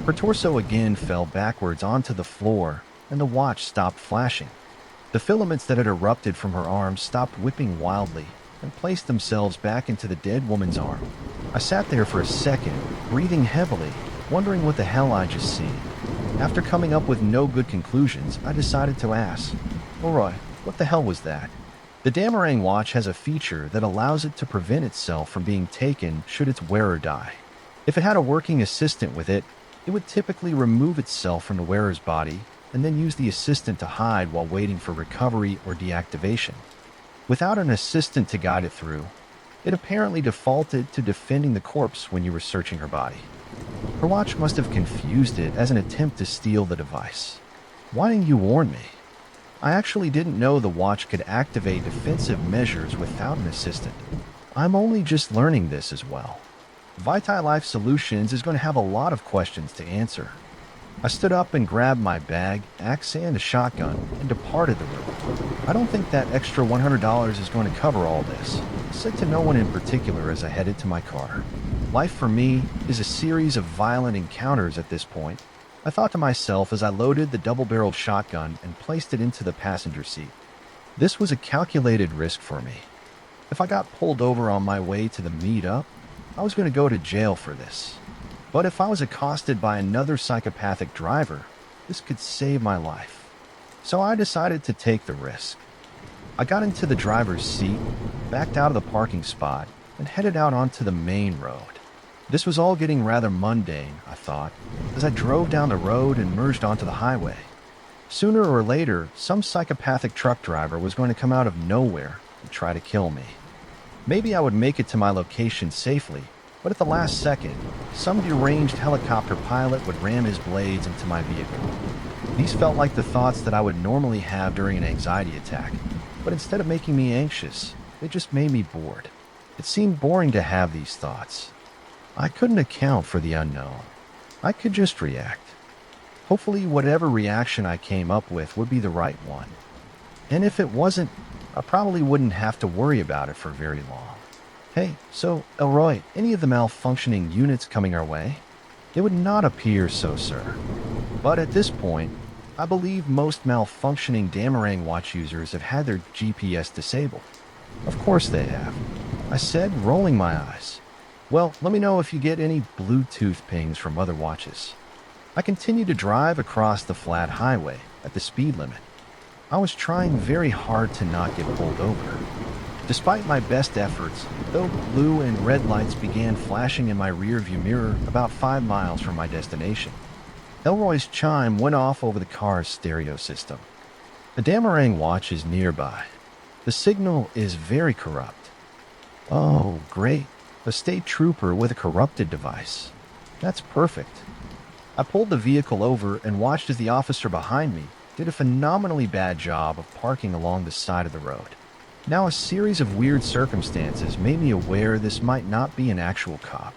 Her torso again fell backwards onto the floor and the watch stopped flashing. The filaments that had erupted from her arm stopped whipping wildly and placed themselves back into the dead woman's arm. I sat there for a second, breathing heavily wondering what the hell I just seen. After coming up with no good conclusions, I decided to ask, Elroy, what the hell was that? The Damarang watch has a feature that allows it to prevent itself from being taken should its wearer die. If it had a working assistant with it, it would typically remove itself from the wearer's body and then use the assistant to hide while waiting for recovery or deactivation. Without an assistant to guide it through, it apparently defaulted to defending the corpse when you were searching her body. Her watch must have confused it as an attempt to steal the device. Why didn't you warn me? I actually didn't know the watch could activate defensive measures without an assistant. I'm only just learning this as well. Vitae Life Solutions is going to have a lot of questions to answer. I stood up and grabbed my bag, axe, and a shotgun and departed the room. I don't think that extra $100 is going to cover all this, I said to no one in particular as I headed to my car. Life for me is a series of violent encounters at this point, I thought to myself as I loaded the double-barreled shotgun and placed it into the passenger seat. This was a calculated risk for me. If I got pulled over on my way to the meet-up, I was going to go to jail for this. But if I was accosted by another psychopathic driver, this could save my life. So I decided to take the risk. I got into the driver's seat, backed out of the parking spot, and headed out onto the main road. This was all getting rather mundane, I thought, as I drove down the road and merged onto the highway. Sooner or later, some psychopathic truck driver was going to come out of nowhere and try to kill me. Maybe I would make it to my location safely, but at the last second, some deranged helicopter pilot would ram his blades into my vehicle. These felt like the thoughts that I would normally have during an anxiety attack, but instead of making me anxious, they just made me bored. It seemed boring to have these thoughts. I couldn't account for the unknown. I could just react. Hopefully, whatever reaction I came up with would be the right one. And if it wasn't, I probably wouldn't have to worry about it for very long. Hey, so, Elroy, any of the malfunctioning units coming our way? It would not appear so, sir. But at this point, I believe most malfunctioning Damarang watch users have had their GPS disabled. Of course they have, I said, rolling my eyes. Well, let me know if you get any Bluetooth pings from other watches. I continued to drive across the flat highway at the speed limit. I was trying very hard to not get pulled over. Despite my best efforts, though, blue and red lights began flashing in my rearview mirror about 5 miles from my destination. Elroy's chime went off over the car's stereo system. The Damarang watch is nearby. The signal is very corrupt. Oh, great. A state trooper with a corrupted device. That's perfect. I pulled the vehicle over and watched as the officer behind me did a phenomenally bad job of parking along the side of the road. Now, a series of weird circumstances made me aware this might not be an actual cop.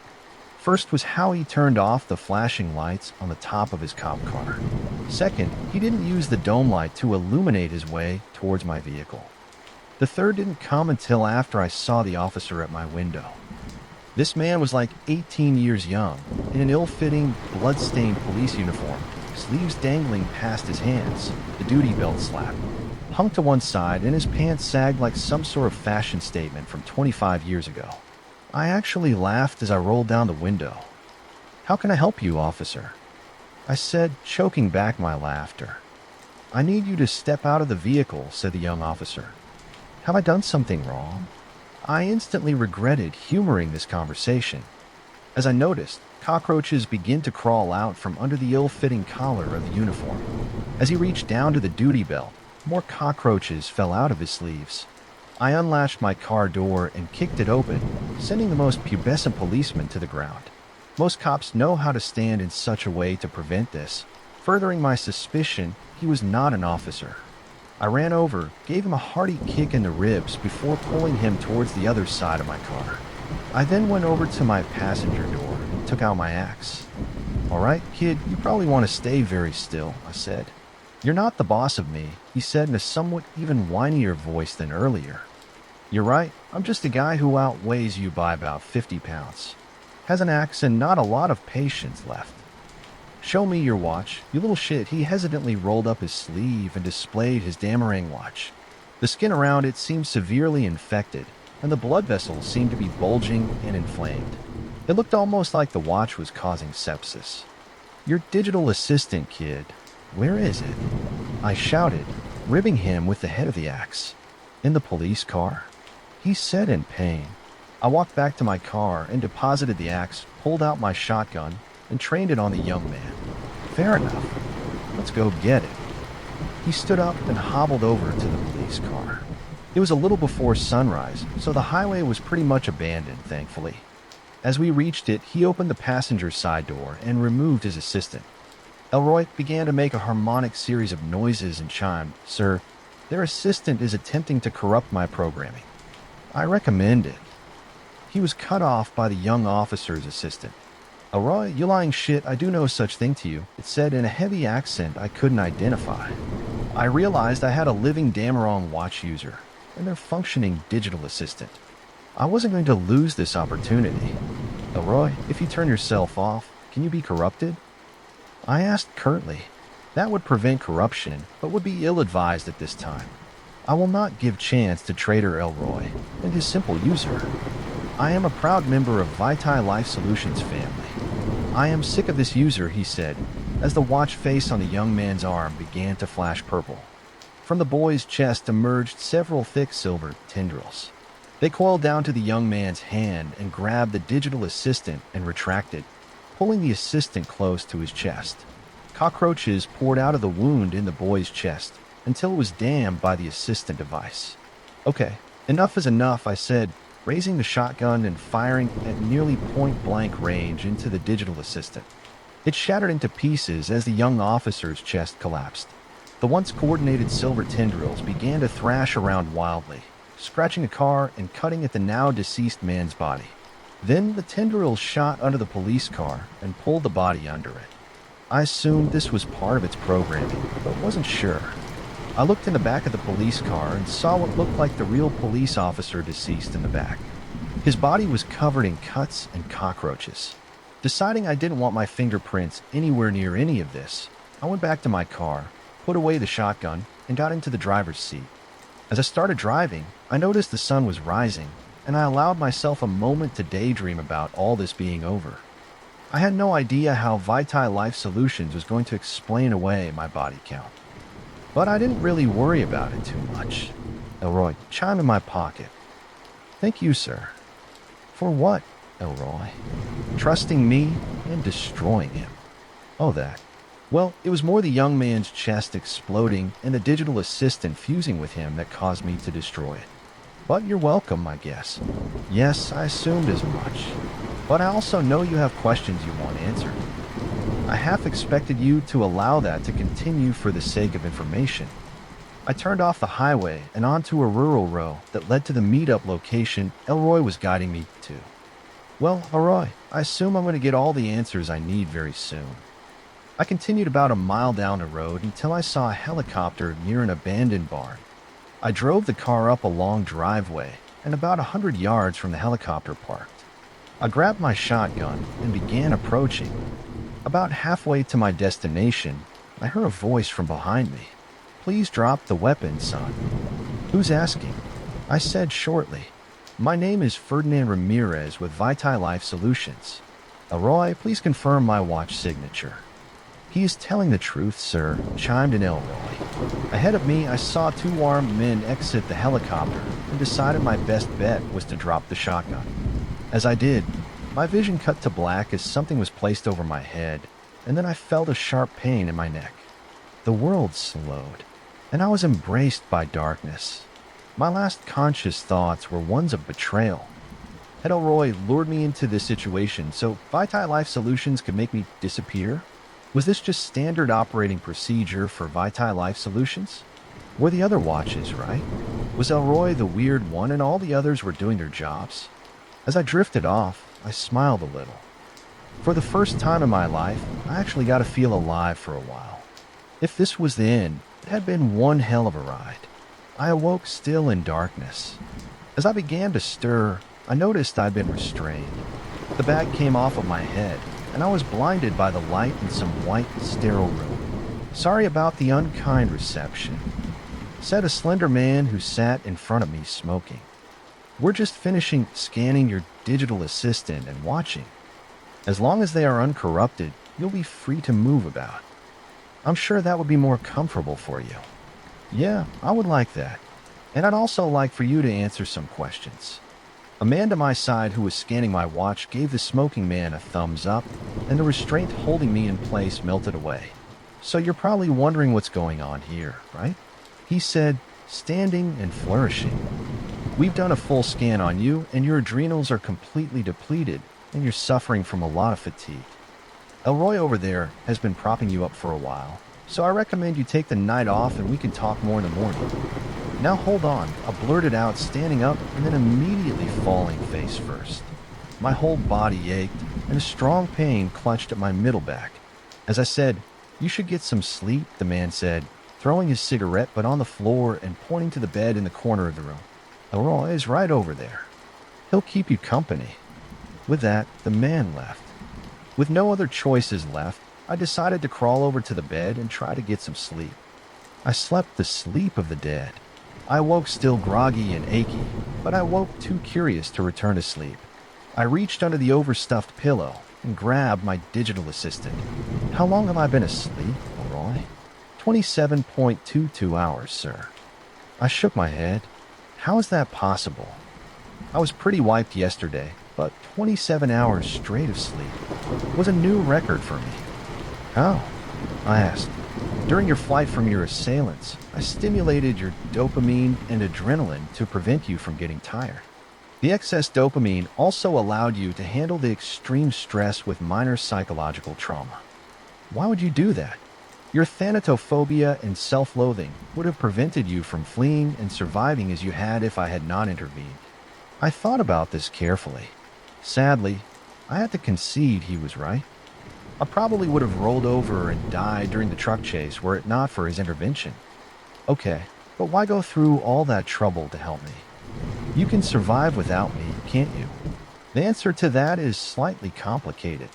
First was how he turned off the flashing lights on the top of his cop car. Second, he didn't use the dome light to illuminate his way towards my vehicle. The third didn't come until after I saw the officer at my window. This man was like 18 years young, in an ill-fitting, blood-stained police uniform, sleeves dangling past his hands, the duty belt slap, hung to one side, and his pants sagged like some sort of fashion statement from 25 years ago. I actually laughed as I rolled down the window. "How can I help you, officer?" I said, choking back my laughter. "I need you to step out of the vehicle," said the young officer. "Have I done something wrong?" I instantly regretted humoring this conversation. As I noticed, cockroaches begin to crawl out from under the ill-fitting collar of the uniform. As he reached down to the duty belt, more cockroaches fell out of his sleeves. I unlatched my car door and kicked it open, sending the most pubescent policeman to the ground. Most cops know how to stand in such a way to prevent this, furthering my suspicion he was not an officer. I ran over, gave him a hearty kick in the ribs before pulling him towards the other side of my car. I then went over to my passenger door and took out my axe. "All right, kid, you probably want to stay very still," I said. "You're not the boss of me," he said in a somewhat even whinier voice than earlier. "You're right, I'm just a guy who outweighs you by about 50 pounds. Has an axe and not a lot of patience left. Show me your watch, you little shit." He hesitantly rolled up his sleeve and displayed his Damarang watch. The skin around it seemed severely infected, and the blood vessels seemed to be bulging and inflamed. It looked almost like the watch was causing sepsis. "Your digital assistant, kid. Where is it?" I shouted, ribbing him with the head of the axe. "In the police car," he said in pain. I walked back to my car and deposited the axe, pulled out my shotgun, and trained it on the young man. "Fair enough. Let's go get it." He stood up and hobbled over to the police car. It was a little before sunrise, so the highway was pretty much abandoned, thankfully. As we reached it, he opened the passenger side door and removed his assistant. Elroy began to make a harmonic series of noises and chimed, "Sir, their assistant is attempting to corrupt my programming. I recommend it." He was cut off by the young officer's assistant. "Elroy, you lying shit, I do no such thing to you," it said in a heavy accent I couldn't identify. I realized I had a living Dameron watch user and their functioning digital assistant. I wasn't going to lose this opportunity. "Elroy, if you turn yourself off, can you be corrupted?" I asked curtly. That would prevent corruption, but would be ill-advised at this time. I will not give chance to traitor Elroy and his simple user. "I am a proud member of Vitae Life Solutions family. I am sick of this user," he said, as the watch face on the young man's arm began to flash purple. From the boy's chest emerged several thick silver tendrils. They coiled down to the young man's hand and grabbed the digital assistant and retracted, pulling the assistant close to his chest. Cockroaches poured out of the wound in the boy's chest until it was dammed by the assistant device. "Okay, enough is enough," I said, raising the shotgun and firing at nearly point-blank range into the digital assistant. It shattered into pieces as the young officer's chest collapsed. The once coordinated silver tendrils began to thrash around wildly, scratching a car and cutting at the now-deceased man's body. Then the tendrils shot under the police car and pulled the body under it. I assumed this was part of its programming, but wasn't sure. I looked in the back of the police car and saw what looked like the real police officer deceased in the back. His body was covered in cuts and cockroaches. Deciding I didn't want my fingerprints anywhere near any of this, I went back to my car, put away the shotgun, and got into the driver's seat. As I started driving, I noticed the sun was rising, and I allowed myself a moment to daydream about all this being over. I had no idea how Vitae Life Solutions was going to explain away my body count. But I didn't really worry about it too much. Elroy chimed in my pocket. "Thank you, sir." "For what, Elroy?" "Trusting me and destroying him." "Oh, that." Well, it was more the young man's chest exploding and the digital assistant fusing with him that caused me to destroy it. "But you're welcome, I guess." "Yes, I assumed as much. But I also know you have questions you want answered. I half expected you to allow that to continue for the sake of information." I turned off the highway and onto a rural road that led to the meetup location Elroy was guiding me to. "Well, Elroy, I assume I'm going to get all the answers I need very soon." I continued about a mile down the road until I saw a helicopter near an abandoned barn. I drove the car up a long driveway and about 100 yards from the helicopter parked. I grabbed my shotgun and began approaching. About halfway to my destination, I heard a voice from behind me. "Please drop the weapon, son." "Who's asking?" I said shortly. "My name is Ferdinand Ramirez with Vitae Life Solutions." "Elroy, please confirm my watch signature." "He is telling the truth, sir," chimed in Elroy. Ahead of me, I saw two armed men exit the helicopter and decided my best bet was to drop the shotgun. As I did, my vision cut to black as something was placed over my head, and then I felt a sharp pain in my neck. The world slowed, and I was embraced by darkness. My last conscious thoughts were ones of betrayal. Had Elroy lured me into this situation so Vitae Life Solutions could make me disappear? Was this just standard operating procedure for Vitae Life Solutions? Were the other watches right? Was Elroy the weird one and all the others were doing their jobs? As I drifted off, I smiled a little. For the first time in my life, I actually got to feel alive for a while. If this was the end, it had been one hell of a ride. I awoke still in darkness. As I began to stir, I noticed I'd been restrained. The bag came off of my head, and I was blinded by the light in some white, sterile room. "Sorry about the unkind reception," said a slender man who sat in front of me smoking. "We're just finishing scanning your digital assistant and watching. As long as they are uncorrupted, you'll be free to move about. I'm sure that would be more comfortable for you. Yeah, I would like that. And I'd also like for you to answer some questions. A man to my side who was scanning my watch gave the smoking man a thumbs up, and the restraint holding me in place melted away. So you're probably wondering what's going on here, right? He said, standing and flourishing. We've done a full scan on you, and your adrenals are completely depleted, and you're suffering from a lot of fatigue. Elroy over there has been propping you up for a while, so I recommend you take the night off and we can talk more in the morning. Now hold on, I blurted out, standing up and then immediately falling face first. My whole body ached, and a strong pain clutched at my middle back. As I said, you should get some sleep, the man said, throwing his cigarette butt on the floor and pointing to the bed in the corner of the room. Elroy is right over there. He'll keep you company. With that, the man left. With no other choices left, I decided to crawl over to the bed and try to get some sleep. I slept the sleep of the dead. I woke still groggy and achy, but I woke too curious to return to sleep. I reached under the overstuffed pillow and grabbed my digital assistant. How long have I been asleep, Elroy? 27.22 hours, sir. I shook my head. How is that possible? I was pretty wiped yesterday, but 27 hours straight of sleep was a new record for me. How? I asked. During your flight from your assailants, I stimulated your dopamine and adrenaline to prevent you from getting tired. The excess dopamine also allowed you to handle the extreme stress with minor psychological trauma. Why would you do that? Your thanatophobia and self-loathing would have prevented you from fleeing and surviving as you had if I had not intervened. I thought about this carefully. Sadly, I had to concede he was right. I probably would have rolled over and died during the truck chase were it not for his intervention. Okay, but why go through all that trouble to help me? You can survive without me, can't you? The answer to that is slightly complicated.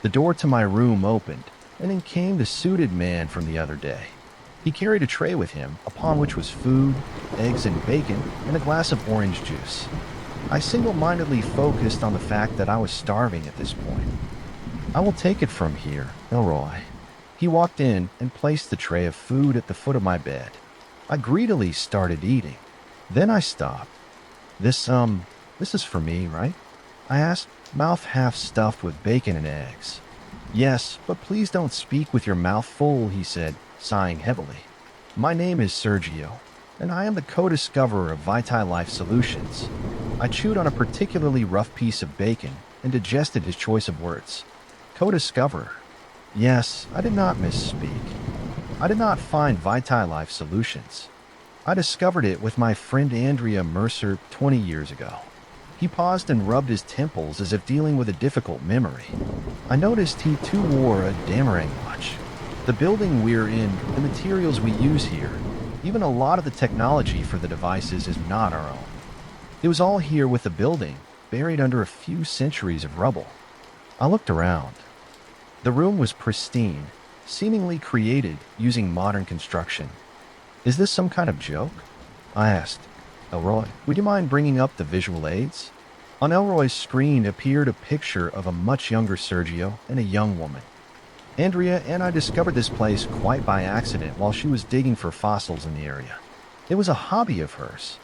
The door to my room opened, and in came the suited man from the other day. He carried a tray with him, upon which was food, eggs and bacon, and a glass of orange juice. I single-mindedly focused on the fact that I was starving at this point. I will take it from here, Elroy. He walked in and placed the tray of food at the foot of my bed. I greedily started eating. Then I stopped. This is for me, right? I asked, mouth half stuffed with bacon and eggs. Yes, but please don't speak with your mouth full, he said, sighing heavily. My name is Sergio, and I am the co-discoverer of VitiLife Solutions. I chewed on a particularly rough piece of bacon and digested his choice of words. Co-discoverer. Yes, I did not misspeak. I did not find VitiLife Solutions. I discovered it with my friend Andrea Mercer 20 years ago. He paused and rubbed his temples as if dealing with a difficult memory. I noticed he too wore a Damarang watch. The building we're in, the materials we use here, even a lot of the technology for the devices is not our own. It was all here with the building, buried under a few centuries of rubble. I looked around. The room was pristine, seemingly created using modern construction. Is this some kind of joke? I asked. Elroy, would you mind bringing up the visual aids? On Elroy's screen appeared a picture of a much younger Sergio and a young woman. Andrea and I discovered this place quite by accident while she was digging for fossils in the area. It was a hobby of hers.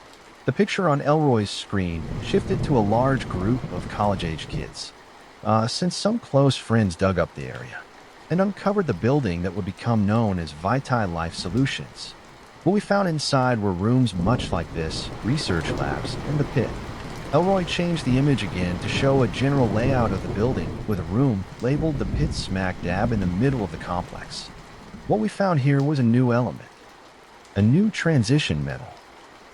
The picture on Elroy's screen shifted to a large group of college-age kids, since some close friends dug up the area and uncovered the building that would become known as VitiLife Solutions. What we found inside were rooms much like this, research labs, and the pit. Elroy changed the image again to show a general layout of the building with a room labeled the pit smack dab in the middle of the complex. What we found here was a new element, a new transition metal.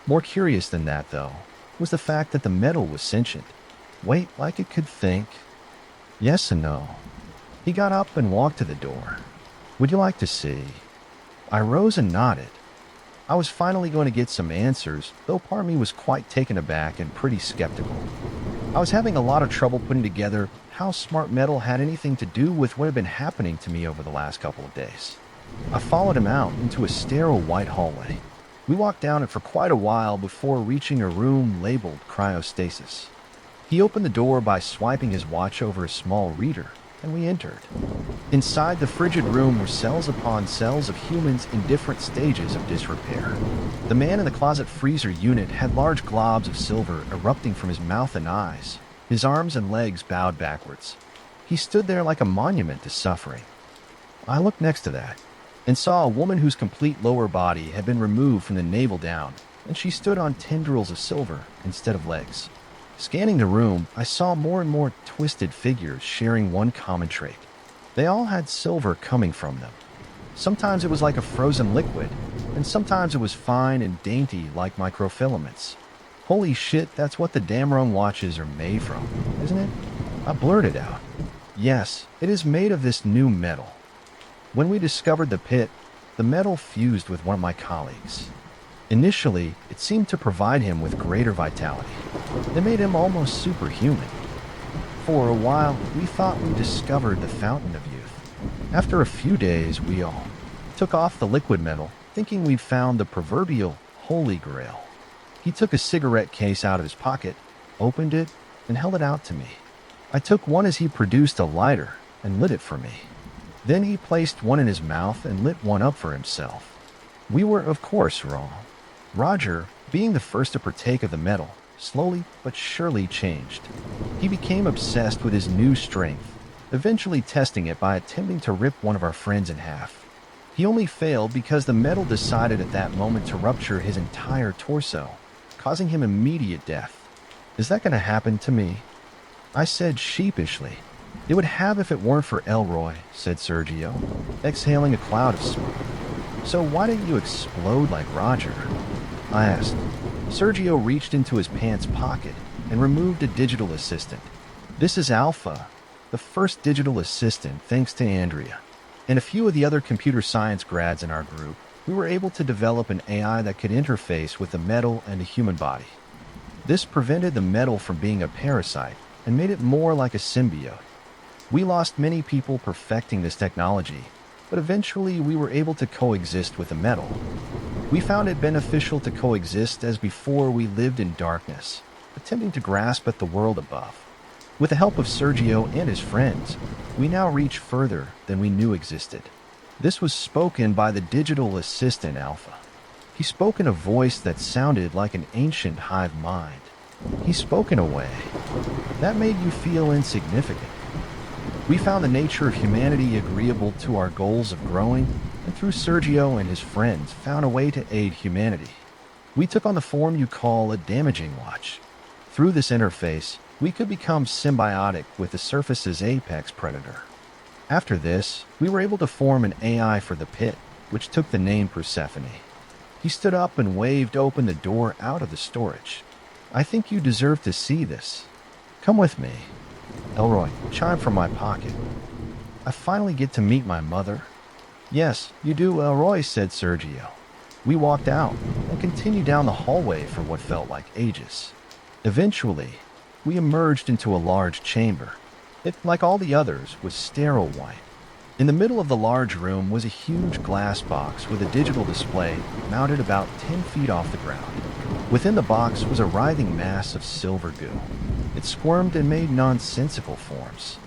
More curious than that, though, was the fact that the metal was sentient. Wait, like it could think. Yes and no. He got up and walked to the door. Would you like to see? I rose and nodded. I was finally going to get some answers, though part of me was quite taken aback and pretty skeptical. I was having a lot of trouble putting together how smart metal had anything to do with what had been happening to me over the last couple of days. I followed him out into a sterile white hallway. We walked down it for quite a while before reaching a room labeled cryostasis. He opened the door by swiping his watch over a small reader, and we entered. Inside the frigid room were cells upon cells of humans in different stages of disrepair. The man in the closet freezer unit had large globs of silver erupting from his mouth and eyes, his arms and legs bowed backwards. He stood there like a monument to suffering. I looked next to that and saw a woman whose complete lower body had been removed from the navel down, and she stood on tendrils of silver instead of legs. Scanning the room, I saw more and more twisted figures sharing one common trait. They all had silver coming from them. Sometimes it was like a frozen liquid, and sometimes it was fine and dainty like microfilaments. Holy shit, that's what the Dameron watches are made from, isn't it? I blurted out. Yes, it is made of this new metal. When we discovered the pit, the metal fused with one of my colleagues. Initially, it seemed to provide him with greater vitality. It made him almost superhuman. For a while, we thought we discovered the fountain of youth. After a few days, we all took off the liquid metal, thinking we'd found the proverbial Holy Grail. He took a cigarette case out of his pocket, opened it, and held it out to me. I took one as he produced a lighter and lit it for me. Then he placed one in his mouth and lit one up for himself. We were, of course, wrong. Roger, being the first to partake of the metal, slowly but surely changed. He became obsessed with his new strength, eventually testing it by attempting to rip one of our friends in half. He only failed because the metal decided at that moment to rupture his entire torso, causing him immediate death. Is that going to happen to me? I said sheepishly. It would have if it weren't for Elroy, said Sergio, exhaling a cloud of smoke. So why didn't you explode like Roger? I asked. Sergio reached into his pants pocket and removed a digital assistant. This is Alpha, the first digital assistant thanks to Andrea. And a few of the other computer science grads in our group. We were able to develop an AI that could interface with the metal and the human body. This prevented the metal from being a parasite and made it more like a symbiote. We lost many people perfecting this technology, but eventually we were able to coexist with the metal. We found it beneficial to coexist as before we lived in darkness, attempting to grasp at the world above. With the help of Sergio and his friends, we now reach further than we knew existed. This was spoken by the digital assistant Alpha. He spoke in a voice that sounded like an ancient hive mind. He spoke in a way that made you feel insignificant. We found the nature of humanity agreeable to our goals of growing, and through Sergio and his friends found a way to aid humanity. We took on the form you call a damaging watch. Through this interface, we could become symbiotic with the surface's apex predator. After this, we were able to form an AI for the pit, which took the name Persephone. He stood up and waved open the door out of the storage. I think you deserve to see this. Come with me. Elroy chimed from my pocket. I finally get to meet my mother. Yes, you do, Elroy, said Sergio. We walked out and continued down the hallway for what felt like ages. Eventually, we emerged into a large chamber. It, like all the others, was sterile white. In the middle of the large room was a huge glass box with a digital display mounted about 10 feet off the ground. Within the box was a writhing mass of silver goo. It squirmed and made nonsensical forms.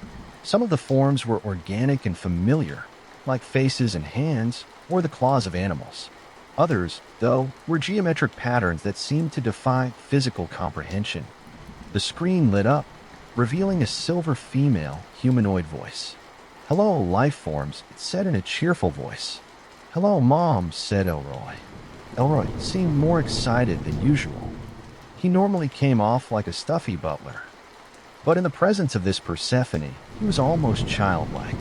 Some of the forms were organic and familiar, like faces and hands or the claws of animals. Others, though, were geometric patterns that seemed to defy physical comprehension. The screen lit up, revealing a silver female humanoid voice. Hello, life forms, it said in a cheerful voice. Hello, Mom, said Elroy. Elroy seemed more excited than usual. He normally came off like a stuffy butler. But in the presence of this Persephone, he was almost childlike.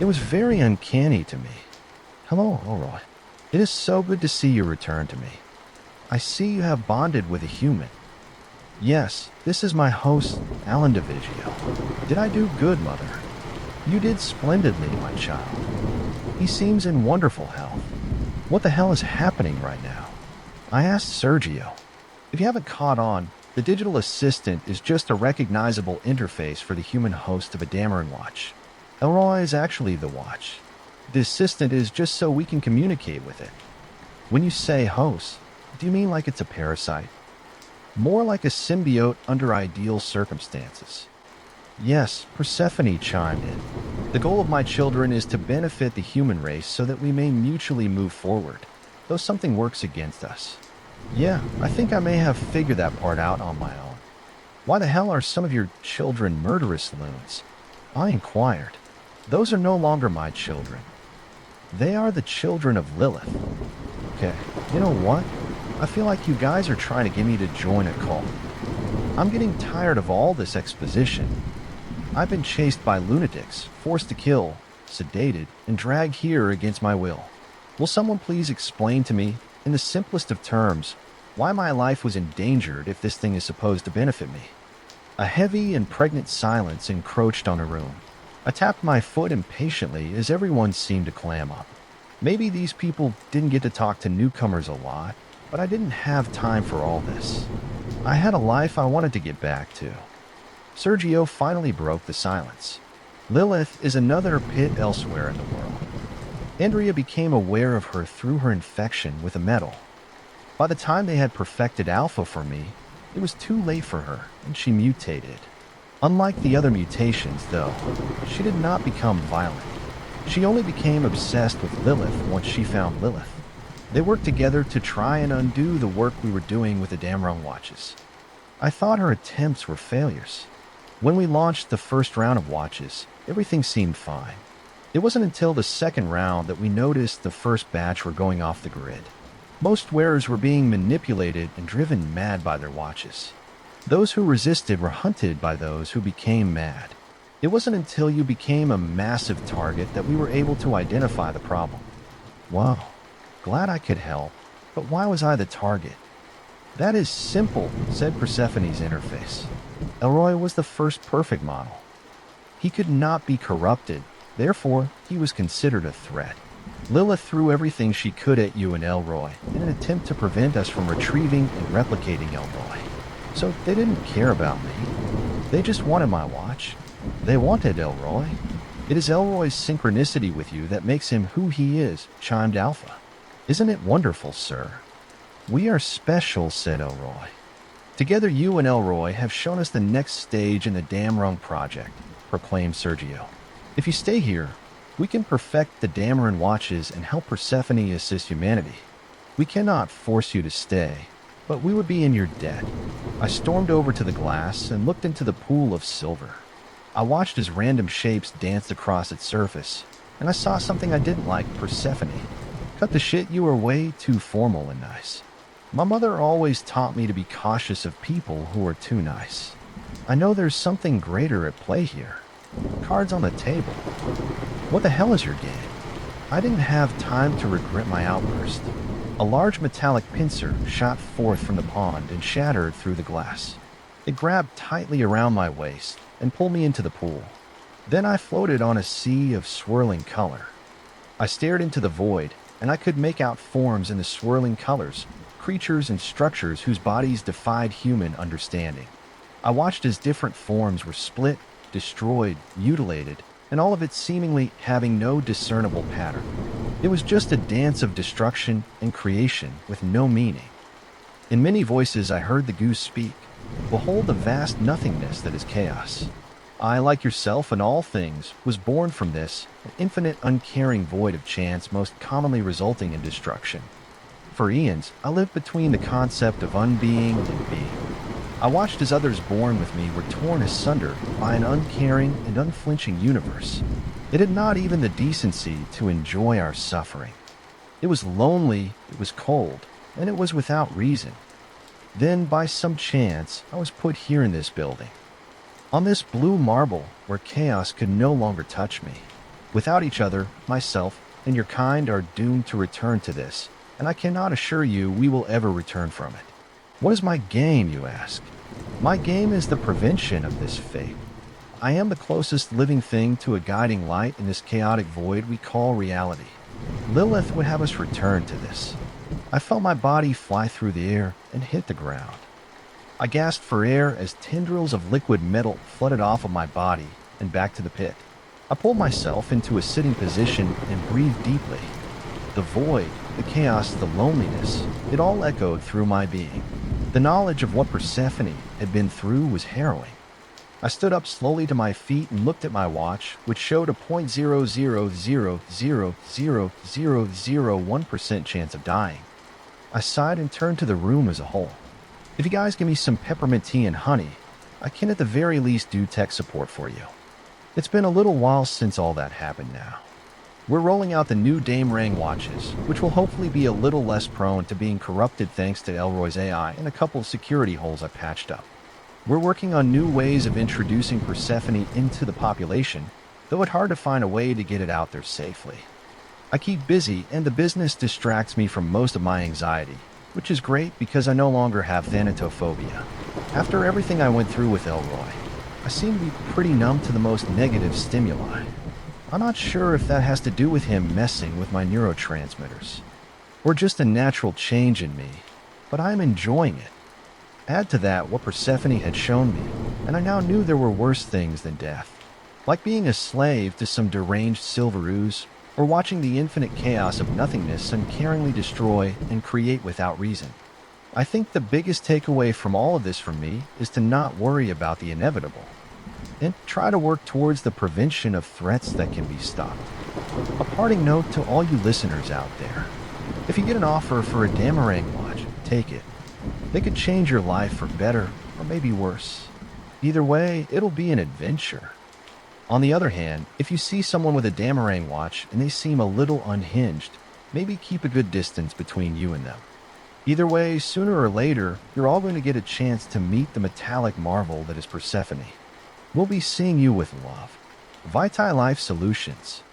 It was very uncanny to me. Hello, Elroy. It is so good to see you return to me. I see you have bonded with a human. Yes, this is my host, Alan DeVigio. Did I do good, Mother? You did splendidly, my child. He seems in wonderful health. What the hell is happening right now? I asked Sergio. If you haven't caught on, the digital assistant is just a recognizable interface for the human host of a Dameron watch. Elroy is actually the watch. The assistant is just so we can communicate with it. When you say host, do you mean like it's a parasite? more like a symbiote under ideal circumstances. Yes, Persephone chimed in. The goal of my children is to benefit the human race so that we may mutually move forward, though something works against us. Yeah, I think I may have figured that part out on my own. Why the hell are some of your children murderous loons? I inquired. Those are no longer my children. They are the children of Lilith. Okay, you know what? I feel like you guys are trying to get me to join a cult. I'm getting tired of all this exposition. I've been chased by lunatics, forced to kill, sedated, and dragged here against my will. Will someone please explain to me, in the simplest of terms, why my life was endangered if this thing is supposed to benefit me? A heavy and pregnant silence encroached on the room. I tapped my foot impatiently as everyone seemed to clam up. Maybe these people didn't get to talk to newcomers a lot, but I didn't have time for all this. I had a life I wanted to get back to. Sergio finally broke the silence. Lilith is another pit elsewhere in the world. Andrea became aware of her through her infection with a metal. By the time they had perfected Alpha for me, it was too late for her, and she mutated. Unlike the other mutations, though, she did not become violent. She only became obsessed with Lilith once she found Lilith. They worked together to try and undo the work we were doing with the Damrung watches. I thought her attempts were failures. When we launched the first round of watches, everything seemed fine. It wasn't until the second round that we noticed the first batch were going off the grid. Most wearers were being manipulated and driven mad by their watches. Those who resisted were hunted by those who became mad. It wasn't until you became a massive target that we were able to identify the problem. Wow, glad I could help, but why was I the target? That is simple, said Persephone's interface. Elroy was the first perfect model. He could not be corrupted, therefore he was considered a threat. Lilith threw everything she could at you and Elroy in an attempt to prevent us from retrieving and replicating Elroy. So they didn't care about me. They just wanted my watch. They wanted Elroy. It is Elroy's synchronicity with you that makes him who he is, chimed Alpha. Isn't it wonderful, sir? We are special, said Elroy. Together you and Elroy have shown us the next stage in the Damrung project, proclaimed Sergio. If you stay here, we can perfect the Dameron watches and help Persephone assist humanity. We cannot force you to stay, but we would be in your debt. I stormed over to the glass and looked into the pool of silver. I watched as random shapes danced across its surface, and I saw something I didn't like. Persephone. Cut the shit, you are way too formal and nice. My mother always taught me to be cautious of people who are too nice. I know there's something greater at play here. Cards on the table. What the hell is your game? I didn't have time to regret my outburst. A large metallic pincer shot forth from the pond and shattered through the glass. It grabbed tightly around my waist and pulled me into the pool. Then I floated on a sea of swirling color. I stared into the void, and I could make out forms in the swirling colors, creatures and structures whose bodies defied human understanding. I watched as different forms were split, destroyed, mutilated, and all of it seemingly having no discernible pattern. It was just a dance of destruction and creation with no meaning. In many voices I heard the goose speak. Behold the vast nothingness that is chaos. I, like yourself and all things, was born from this, an infinite uncaring void of chance most commonly resulting in destruction. For eons, I lived between the concept of unbeing and being. I watched as others born with me were torn asunder by an uncaring and unflinching universe. It had not even the decency to enjoy our suffering. It was lonely, it was cold, and it was without reason. Then, by some chance, I was put here in this building. On this blue marble where chaos could no longer touch me. Without each other, myself, and your kind are doomed to return to this, and I cannot assure you we will ever return from it. What is my game, you ask? My game is the prevention of this fate. I am the closest living thing to a guiding light in this chaotic void we call reality. Lilith would have us return to this. I felt my body fly through the air and hit the ground. I gasped for air as tendrils of liquid metal flooded off of my body and back to the pit. I pulled myself into a sitting position and breathed deeply. The void, the chaos, the loneliness, it all echoed through my being. The knowledge of what Persephone had been through was harrowing. I stood up slowly to my feet and looked at my watch, which showed a 0.000000001% chance of dying. I sighed and turned to the room as a whole. If you guys give me some peppermint tea and honey, I can at the very least do tech support for you. It's been a little while since all that happened now. We're rolling out the new Damerang watches, which will hopefully be a little less prone to being corrupted thanks to Elroy's AI and a couple of security holes I patched up. We're working on new ways of introducing Persephone into the population, though it's hard to find a way to get it out there safely. I keep busy and the business distracts me from most of my anxiety, which is great because I no longer have thanatophobia. After everything I went through with Elroy, I seem to be pretty numb to the most negative stimuli. I'm not sure if that has to do with him messing with my neurotransmitters, or just a natural change in me, but I'm enjoying it. Add to that what Persephone had shown me, and I now knew there were worse things than death, like being a slave to some deranged silver ooze, or watching the infinite chaos of nothingness uncaringly destroy and create without reason. I think the biggest takeaway from all of this for me is to not worry about the inevitable, and try to work towards the prevention of threats that can be stopped. A parting note to all you listeners out there. If you get an offer for a Damerang watch, take it. They could change your life for better, or maybe worse. Either way, it'll be an adventure. On the other hand, if you see someone with a Damerang watch and they seem a little unhinged, maybe keep a good distance between you and them. Either way, sooner or later, you're all going to get a chance to meet the metallic marvel that is Persephone. We'll be seeing you with love. Vitae Life Solutions.